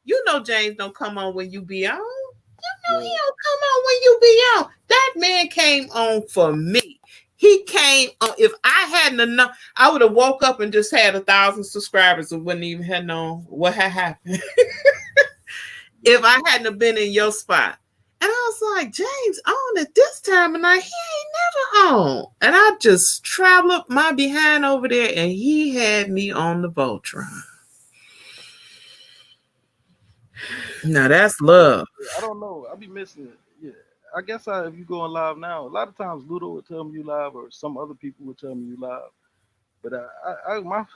S2: James don't come on when you be on. He don't come on when you be on. That man came on for me. He came on. If I hadn't enough, I would have woke up and just had 1,000 subscribers and wouldn't even have known what had happened. If I hadn't have been in your spot. And I was like, James on at this time of night, he ain't never on. And I just traveled my behind over there and he had me on the Voltron. Now that's love.
S1: I don't know. I'll be missing it. Yeah. I guess if you going live now, a lot of times Ludo would tell me you live, or some other people would tell me you live. But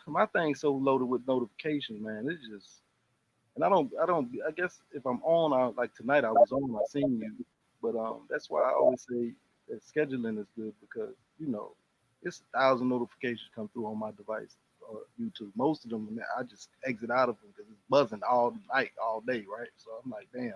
S1: my thing's so loaded with notifications, man. It's just, and I guess if I'm on, like tonight I was on, I seen you. But that's why I always say that scheduling is good because it's 1,000 notifications come through on my device or YouTube. Most of them, I just exit out of them because it's buzzing all night, all day, right? So I'm like, damn.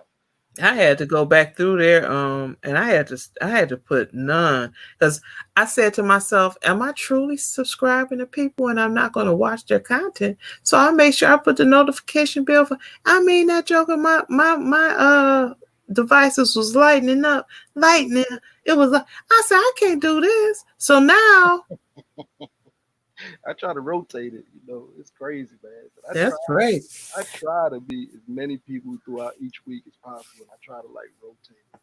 S2: I had to go back through there, and I had to put none because I said to myself, "Am I truly subscribing to people and I'm not going to watch their content?" So I made sure I put the notification bell for. I mean, that joker, my devices was lightening up, lightning. It was. I said, I can't do this. So now.
S1: I try to rotate it, it's crazy, man. But
S2: That's great.
S1: I try to be as many people throughout each week as possible. And I try to like rotate it,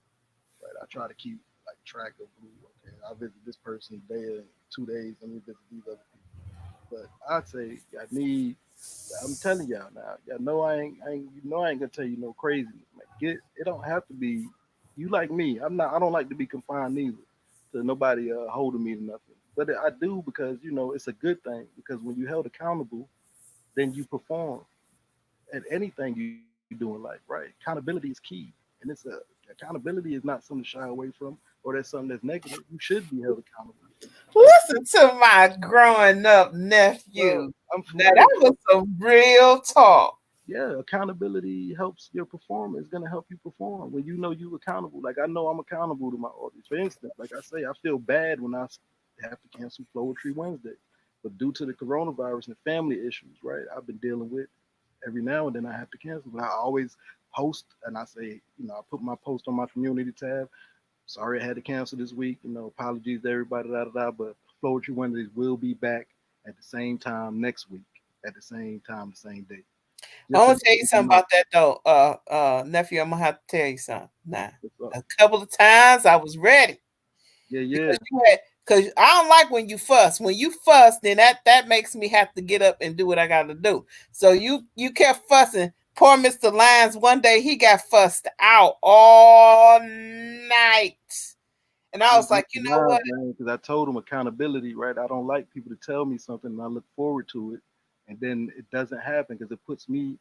S1: right? I try to keep like track of who. Okay, I visit this person today in 2 days. Let me visit these other people. But I'd say I need. I'm telling y'all now. Y'all know I ain't gonna tell you no craziness. It don't have to be. You like me. I'm not. I don't like to be confined neither to nobody holding me to nothing. But I do because it's a good thing because when you held accountable, then you perform at anything you do in life, right? Accountability is key, and Accountability is not something to shy away from, or that's something that's negative. You should be held accountable.
S2: Listen to my growing up
S1: Well,
S2: nephew.
S1: I'm for
S2: Now
S1: real.
S2: that was some real talk.
S1: Yeah, accountability helps your performance. It's gonna help you perform when you know you accountable. Like I know I'm accountable to my audience. For instance, like I say, I feel bad when have to cancel Poetry Wednesday, but due to the coronavirus and family issues, right, I've been dealing with every now and then I have to cancel. But I always post and I say, I put my post on my community tab. Sorry I had to cancel this week. Apologies to everybody, but Poetry Wednesdays will be back at the same time next week, at the same time, the same day.
S2: I
S1: Just
S2: want
S1: so
S2: to tell you something about that though, nephew. I'm gonna have to tell you something. Now, a couple of times I was ready.
S1: Yeah.
S2: Because I don't like when you fuss. When you fuss, then that makes me have to get up and do what I got to do. So you kept fussing. Poor Mr. Lyons, one day he got fussed out all night. And I was like, you know what?
S1: Because I told him accountability, right? I don't like people to tell me something and I look forward to it. And then it doesn't happen because it puts me,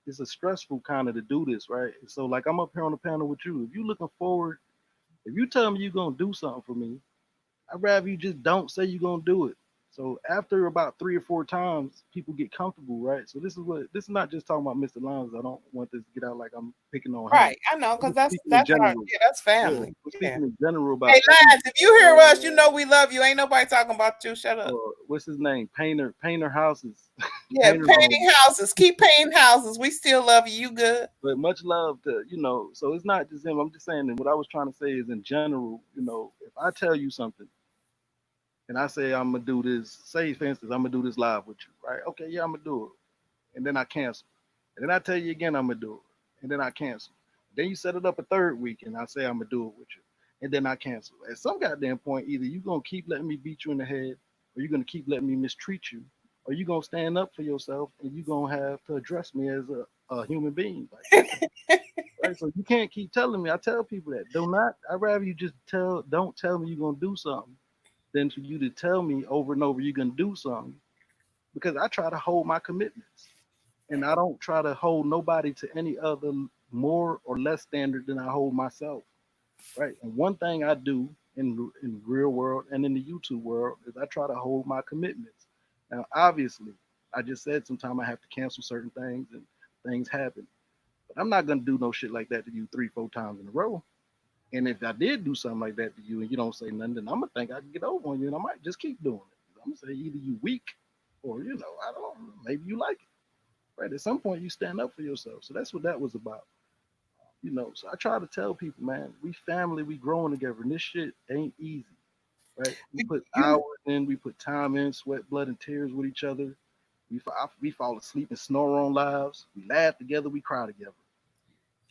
S1: it's a stressful kind of to do this, right? So, like, I'm up here on the panel with you. If you're looking forward, if you tell me you're going to do something for me, I'd rather you just don't say you're going to do it. So after about 3 or 4 times, people get comfortable, right? So this is not just talking about Mr. Lyons. I don't want this to get out like I'm picking on him.
S2: Right, I know, because that's that's family.
S1: We're speaking in general about.
S2: Hey, Lyons, if you hear us, you know we love you. Ain't nobody talking about you. Shut up.
S1: What's his name? Painter Houses.
S2: Yeah, painting houses. Keep painting houses. We still love you. You good?
S1: But much love to So it's not just him. I'm just saying that what I was trying to say is in general. If I tell you something and I say I'm gonna do this, say for instance I'm gonna do this live with you, right? Okay, yeah, I'm gonna do it, and then I cancel, and then I tell you again I'm gonna do it, and then I cancel. Then you set it up a third week, and I say I'm gonna do it with you, and then I cancel. At some goddamn point, either you gonna keep letting me beat you in the head, or you're gonna keep letting me mistreat you, or you gonna stand up for yourself, and you gonna have to address me as a human being. Right? So you can't keep telling me. I tell people that. I'd rather you just don't tell me you're gonna do something than for you to tell me over and over you're gonna do something, because I try to hold my commitments and I don't try to hold nobody to any other more or less standard than I hold myself. Right. And one thing I do in real world and in the YouTube world is I try to hold my commitments. Now, obviously, I just said sometimes I have to cancel certain things and things happen. But I'm not gonna do no shit like that to you 3, 4 times in a row. And if I did do something like that to you and you don't say nothing, then I'm gonna think I can get over on you and I might just keep doing it. I'm gonna say either you weak or I don't know, maybe you like it. Right. At some point you stand up for yourself. So that's what that was about. So I try to tell people, man, we family, we growing together, and this shit ain't easy. Right? We put hours in, we put time in, sweat, blood, and tears with each other. We fall asleep and snore on lives. We laugh together, we cry together.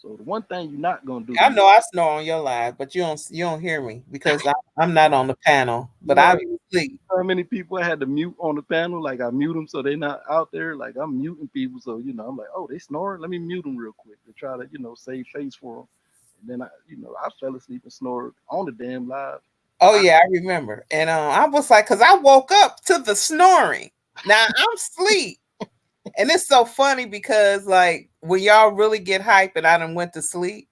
S1: So the one thing you're not gonna do.
S2: I know I snore on your live, but you don't hear me because I'm not on the panel. But I sleep.
S1: How many people I had to mute on the panel? Like I mute them so they're not out there. Like I'm muting people, so I'm like, oh, they snoring. Let me mute them real quick to try to save face for them. And then I fell asleep and snored on the damn live.
S2: Oh yeah, I remember. And I was like, because I woke up to the snoring. Now I'm asleep. And it's so funny because like when y'all really get hype and I done went to sleep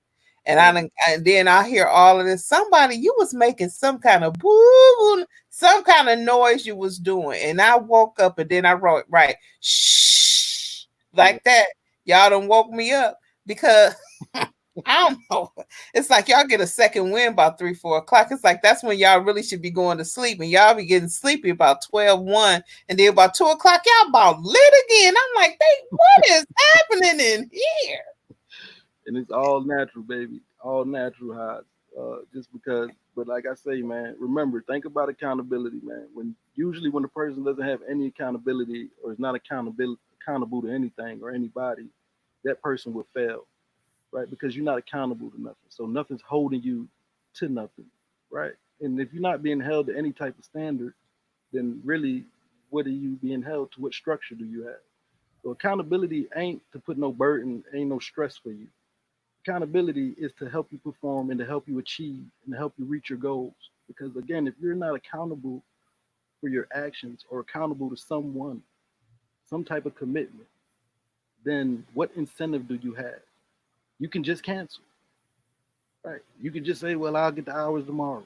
S2: and then I hear all of this. Somebody, you was making some kind of boo, some kind of noise you was doing. And I woke up and then I wrote right, shh, like that. Y'all done woke me up because I don't know. It's like y'all get a second wind about 3, 4 o'clock. It's like that's when y'all really should be going to sleep. And y'all be getting sleepy about 12, 1. And then about 2 o'clock, y'all about lit again. I'm like, what is happening in here?
S1: And it's all natural, baby. All natural highs. Just because, but like I say, man, remember, think about accountability, man. Usually when a person doesn't have any accountability or is not accountable to anything or anybody, that person will fail. Right? Because you're not accountable to nothing. So nothing's holding you to nothing, right? And if you're not being held to any type of standard, then really, what are you being held to? What structure do you have? So accountability ain't to put no burden, ain't no stress for you. Accountability is to help you perform and to help you achieve and to help you reach your goals. Because again, if you're not accountable for your actions or accountable to someone, some type of commitment, then what incentive do you have? You can just cancel. Right. You could just say, well, I'll get the hours tomorrow.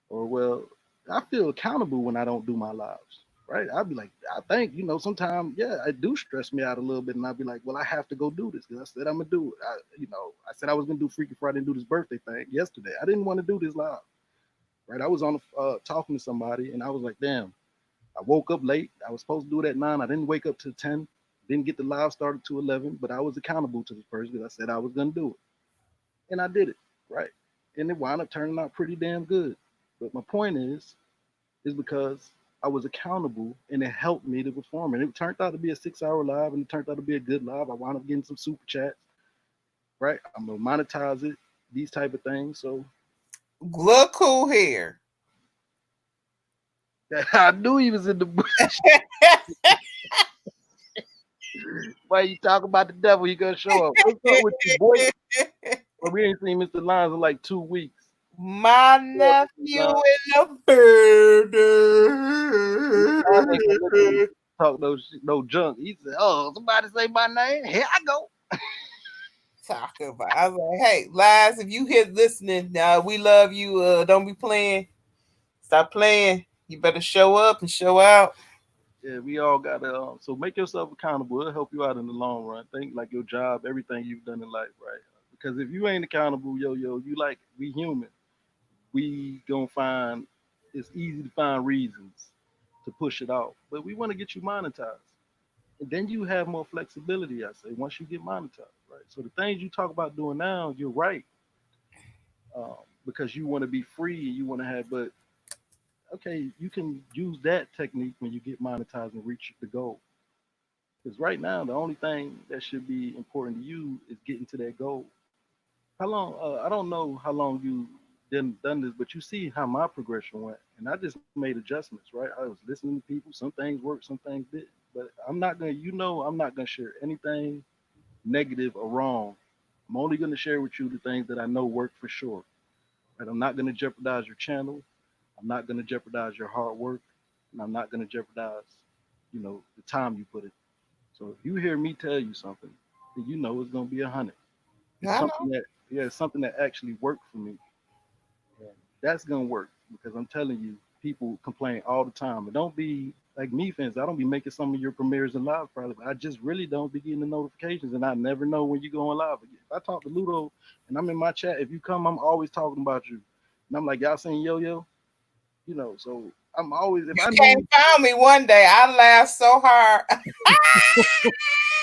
S1: Or, well, I feel accountable when I don't do my lives. Right. I'd be like, I think, sometimes, yeah, it do stress me out a little bit. And I'd be like, well, I have to go do this because I said I'm going to do it. I said I was going to do Freaky Friday and do this birthday thing yesterday. I didn't want to do this live. Right. I was on talking to somebody and I was like, damn, I woke up late. I was supposed to do it at 9. I didn't wake up till 10. Didn't get the live started to 11, but I was accountable to this person because I said I was going to do it. And I did it. Right. And it wound up turning out pretty damn good. But my point is because I was accountable and it helped me to perform. And it turned out to be a 6-hour live and it turned out to be a good live. I wound up getting some super chats. Right. I'm going to monetize it, these type of things. So
S2: look who here.
S1: I knew he was in the bush. Why you talk about the devil? He gonna show up. What's up with you, boy? Well, we ain't seen Mr. Lyons in like 2 weeks.
S2: My nephew in the murder.
S1: Talk no junk. He said, "Oh, somebody say my name. Here I go."
S2: Talking about. I was like, "Hey, Lies, if you here listening, we love you. Don't be playing. Stop playing. You better show up and show out."
S1: Yeah, we all got to. So make yourself accountable. It'll help you out in the long run. Think like your job, everything you've done in life, right? Because if you ain't accountable, you like we human. We gonna find it's easy to find reasons to push it off, but we want to get you monetized, and then you have more flexibility. I say once you get monetized, right? So the things you talk about doing now, you're right, because you want to be free and you want to have, but okay, you can use that technique when you get monetized and reach the goal. Because right now, the only thing that should be important to you is getting to that goal. How long? I don't know how long you done this, but you see how my progression went, and I just made adjustments. Right, I was listening to people. Some things worked, some things didn't. But I'm not gonna, I'm not gonna share anything negative or wrong. I'm only gonna share with you the things that I know work for sure. Right, I'm not gonna jeopardize your channel. I'm not gonna jeopardize your hard work, and I'm not gonna jeopardize, the time you put in. So if you hear me tell you something, then you know it's gonna be 100. It's something that, yeah, it's something that actually worked for me. And that's gonna work because I'm telling you, people complain all the time. And don't be like me, fans. I don't be making some of your premieres and live probably, but I just really don't be getting the notifications, and I never know when you're going live again. If I talk to Ludo and I'm in my chat, if you come, I'm always talking about you. And I'm like, y'all seen Yo Yo? So I'm always. If
S2: you can't find me one day, I laughed so hard.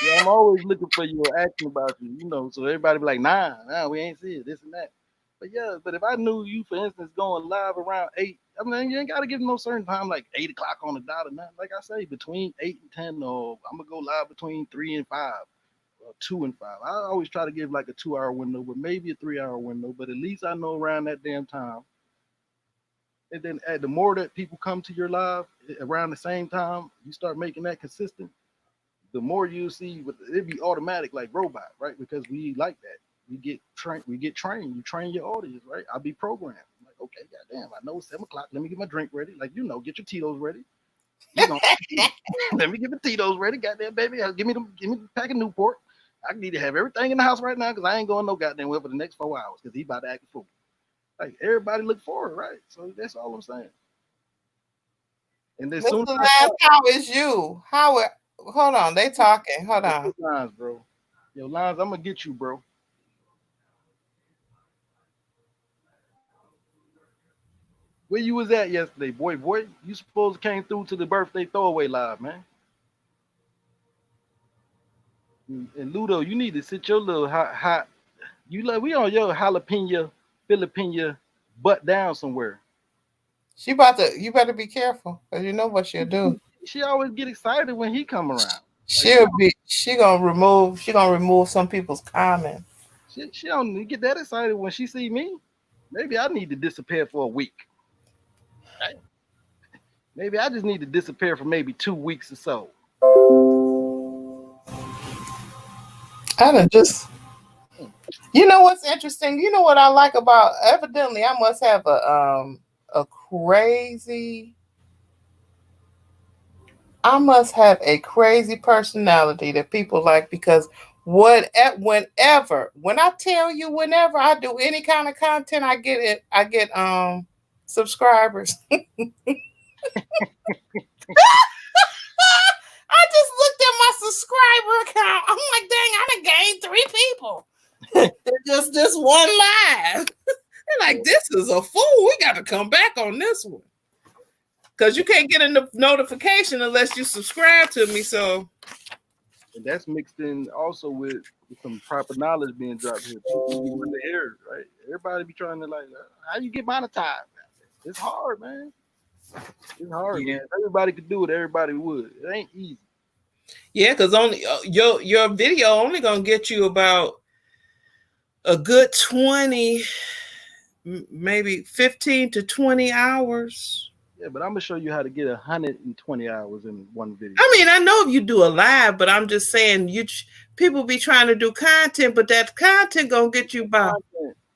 S1: Yeah, I'm always looking for you or asking about you. So everybody be like, nah, we ain't see it, this and that. But yeah, but if I knew you, for instance, going live around 8, I mean, you ain't got to give no certain time, like 8 o'clock on the dot or nothing. Like I say, between 8 and 10, or I'm going to go live between 3 and 5, or 2 and 5. I always try to give like a 2-hour window, but maybe a 3-hour window. But at least I know around that damn time. And then the more that people come to your live around the same time, you start making that consistent, the more you see, it'd be automatic like robot, right? Because we like that. We get trained. You train your audience, right? I'll be programmed. I'm like, okay, goddamn, I know it's 7 o'clock. Let me get my drink ready. Like, get your Tito's ready. Let me get my Tito's ready. Goddamn, baby, give me the pack of Newport. I need to have everything in the house right now because I ain't going no goddamn well for the next 4 hours because he about to act a fool. Like, everybody look forward, right? So that's all I'm saying. And then soon as
S2: how is you? Hold on, they talking. Hold on.
S1: Lines, bro. Yo, Lines, I'm gonna get you, bro. Where you was at yesterday, boy? You supposed to came through to the birthday throwaway live, man. And Ludo, you need to sit your little hot. We on your jalapeno Filipina butt down somewhere.
S2: You better be careful because you know what she'll do.
S1: She always get excited when he come around.
S2: She gonna remove some people's comments.
S1: She don't get that excited when she see me. Maybe I need to disappear for a week. Right? Maybe I just need to disappear for maybe 2 weeks or so.
S2: You know what's interesting? You know what I like about? Evidently, I must have a crazy personality that people like because Whenever. When I tell you, whenever I do any kind of content, I get it. I get subscribers. I just looked at my subscriber account. I'm like, dang, I done gained 3 people. Just this one live. They're like, this is a fool. We got to come back on this one. Because you can't get a notification unless you subscribe to me. So,
S1: and that's mixed in also with some proper knowledge being dropped here. People be wanting to hear, right? Everybody be trying to like, how you get monetized? It's hard, man. It's hard,
S2: yeah.
S1: man. If everybody could do it, everybody would. It ain't easy.
S2: Yeah, because only your video only gonna get you about a good 20, maybe 15 to 20 hours.
S1: Yeah, but I'm gonna show you how to get 120 hours in one video.
S2: I mean, I know if you do a live, but I'm just saying people be trying to do content, but that content gonna get you by.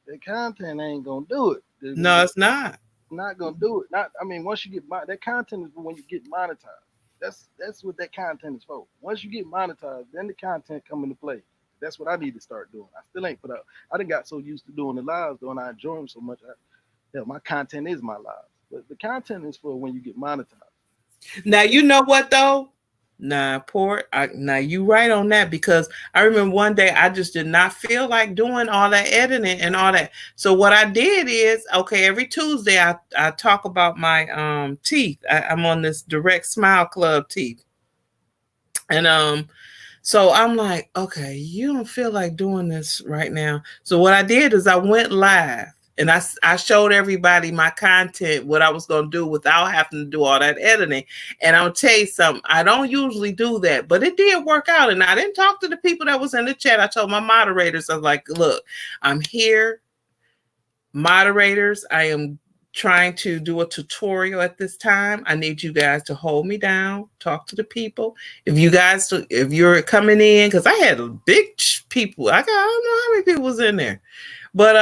S1: The content ain't gonna do it.
S2: No, it's not.
S1: Not gonna do it. Not. I mean, once you get that content is when you get monetized. That's what that content is for. Once you get monetized, then the content come into play. That's what I need to start doing. I still ain't put out. I done got so used to doing the lives, though, and I enjoy them so much. My content is my lives, but the content is for when you get monetized.
S2: Now you know what though. Now you right on that, because I remember one day I just did not feel like doing all that editing and all that. So what I did is, okay, every Tuesday I talk about my teeth. I'm on this Direct Smile Club teeth. And so I'm like, okay, you don't feel like doing this right now. So what I did is I went live. And I showed everybody my content, what I was going to do without having to do all that editing. And I'll tell you something, I don't usually do that, but it did work out. And I didn't talk to the people that was in the chat. I told my moderators, I was like, look, I'm here. Moderators, I am trying to do a tutorial at this time. I need you guys to hold me down, talk to the people. If you're coming in, because I had big people. I don't know how many people was in there. But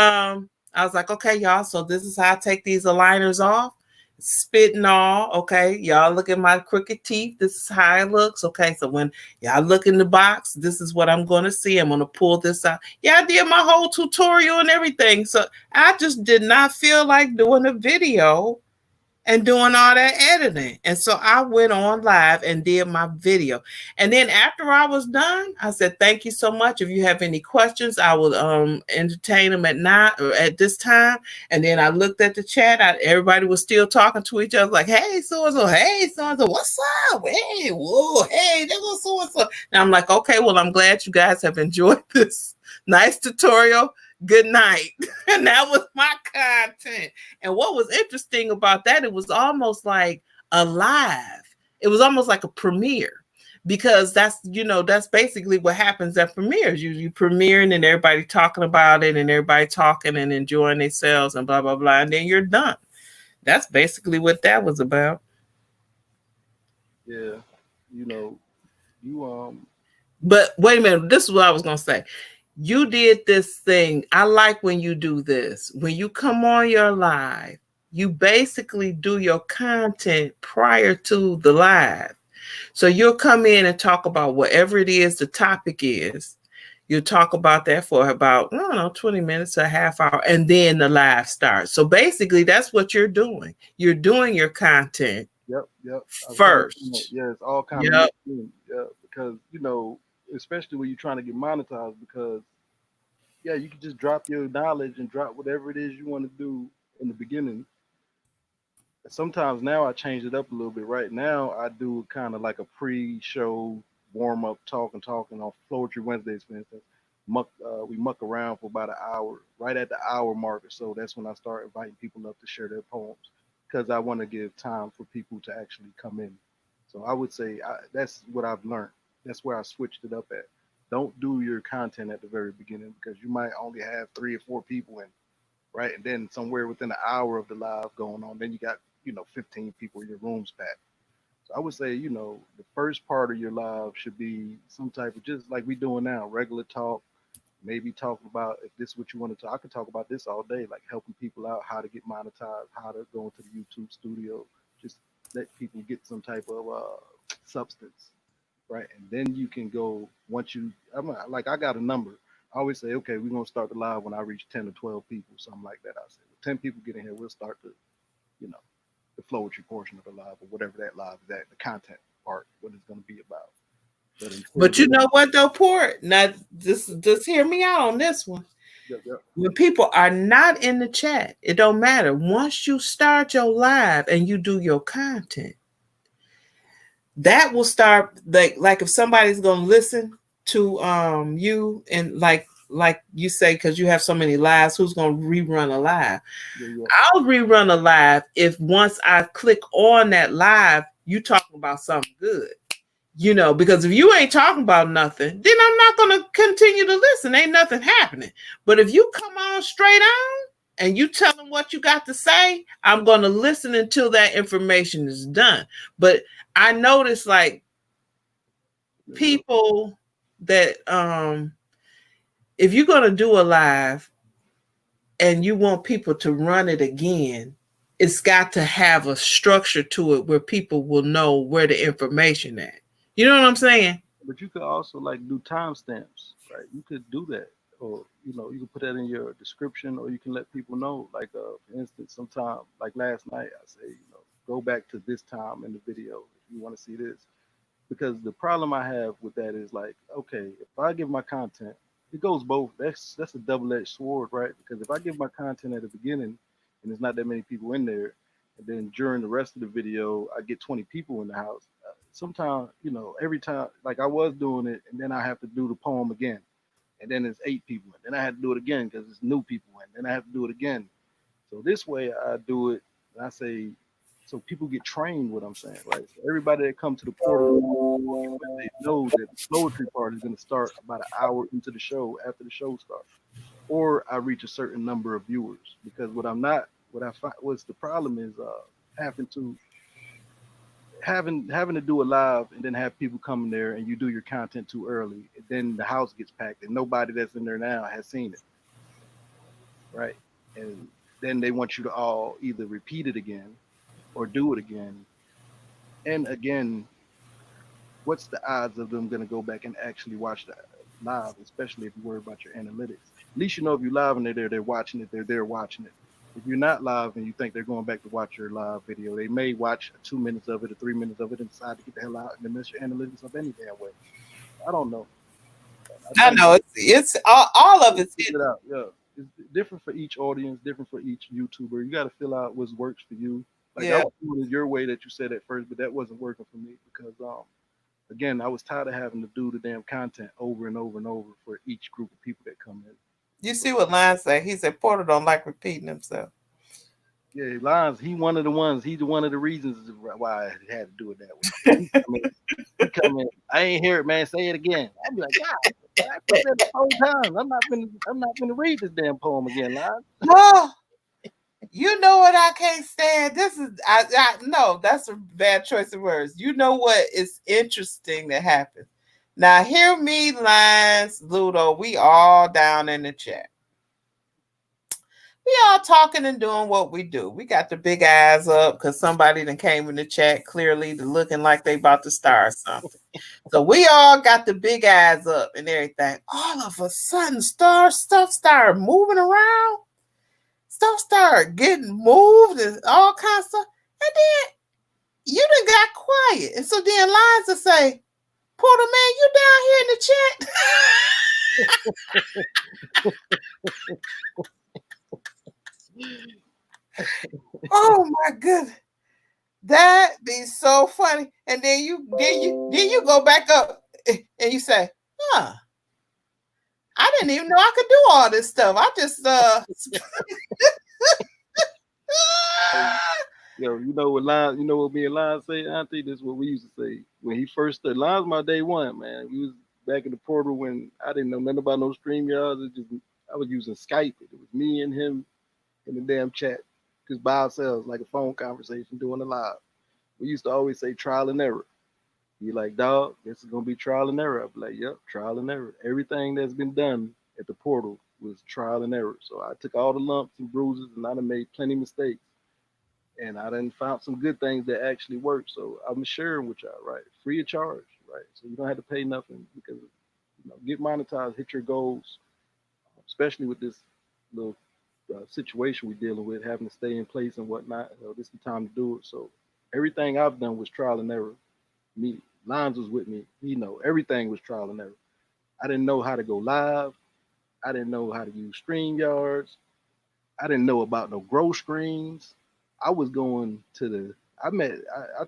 S2: I was like, okay, y'all, so this is how I take these aligners off. Spitting all, okay, y'all look at my crooked teeth. This is how it looks. Okay, so when y'all look in the box, this is what I'm going to see. I'm going to pull this out. Yeah, I did my whole tutorial and everything. So I just did not feel like doing a video and doing all that editing. And so I went on live and did my video. And then after I was done, I said, thank you so much. If you have any questions, I will entertain them at this time. And then I looked at the chat. Everybody was still talking to each other like, hey, so-and-so, hey, so-and-so, what's up? Hey, whoa, hey, there goes so-and-so. And I'm like, okay, well, I'm glad you guys have enjoyed this nice tutorial. Good night. And that was my content. And what was interesting about that, it was almost like a live. It was almost like a premiere, because that's basically what happens at premieres. You premiering and everybody talking about it and everybody talking and enjoying themselves and blah, blah, blah. And then you're done. That's basically what that was about.
S1: Yeah.
S2: But wait a minute. This is what I was going to say. You did this thing. I like when you do this. When you come on your live, you basically do your content prior to the live. So you'll come in and talk about whatever it is the topic is. You'll talk about that for about, 20 minutes to a half hour, and then the live starts. So basically, that's what you're doing. You're doing your content first.
S1: Yeah, it's all kind of because, especially when you're trying to get monetized, because you can just drop your knowledge and drop whatever it is you want to do in the beginning. Sometimes now I change it up a little bit. Right now I do kind of like a pre-show warm-up talking on Poetry Wednesdays, for instance. We muck around for about an hour. Right at the hour mark or so, that's when I start inviting people up to share their poems, because I want to give time for people to actually come in. So I would say that's what I've learned. That's where I switched it up at. Don't do your content at the very beginning, because you might only have 3 or 4 people in, right? And then somewhere within an hour of the live going on, then you got, 15 people in your room's packed. So I would say, the first part of your live should be some type of, just like we doing now, regular talk, maybe talking about, if this is what you want to talk, I could talk about this all day, like helping people out, how to get monetized, how to go into the YouTube studio, just let people get some type of substance. right? And then you can go once you. Like I got a number. I always say, okay, we're gonna start the live when I reach 10 or 12 people, something like that. I say, 10 people get in here, we'll start the, you know, the flowetry portion of the live or whatever that live is at, the content part, what it's gonna be about.
S2: But you know what though, Port? Now just hear me out on this one.
S1: Yep, yep.
S2: When people are not in the chat, it don't matter. Once you start your live and you do your content, that will start like if somebody's gonna listen to you and like you say, because you have so many lives, who's gonna rerun a live? Yeah. I'll rerun a live if once I click on that live, you talking about something good. You know, because if you ain't talking about nothing, then I'm not going to continue to listen. Ain't nothing happening. But if you come on straight on and you tell them what you got to say, I'm going to listen until that information is done. But I notice like people that if you're going to do a live and you want people to run it again, it's got to have a structure to it where people will know where the information at. You know what I'm saying?
S1: But you could also like do timestamps, right? You could do that, or you know, you can put that in your description, or you can let people know. Like, for instance, sometime like last night, I say, you know, go back to this time in the video if you want to see this, because the problem I have with that is like, okay, if I give my content, it goes both. That's a double-edged sword, right? Because if I give my content at the beginning, and there's not that many people in there, and then during the rest of the video, I get 20 people in the house. Sometimes, you know, every time, like I was doing it, and then I have to do the poem again, and then it's 8 people, and then I have to do it again because it's new people, and then I have to do it again. So this way, I do it, and I say, so people get trained. What I'm saying, right? So everybody that comes to the portal, they know that the poetry part is going to start about an hour into the show after the show starts, or I reach a certain number of viewers. Because what I find, what's the problem is having to do a live and then have people come in there and you do your content too early, and then the house gets packed and nobody that's in there now has seen it, right? And then they want you to all either repeat it again or do it again. And again, what's the odds of them going to go back and actually watch that live, especially if you worry about your analytics? At least you know if you're live and they're watching it, they're there watching it. If you're not live and you think they're going back to watch your live video, they may watch 2 minutes of it or 3 minutes of it and decide to get the hell out and then miss your analytics of any damn way. I don't know.
S2: I know it's all of it's
S1: out. Yeah, it's different for each audience, different for each YouTuber. You got to fill out what works for you. Like I was doing it your way that you said at first, but that wasn't working for me because again, I was tired of having to do the damn content over and over and over for each group of people that come in.
S2: You see what Lion said? He said Porter don't like repeating himself.
S1: Yeah, Lions, he's one of the reasons why I had to do it that way. He come in, I ain't hear it, man. Say it again. I'd be like, God, I put that the whole time. I'm not gonna read this damn poem again, Lions.
S2: Oh, you know what I can't stand? This is no, that's a bad choice of words. You know what is interesting that happens. Now, hear me, Lions, Ludo. We all down in the chat. We all talking and doing what we do. We got the big eyes up because somebody that came in the chat clearly looking like they about to start something. So we all got the big eyes up and everything. All of a sudden, stuff started moving around. Stuff started getting moved and all kinds of stuff. And then you done got quiet. And so then Lions will say, Porter, man, you down here in the chat? Oh my goodness. That be so funny. And then you go back up and you say, huh, I didn't even know I could do all this stuff. I just
S1: Yo, you know what me and Lion say, Auntie? This is what we used to say. When he first started, Lion's my day one, man. We was back in the portal when I didn't know nothing about no StreamYards. I was using Skype. It was me and him in the damn chat. Just by ourselves, like a phone conversation doing a live. We used to always say trial and error. He like, dog, this is gonna be trial and error. I'd be like, yep, trial and error. Everything that's been done at the portal was trial and error. So I took all the lumps and bruises and I done made plenty of mistakes. And I done found some good things that actually work. So I'm sharing with y'all, right? Free of charge. right? So you don't have to pay nothing because get monetized, hit your goals, especially with this little situation we're dealing with, having to stay in place and whatnot. This is the time to do it. So everything I've done was trial and error. Me, Lines was with me. Everything was trial and error. I didn't know how to go live. I didn't know how to use StreamYards. I didn't know about no grow screens. I was going to I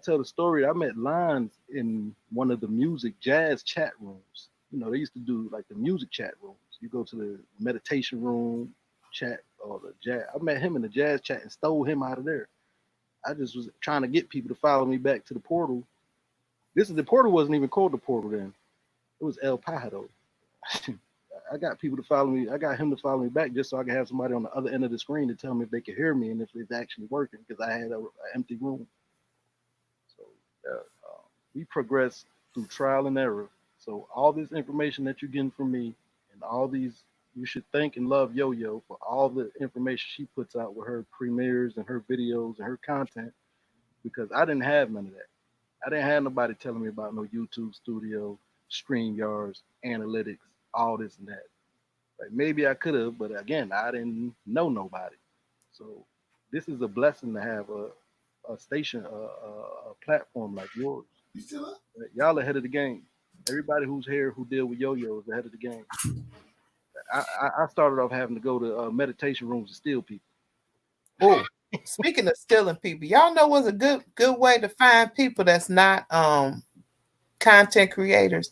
S1: tell the story. I met Lines in one of the music jazz chat rooms. They used to do like the music chat rooms. You go to the meditation room chat or the jazz. I met him in the jazz chat and stole him out of there. I just was trying to get people to follow me back to the portal. The portal wasn't even called the portal then. It was El Pajaro. I got people to follow me. I got him to follow me back just so I could have somebody on the other end of the screen to tell me if they could hear me and if it's actually working because I had an empty room. So we progressed through trial and error. So all this information that you're getting from me and all these, you should thank and love Yo-Yo for all the information she puts out with her premieres and her videos and her content because I didn't have none of that. I didn't have nobody telling me about no YouTube studio, StreamYards, analytics, all this and that. Like maybe I could have, but again, I didn't know nobody. So this is a blessing to have a station, a platform like yours. Y'all ahead of the game. Everybody who's here who deal with Yo-Yo is ahead of the game. I started off having to go to meditation rooms to steal people.
S2: Oh, speaking of stealing people, y'all know what's a good way to find people that's not content creators?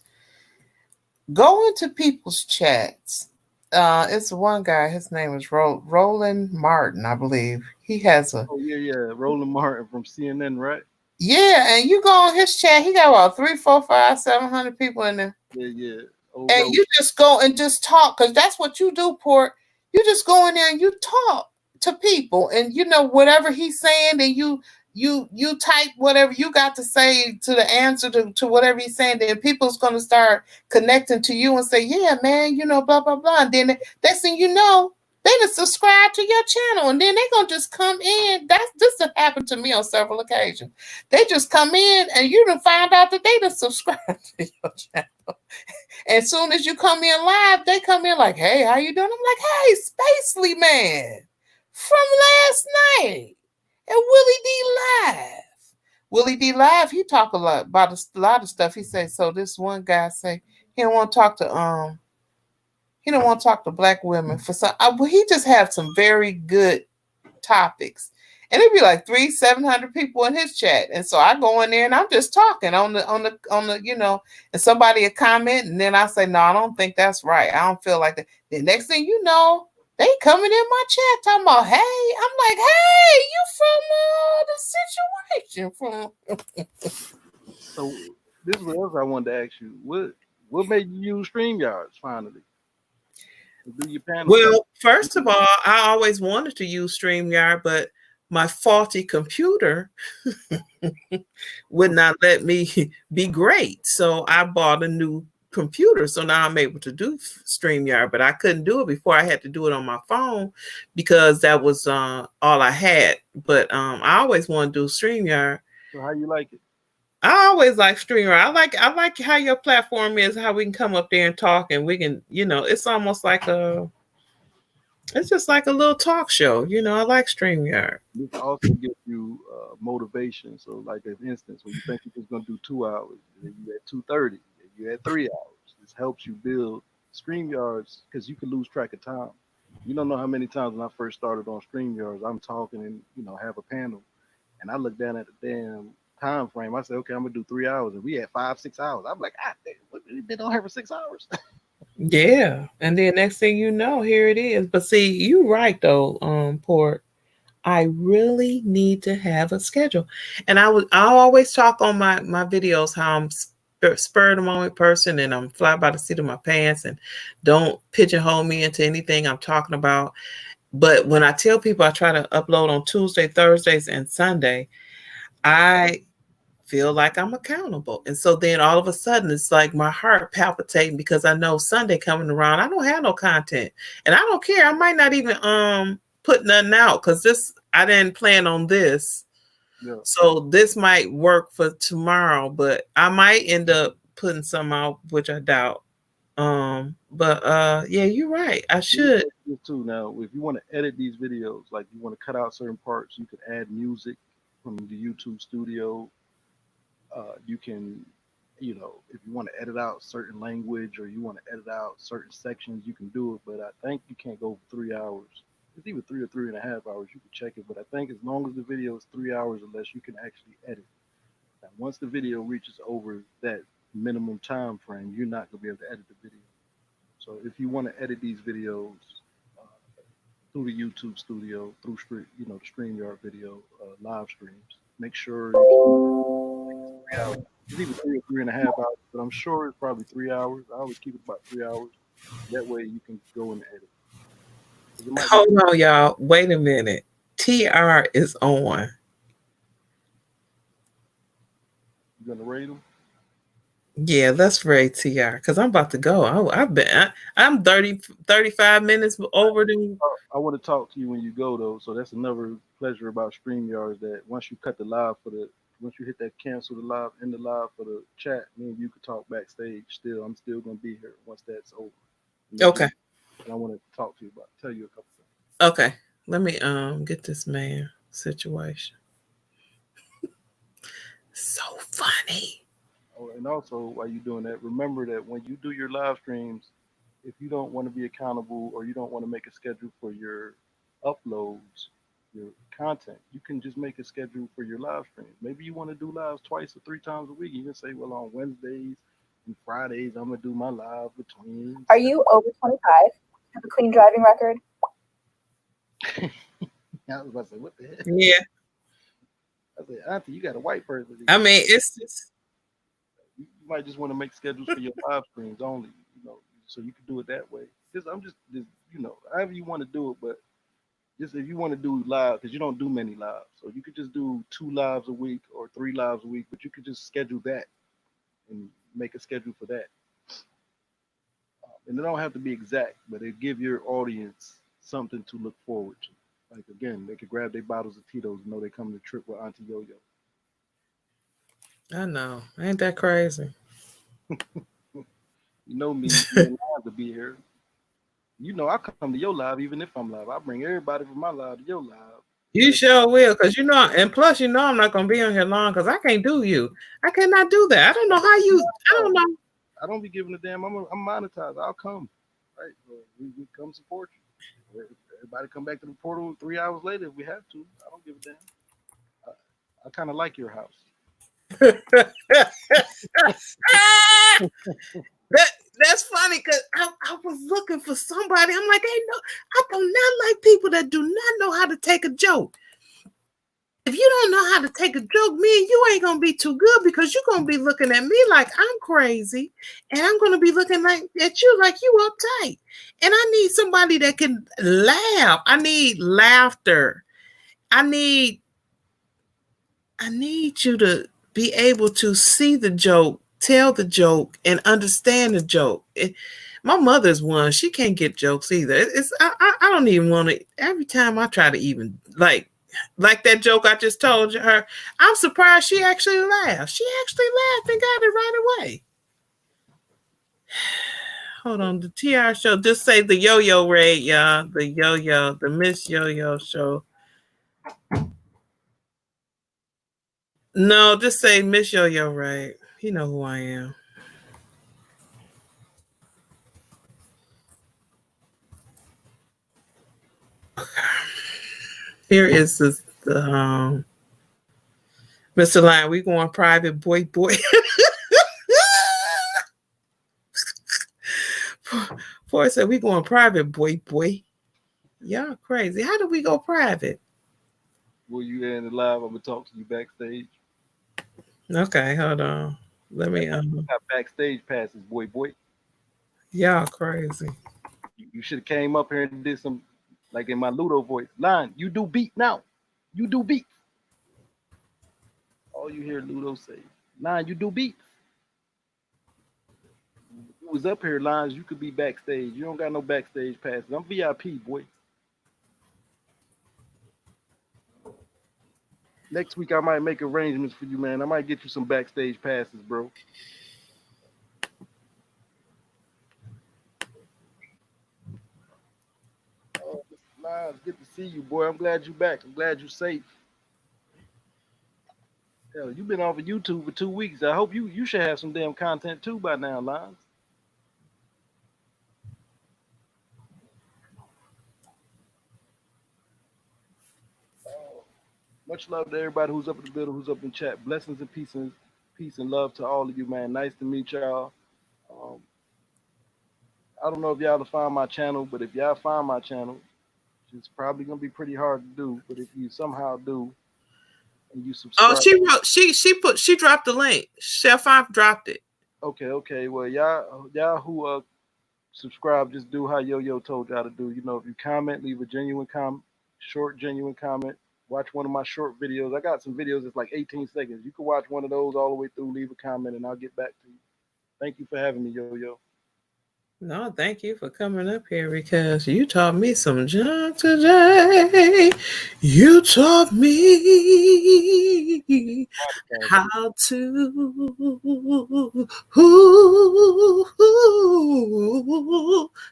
S2: Go into people's chats. It's one guy. His name is Roland Martin, I believe. He has a.
S1: Oh yeah, Roland Martin from CNN, right?
S2: Yeah, and you go on his chat. He got about 300, 400, 500, 700 people in there.
S1: Yeah.
S2: And you just go and just talk because that's what you do, Port. You just go in there and you talk to people, and whatever he's saying, and you type whatever you got to say to the answer to whatever he's saying, then people's going to start connecting to you and say, yeah, man, blah, blah, blah. And then next thing you know, they just subscribe to your channel, and then they're going to just come in. This has happened to me on several occasions. They just come in, and you done find out that they just subscribe to your channel. And as soon as you come in live, they come in like, hey, how you doing? I'm like, hey, Spacely Man from last night. And Willie D Live. Willie D Live, he talk a lot about a lot of stuff. He said, so this one guy say he don't want to talk to black women for some. He just have some very good topics, and it'd be like 300-700 people in his chat. And so I go in there and I'm just talking on the and somebody will comment, and then I say, no, I don't think that's right. I don't feel like that. The next thing you know, they coming in my chat talking about, hey, I'm like, hey, you from the situation from.
S1: So this is what else I wanted to ask you. What made you use StreamYards finally? Do your panel?
S2: Well, first of all, I always wanted to use StreamYard, but my faulty computer would not let me be great. So I bought a new computer, so now I'm able to do StreamYard, but I couldn't do it before. I had to do it on my phone because that was all I had. But I always want to do StreamYard.
S1: So how you like it?
S2: I always like StreamYard. I like how your platform is, how we can come up there and talk, and we can, it's almost like it's just like a little talk show. I like StreamYard.
S1: This also gives you motivation. So like, for instance, when you think you're just going to do 2 hours, then you at 2:30. You had 3 hours. This helps you build StreamYards because you can lose track of time. You don't know how many times when I first started on StreamYards, I'm talking and have a panel, and I look down at the damn time frame. I said, okay, I'm gonna do 3 hours, and we had 5-6 hours. I'm like, they don't have for 6 hours.
S2: Yeah, and then next thing you know, here it is. But see, you're right though, Port. I really need to have a schedule, and I always talk on my videos how I'm spur of the moment person, and I'm fly by the seat of my pants, and don't pigeonhole me into anything I'm talking about. But when I tell people I try to upload on Tuesday, Thursdays, and Sunday, I feel like I'm accountable. And so then all of a sudden it's like my heart palpitating because I know Sunday coming around, I don't have no content, and I don't care. I might not even put nothing out because I didn't plan on this. Yeah. So this might work for tomorrow, but I might end up putting some out, which I doubt. But yeah, you're right. I should.
S1: Too. Now, if you want to edit these videos, like you want to cut out certain parts, you could add music from the YouTube studio. You can, you know, if you want to edit out certain language or you want to edit out certain sections, you can do it. But I think you can't go over 3 hours. It's either 3 or 3.5 hours. You can check it. But I think as long as the video is 3 hours or less, you can actually edit. And once the video reaches over that minimum time frame, you're not going to be able to edit the video. So if you want to edit these videos through the YouTube studio, through the StreamYard video live streams, make sure it's 3 hours. It's even 3 or 3.5 hours, but I'm sure it's probably 3 hours. I always keep it about 3 hours. That way you can go and edit.
S2: Hold on, y'all. Wait a minute. TR is on.
S1: You gonna rate them?
S2: Yeah, let's rate TR because I'm about to go. I'm 35 minutes over the.
S1: I want to talk to you when you go though. So that's another pleasure about StreamYard is that once you cut the live once you hit that cancel the live, end the live for the chat, me and you could talk backstage still. I'm still gonna be here once that's over.
S2: Okay.
S1: And I want to tell you a couple things.
S2: Okay. Let me get this man situation. So funny.
S1: Oh, and also while you're doing that, remember that when you do your live streams, if you don't want to be accountable or you don't want to make a schedule for your uploads, your content, you can just make a schedule for your live streams. Maybe you want to do lives twice or 3 times a week. You can say, well, on Wednesdays and Fridays, I'm going to do my live between.
S3: Are you over 25? Have a clean driving record?
S1: I was about to say, what the heck?
S2: Yeah.
S1: I said, Auntie, you got a white person.
S2: I mean, it's just...
S1: You might just want to make schedules for your live streams only, so you can do it that way. I'm just however you want to do it, but just if you want to do live, because you don't do many lives, so you could just do 2 lives a week or 3 lives a week, but you could just schedule that and make a schedule for that. And it don't have to be exact, but it give your audience something to look forward to. Like again, they could grab their bottles of Tito's and know they come to trip with Auntie Yo-Yo.
S2: I know. Ain't that crazy?
S1: You know me, being live to be here. You know I come to your live even if I'm live. I bring everybody from my live to your live.
S2: You sure will, because and plus I'm not gonna be on here long because I can't do you. I cannot do that. I don't know how you. I don't know.
S1: I don't be giving a damn. I'm monetized. I'll come. Right? We come support you. Everybody come back to the portal 3 hours later if we have to. I don't give a damn. I kind of like your house.
S2: That's funny because I was looking for somebody. I'm like, hey, no, I do not like people that do not know how to take a joke. If you don't know how to take a joke, me and you ain't gonna be too good because you're gonna be looking at me like I'm crazy, and I'm gonna be looking at you like you uptight. And I need somebody that can laugh. I need laughter. I need you to be able to see the joke, tell the joke, and understand the joke. My mother's one. She can't get jokes either. I don't even want to. Every time I try to even like that joke I just told her, I'm surprised she actually laughed. She actually laughed and got it right away. Hold on, the TR show. Just say the Yo-Yo raid, y'all. The Yo-Yo, the Miss Yo-Yo show. No, just say Miss Yo-Yo raid. You know who I am. Here is the Mr. Lion. We going private, boy. Boy said we going private, boy. Y'all crazy. How do we go private?
S1: Will you end the live? I'm gonna talk to you backstage.
S2: Okay, hold on. Let me
S1: got backstage passes, boy.
S2: Y'all crazy.
S1: You should have came up here and did some, like in my Ludo voice. Line, you do beat now. You do beat. All you hear Ludo say, Line, you do beat. You was up here, Lines, you could be backstage. You don't got no backstage passes. I'm VIP, boy. Next week I might make arrangements for you, man. I might get you some backstage passes, bro. It's good to see you, boy. I'm glad you're back. I'm glad you're safe. Hell, you've been off of YouTube for 2 weeks. I hope you should have some damn content too by now, Lines. Much love to everybody who's up in the building, who's up in chat. Blessings and peace and love to all of you, man. Nice to meet y'all. I don't know if y'all will find my channel, but if y'all find my channel, it's probably gonna be pretty hard to do. But if you somehow do, and you subscribe.
S2: Oh, she dropped the link. Chef 5 dropped it.
S1: Okay. Well, y'all who subscribe, just do how Yo-Yo told y'all to do. You know, if you comment, leave a genuine comment, short genuine comment. Watch one of my short videos. I got some videos that's like 18 seconds. You can watch one of those all the way through, leave a comment, and I'll get back to you. Thank you for having me, Yo-Yo.
S2: No, thank you for coming up here because you taught me some junk today. You taught me how to.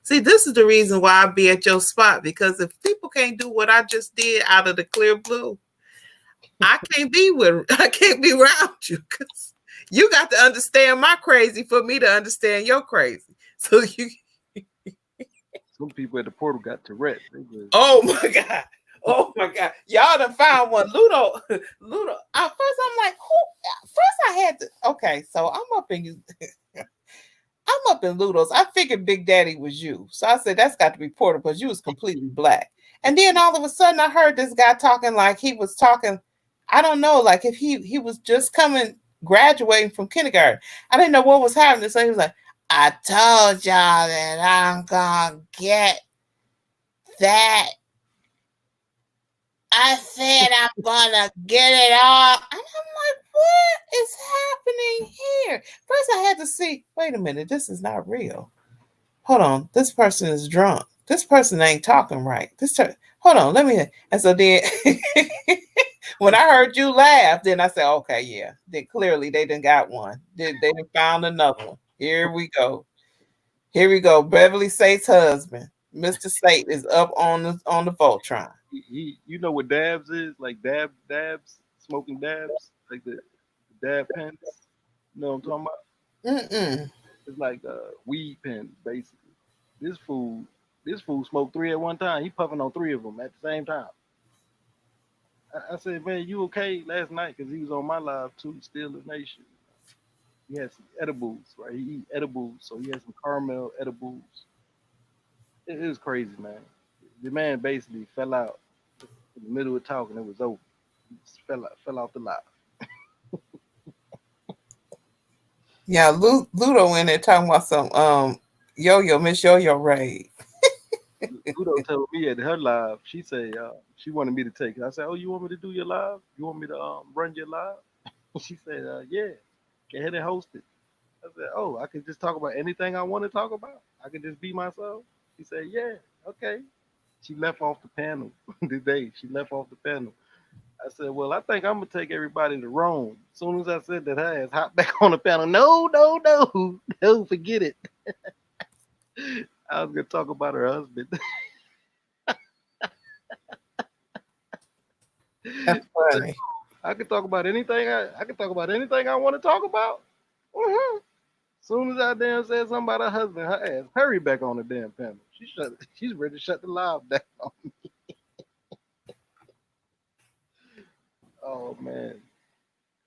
S2: See, this is the reason why I be at your spot, because if people can't do what I just did out of the clear blue, I can't be around you, because you got to understand my crazy for me to understand your crazy. So
S1: some people at the portal got Tourette.
S2: Oh my God. Y'all done found one. Ludo. At first I'm like, who? First I had to, okay, so I'm up in Ludo's. I figured Big Daddy was you. So I said, that's got to be Portal, because you was completely black. And then all of a sudden I heard this guy talking like he was talking, I don't know, like if he was just graduating from kindergarten. I didn't know what was happening. So he was like, I told y'all that I'm gonna get that. I said I'm gonna get it all. And I'm like, what is happening here? First I had to see, wait a minute, this is not real. Hold on, this person is drunk. This person ain't talking right. Hold on, let me. And so then when I heard you laugh, then I said, okay, yeah. Then clearly they done got one. They done found another one. Here we go. Beverly Sate's husband, Mr. Sate, is up on the Voltron.
S1: You know what dabs is? Like dabs, smoking dabs, like the dab pens. You know what I'm talking about? It's like weed pens, basically. This fool smoked 3 at one time. He puffing on 3 of them at the same time. I said, man, you okay? Last night, because he was on my live too, Still the Nation. He had some edibles, right? He eat edibles, so he had some caramel edibles. It was crazy, man. The man basically fell out in the middle of talking. It was over. He just fell off the live.
S2: Yeah, Ludo in there talking about some Yo-Yo, Miss Yo-Yo raid.
S1: Ludo told me at her live, she said she wanted me to take it. I said, oh, you want me to do your live? You want me to run your live? She said, yeah. Go ahead and host it. I said, oh, I can just talk about anything I want to talk about. I can just be myself. She said, yeah, okay. She left off the panel today. She left off the panel. I said, well, I think I'm going to take everybody to Rome. As soon as I said that, her ass hopped back on the panel. No, forget it. I was going to talk about her husband.
S2: That's funny.
S1: I could talk about anything. I could talk about anything I want to talk about. Soon as I damn said something about her husband, her ass hurry back on the damn panel. She's ready to shut the live down on me. Oh man,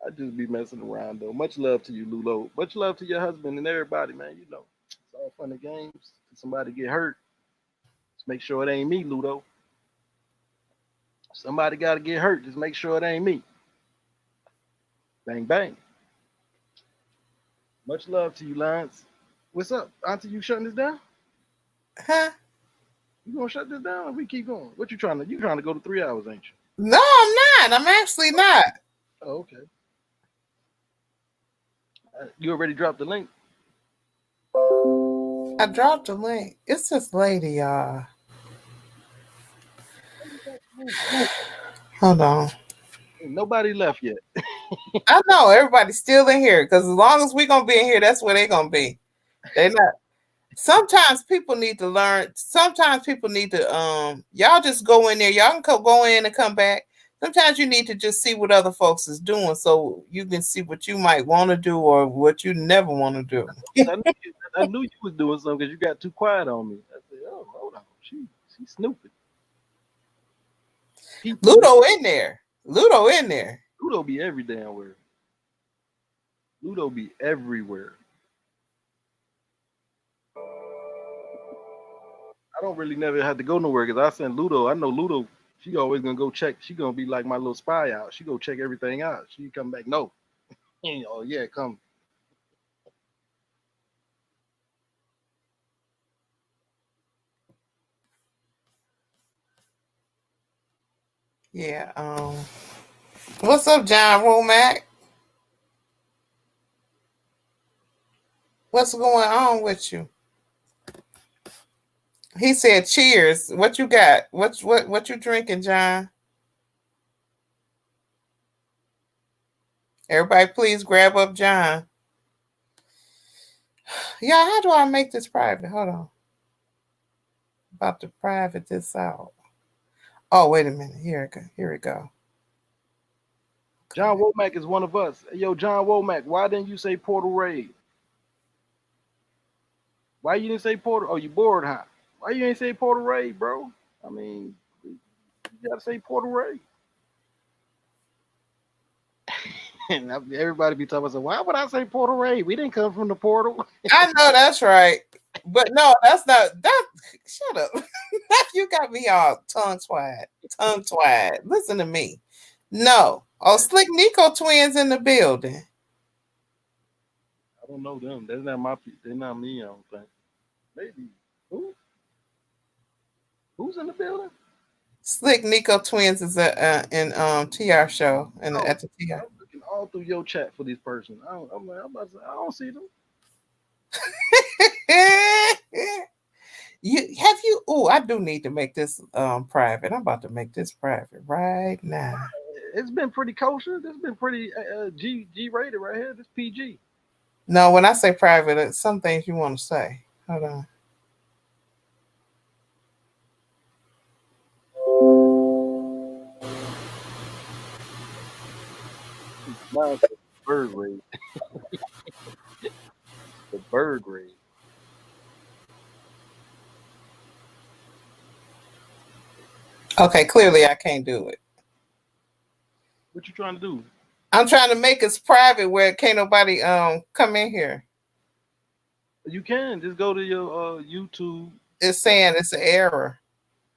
S1: I just be messing around though. Much love to you, Lulo. Much love to your husband and everybody, man. You know, it's all fun and games. If somebody get hurt, just make sure it ain't me, Ludo. Somebody got to get hurt. Just make sure it ain't me. Bang, bang. Much love to you, Lance. What's up, Auntie? You shutting this down?
S2: Huh?
S1: You gonna shut this down or we keep going? What you trying to go to 3 hours, ain't you?
S2: No, I'm not. I'm actually not.
S1: Oh, okay. You already dropped the link?
S2: I dropped the link. It's this lady, y'all. Hold on.
S1: Ain't nobody left yet.
S2: I know everybody's still in here, because as long as we're gonna be in here, that's where they're gonna be. They not Sometimes people need to learn. Sometimes people need to y'all just go in there. Y'all can go in and come back. Sometimes you need to just see what other folks is doing so you can see what you might want to do or what you never want to do.
S1: I knew you was doing something because you got too quiet on me. I said, "Oh, hold on, she's snooping."
S2: Ludo in there. Ludo in there.
S1: Ludo be every damn where. Ludo be everywhere. I don't really never have to go nowhere because I send Ludo. I know Ludo. She always gonna go check. She gonna be like my little spy out. She go check everything out. She come back. No. Oh yeah, come.
S2: Yeah. What's up, John Womack? What's going on with you? He said, "Cheers." What you got? What you drinking, John? Everybody, please grab up John. Yeah, how do I make this private? Hold on. About to private this out. Oh, wait a minute. Here we go.
S1: John Womack is one of us. Yo, John Womack, why didn't you say Portal Raid? Why you didn't say Portal? Oh, you bored, huh? Why you ain't say Portal Raid, bro? I mean, you gotta say Portal Raid. And everybody be talking about, why would I say Portal Raid? We didn't come from the portal.
S2: I know that's right. But no, that's not that. Shut up. You got me all tongue-tied. Listen to me. No. Oh, Slick Nico twins in the building.
S1: I don't know them. They're not my people. They're not me, I don't think. Maybe. Who? Who's in the building?
S2: Slick Nico twins is in TR show and at the TR.
S1: I'm looking all through your chat for this person. I'm about to say, I don't see them. I do need to make this private. I'm about to make this private right now. It's been pretty kosher. It's been pretty G rated right here. This PG.
S2: No, when I say private, it's some things you want to say. Hold on.
S1: Mine's the bird raid. The bird raid.
S2: Okay, clearly I can't do it.
S1: What you trying to do?
S2: I'm trying to make us private where can't nobody come in here.
S1: You can just go to your YouTube.
S2: It's saying it's an error.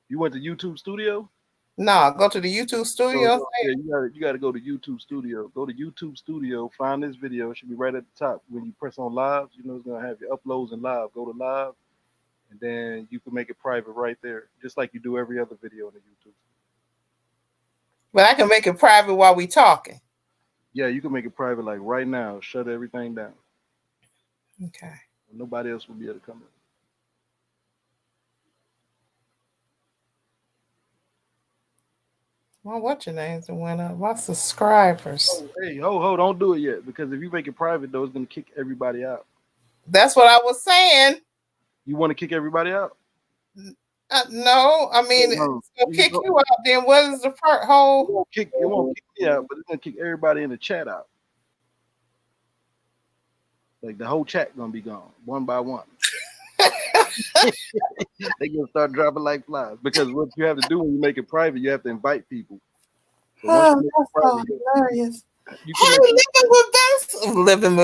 S1: You went to YouTube Studio?
S2: No, go to the YouTube Studio.
S1: Yeah, you got to go to YouTube Studio. Go to YouTube Studio. Find this video. It should be right at the top. When you press on live, you know it's gonna have your uploads and live. Go to live, and then you can make it private right there, just like you do every other video on the YouTube.
S2: But I can make it private while we talking.
S1: Yeah, you can make it private like right now. Shut everything down.
S2: Okay.
S1: Nobody else will be able to come in.
S2: Well, what's your names and went up? My subscribers.
S1: Oh, hey, don't do it yet, because if you make it private, though, it's gonna kick everybody out.
S2: That's what I was saying.
S1: You want to kick everybody out?
S2: No, I mean, it's gonna kick you out. Then what is the whole?
S1: It won't kick me out, but it's gonna kick everybody in the chat out. Like the whole chat gonna be gone, one by one. They gonna start dropping like flies, because what you have to do when you make it private, you have to invite people. So
S2: that's so hilarious. Living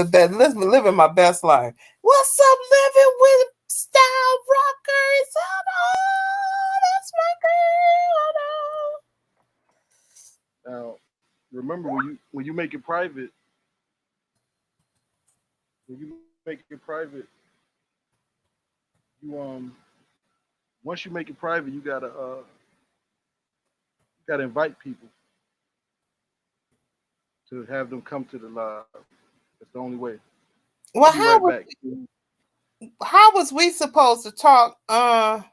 S2: my best life. What's up, living with style rockers? Oh, that's my girl.
S1: Now, remember when you make it private, you once you make it private, you gotta invite people to have them come to the live. That's the only way.
S2: Well, how was we supposed to talk? How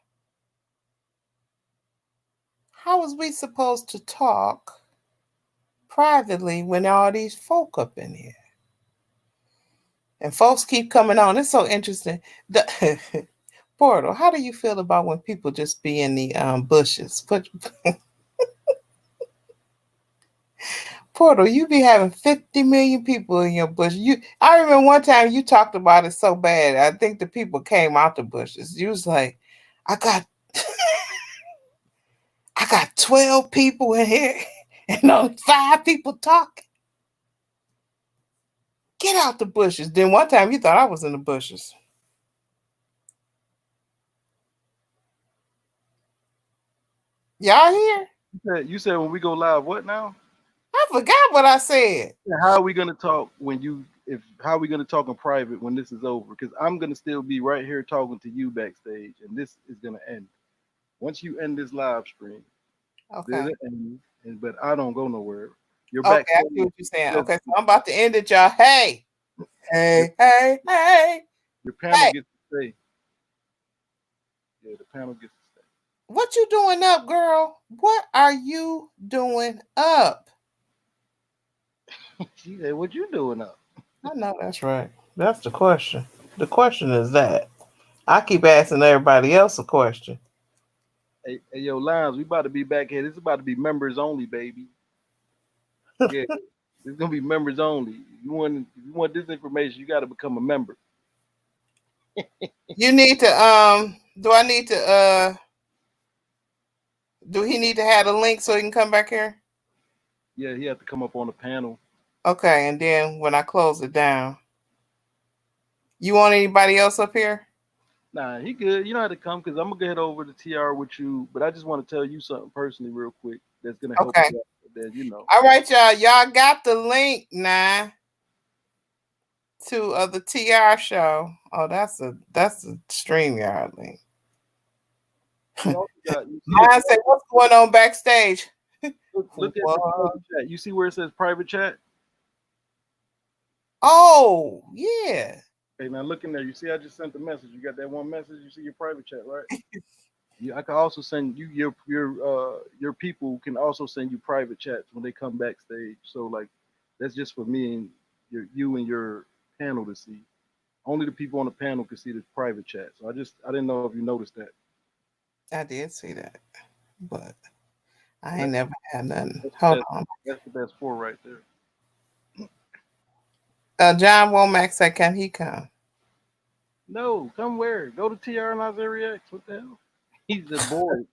S2: was we supposed to talk privately when all these folk up in here? And folks keep coming on. It's so interesting. Portal, how do you feel about when people just be in the bushes? Portal, you be having 50 million people in your bush. I remember one time you talked about it so bad. I think the people came out the bushes. You was like, I got 12 people in here and only 5 people talking. Get out the bushes. Then one time you thought I was in the bushes. Y'all here?
S1: You said when we go live, what now?
S2: I forgot what I said.
S1: How are we gonna talk how are we gonna talk in private when this is over? Because I'm gonna still be right here talking to you backstage, and this is gonna end. Once you end this live stream,
S2: Okay.
S1: But I don't go nowhere. You're
S2: okay,
S1: backstage.
S2: I see what you're saying. Okay, so I'm about to end it, y'all. Hey.
S1: Your panel gets to stay. Yeah, the panel gets to stay.
S2: What you doing up, girl? What are you doing up?
S1: She said, "What you doing up?"
S2: I know that's right. That's the question. The question is that. I keep asking everybody else a question.
S1: Hey, yo, Lines, we about to be back here. This is about to be members only, baby. Yeah, it's gonna be members only. If you want this information, you got to become a member.
S2: You need to do I need to do he need to have a link so he can come back here?
S1: Yeah, he had to come up on the panel.
S2: Okay, and then when I close it down, you want anybody else up here?
S1: Nah, he good. You know how to come because I'm gonna head over to TR with you. But I just want to tell you something personally, real quick. That's gonna help you out. That you know.
S2: All right, y'all. Y'all got the link now to the TR show. Oh, that's a StreamYard link. I say, what's going on backstage?
S1: Look at the chat. You see where it says private chat?
S2: Oh, yeah.
S1: Okay, now look in there. You see, I just sent the message. You got that one message. You see your private chat, right? I can also send you your people can also send you private chats when they come backstage. So like, that's just for me and you and your panel to see. Only the people on the panel can see the private chat. So I didn't know if you noticed that.
S2: I did see that, but I ain't never had nothing. Hold on.
S1: That's the best 4 right there.
S2: John Womack said, can he come?
S1: No, come where? Go to TR and Azeri X. What the hell? He's just bored.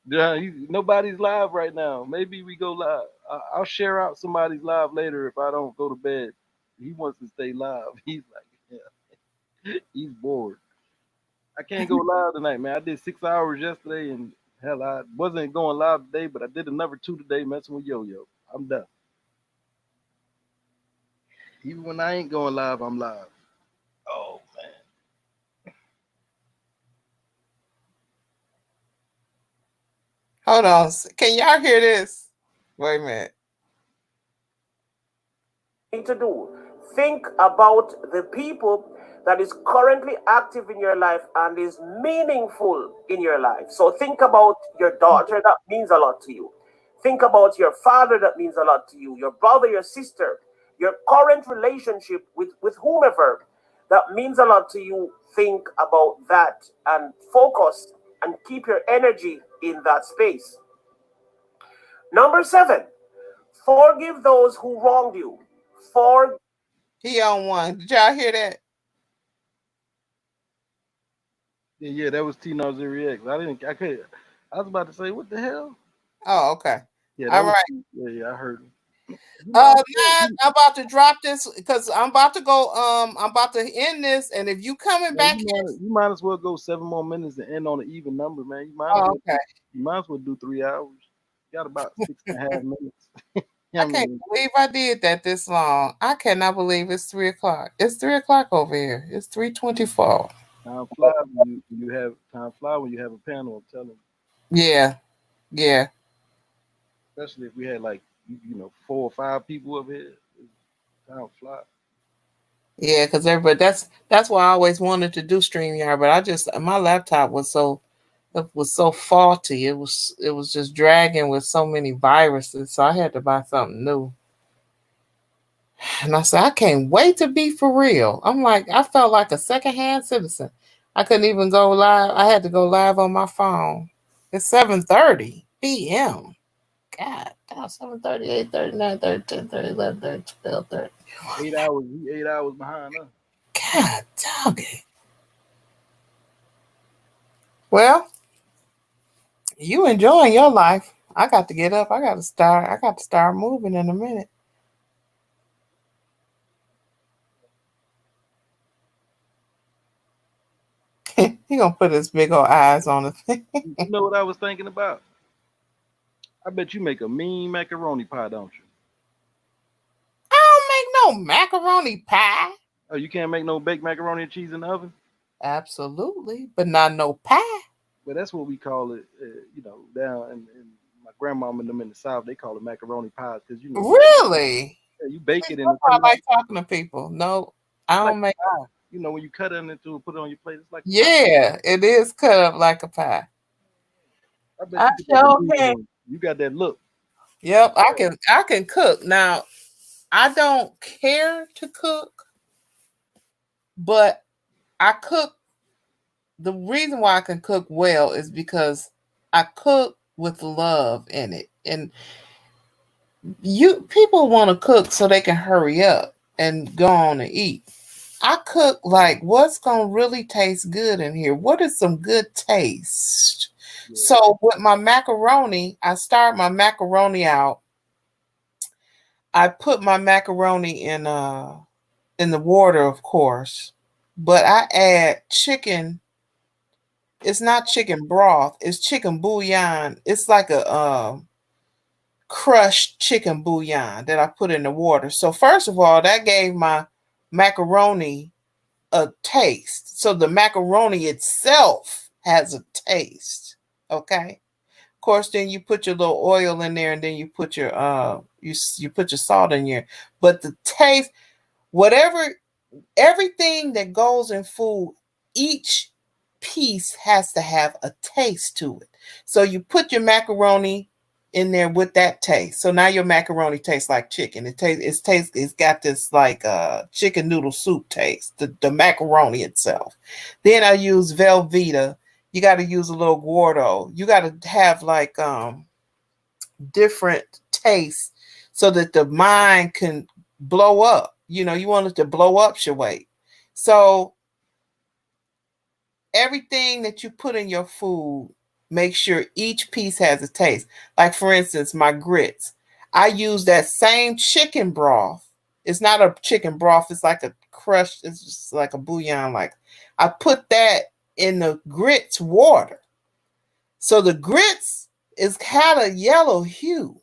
S1: Yeah, nobody's live right now. Maybe we go live. I'll share out somebody's live later if I don't go to bed. He wants to stay live. He's like, yeah. He's bored. I can't go live tonight, man. I did 6 hours yesterday, and hell, I wasn't going live today, but I did another 2 today messing with Yo-Yo. I'm done. Even when I ain't going live, I'm live. Oh, man.
S2: Hold on. Can y'all hear this? Wait a minute.
S4: To do. Think about the people that is currently active in your life and is meaningful in your life. So think about your daughter, that means a lot to you. Think about your father, that means a lot to you. Your brother, your sister, your current relationship with whomever, that means a lot to you. Think about that and focus and keep your energy in that space. Number 7, forgive those who wronged you.
S2: He on one. Did y'all hear that?
S1: Yeah, that was T-Nazeri X. I was about to say, what the hell?
S2: Oh, okay.
S1: Yeah,
S2: all right.
S1: Yeah, I heard him.
S2: I'm about to drop this because I'm about to go. I'm about to end this, and if you coming back,
S1: you might as well go 7 more minutes and end on an even number, man. You might as well do 3 hours. You got about 6.5 minutes.
S2: I can't believe I did that this long. I cannot believe it's 3 o'clock. It's 3 o'clock over here. It's 3:24.
S1: Time fly when you have a panel. I'm telling
S2: you. Yeah.
S1: Especially if we had 4 or 5 people up here. Time fly.
S2: Yeah, because everybody. That's why I always wanted to do StreamYard, but my laptop was so faulty. It was just dragging with so many viruses, so I had to buy something new. And I said, I can't wait to be for real. I'm like, I felt like a secondhand citizen. I couldn't even go live. I had to go live on my phone. It's 7:30 p.m. God, 7:30, 8:30, 9:30, 10:30, 11:30, 12:30.
S1: 8 hours. 8 hours behind us.
S2: God, dog it. Well, you enjoying your life. I got to get up. I got to start moving in a minute. He gonna put his big old eyes on the thing.
S1: You know what I was thinking about? I bet you make a mean macaroni pie, don't you?
S2: I don't make no macaroni pie.
S1: Oh, you can't make no baked macaroni and cheese in the oven?
S2: Absolutely, but not no pie.
S1: But that's what we call it, down in my grandmama and them in the South, they call it macaroni pies because
S2: Really?
S1: you bake it in
S2: I like talking to people. No, I don't make
S1: pie. When you cut it into it, put it on your plate, it's like
S2: it is cut up like a pie.
S1: I bet you got that look.
S2: Yep, I can cook. Now, I don't care to cook, but I cook. The reason why I can cook well is because I cook with love in it. And people want to cook so they can hurry up and go on and eat. I cook like what's gonna really taste good in here. What is some good taste? Yeah. So with my macaroni, I start my macaroni out. I put my macaroni in the water, of course, but I add chicken. It's not chicken broth, it's chicken bouillon. It's like a crushed chicken bouillon that I put in the water. So first of all, that gave my macaroni a taste. So the macaroni itself has a taste. Okay. Of course, then you put your little oil in there and then you put your you put your salt in there. But the taste, everything that goes in food, each piece has to have a taste to it. So you put your macaroni in there with that taste. So now your macaroni tastes like chicken. It's got this like chicken noodle soup taste, the macaroni itself. Then I use Velveeta. You got to use a little Gordo. You got to have like different tastes so that the mind can blow up. You want it to blow up your weight. So everything that you put in your food, make sure each piece has a taste. Like, for instance, my grits. I use that same chicken broth. It's not a chicken broth. It's like a crushed, it's just like a bouillon. Like, I put that in the grits water. So the grits had a yellow hue.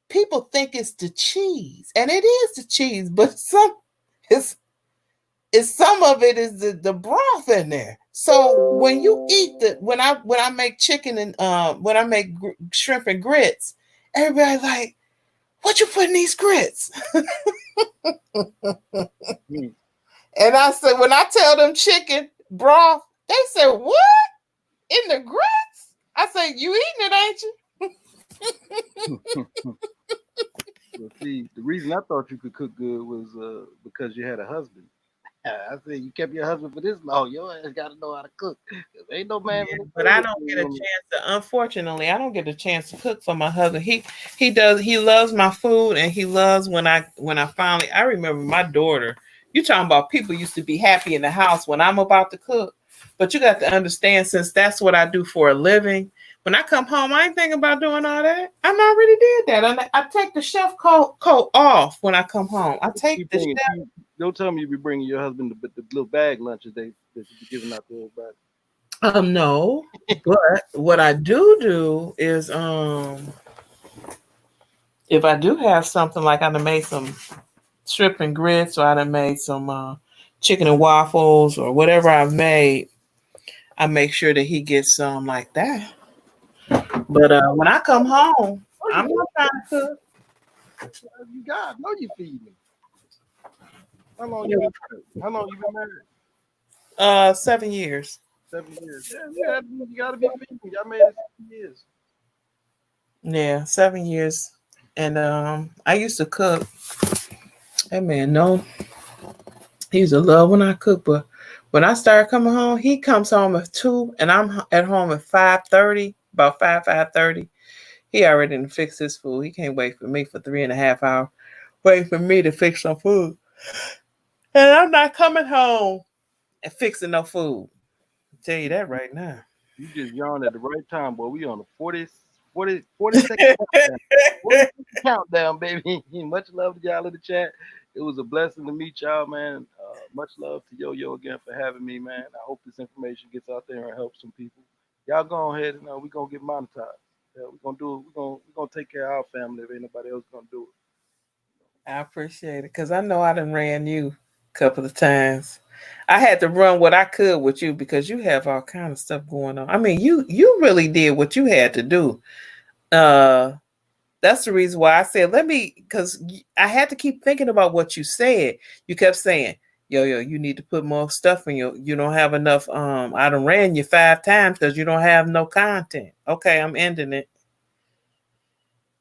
S2: People think it's the cheese, and it is the cheese, but some of it is the broth in there. So when you eat when I make chicken and when I make shrimp and grits, everybody's like, "What you put in these grits?" And I said, when I tell them chicken broth, they say, "What? In the grits?" I say, "You eating it, ain't you?"
S1: Well, see, the reason I thought you could cook good was because you had a husband. I said, you kept your husband for this long. Your ass got to know how to cook. Ain't no man.
S2: Yeah, but I don't get a chance to. Unfortunately, I don't get a chance to cook for my husband. He does. He loves my food, and he loves when I finally. I remember my daughter. You talking about people used to be happy in the house when I'm about to cook, but you got to understand, since that's what I do for a living. When I come home, I ain't thinking about doing all that. I already did that. I take the chef coat off when I come home. I take the chef.
S1: Don't tell me you be bringing your husband the little bag lunches that you be giving out to everybody.
S2: No, but what I do is if I do have something, like I done made some shrimp and grits, or I done made some chicken and waffles, or whatever I've made, I make sure that he gets some like that. But when I come home, I'm not trying to cook.
S1: You got, know you feed me. How long you been married?
S2: 7 years.
S1: 7 years. Yeah, you gotta be feeding me. I made it 7 years.
S2: Yeah, 7 years. And I used to cook. Hey man, no. He used to love when I cook, but When I start coming home, he comes home at 2, and I'm at home at 5:30, about 5:30. He already done fixed his food. He can't wait for me for 3.5 hours. Wait for me to fix some food. And I'm not coming home and fixing no food. I'll tell you that right now.
S1: You just yawned at the right time, boy. We on the 40-second countdown. 40-second countdown, baby. Much love to y'all in the chat. It was a blessing to meet y'all, man. Much love to Yo again for having me, man. I hope this information gets out there and helps some people. Y'all go ahead and we're gonna get monetized. Yeah, we're gonna do it. We're gonna take care of our family if ain't nobody else gonna do it.
S2: I appreciate it because I know I done ran you a couple of times. I had to run what I could with you because you have all kind of stuff going on. I mean, you really did what you had to do. That's the reason why I said, because I had to keep thinking about what you said. You kept saying, yo, you need to put more stuff in you don't have enough. I done ran you 5 times because you don't have no content. Okay, I'm ending it.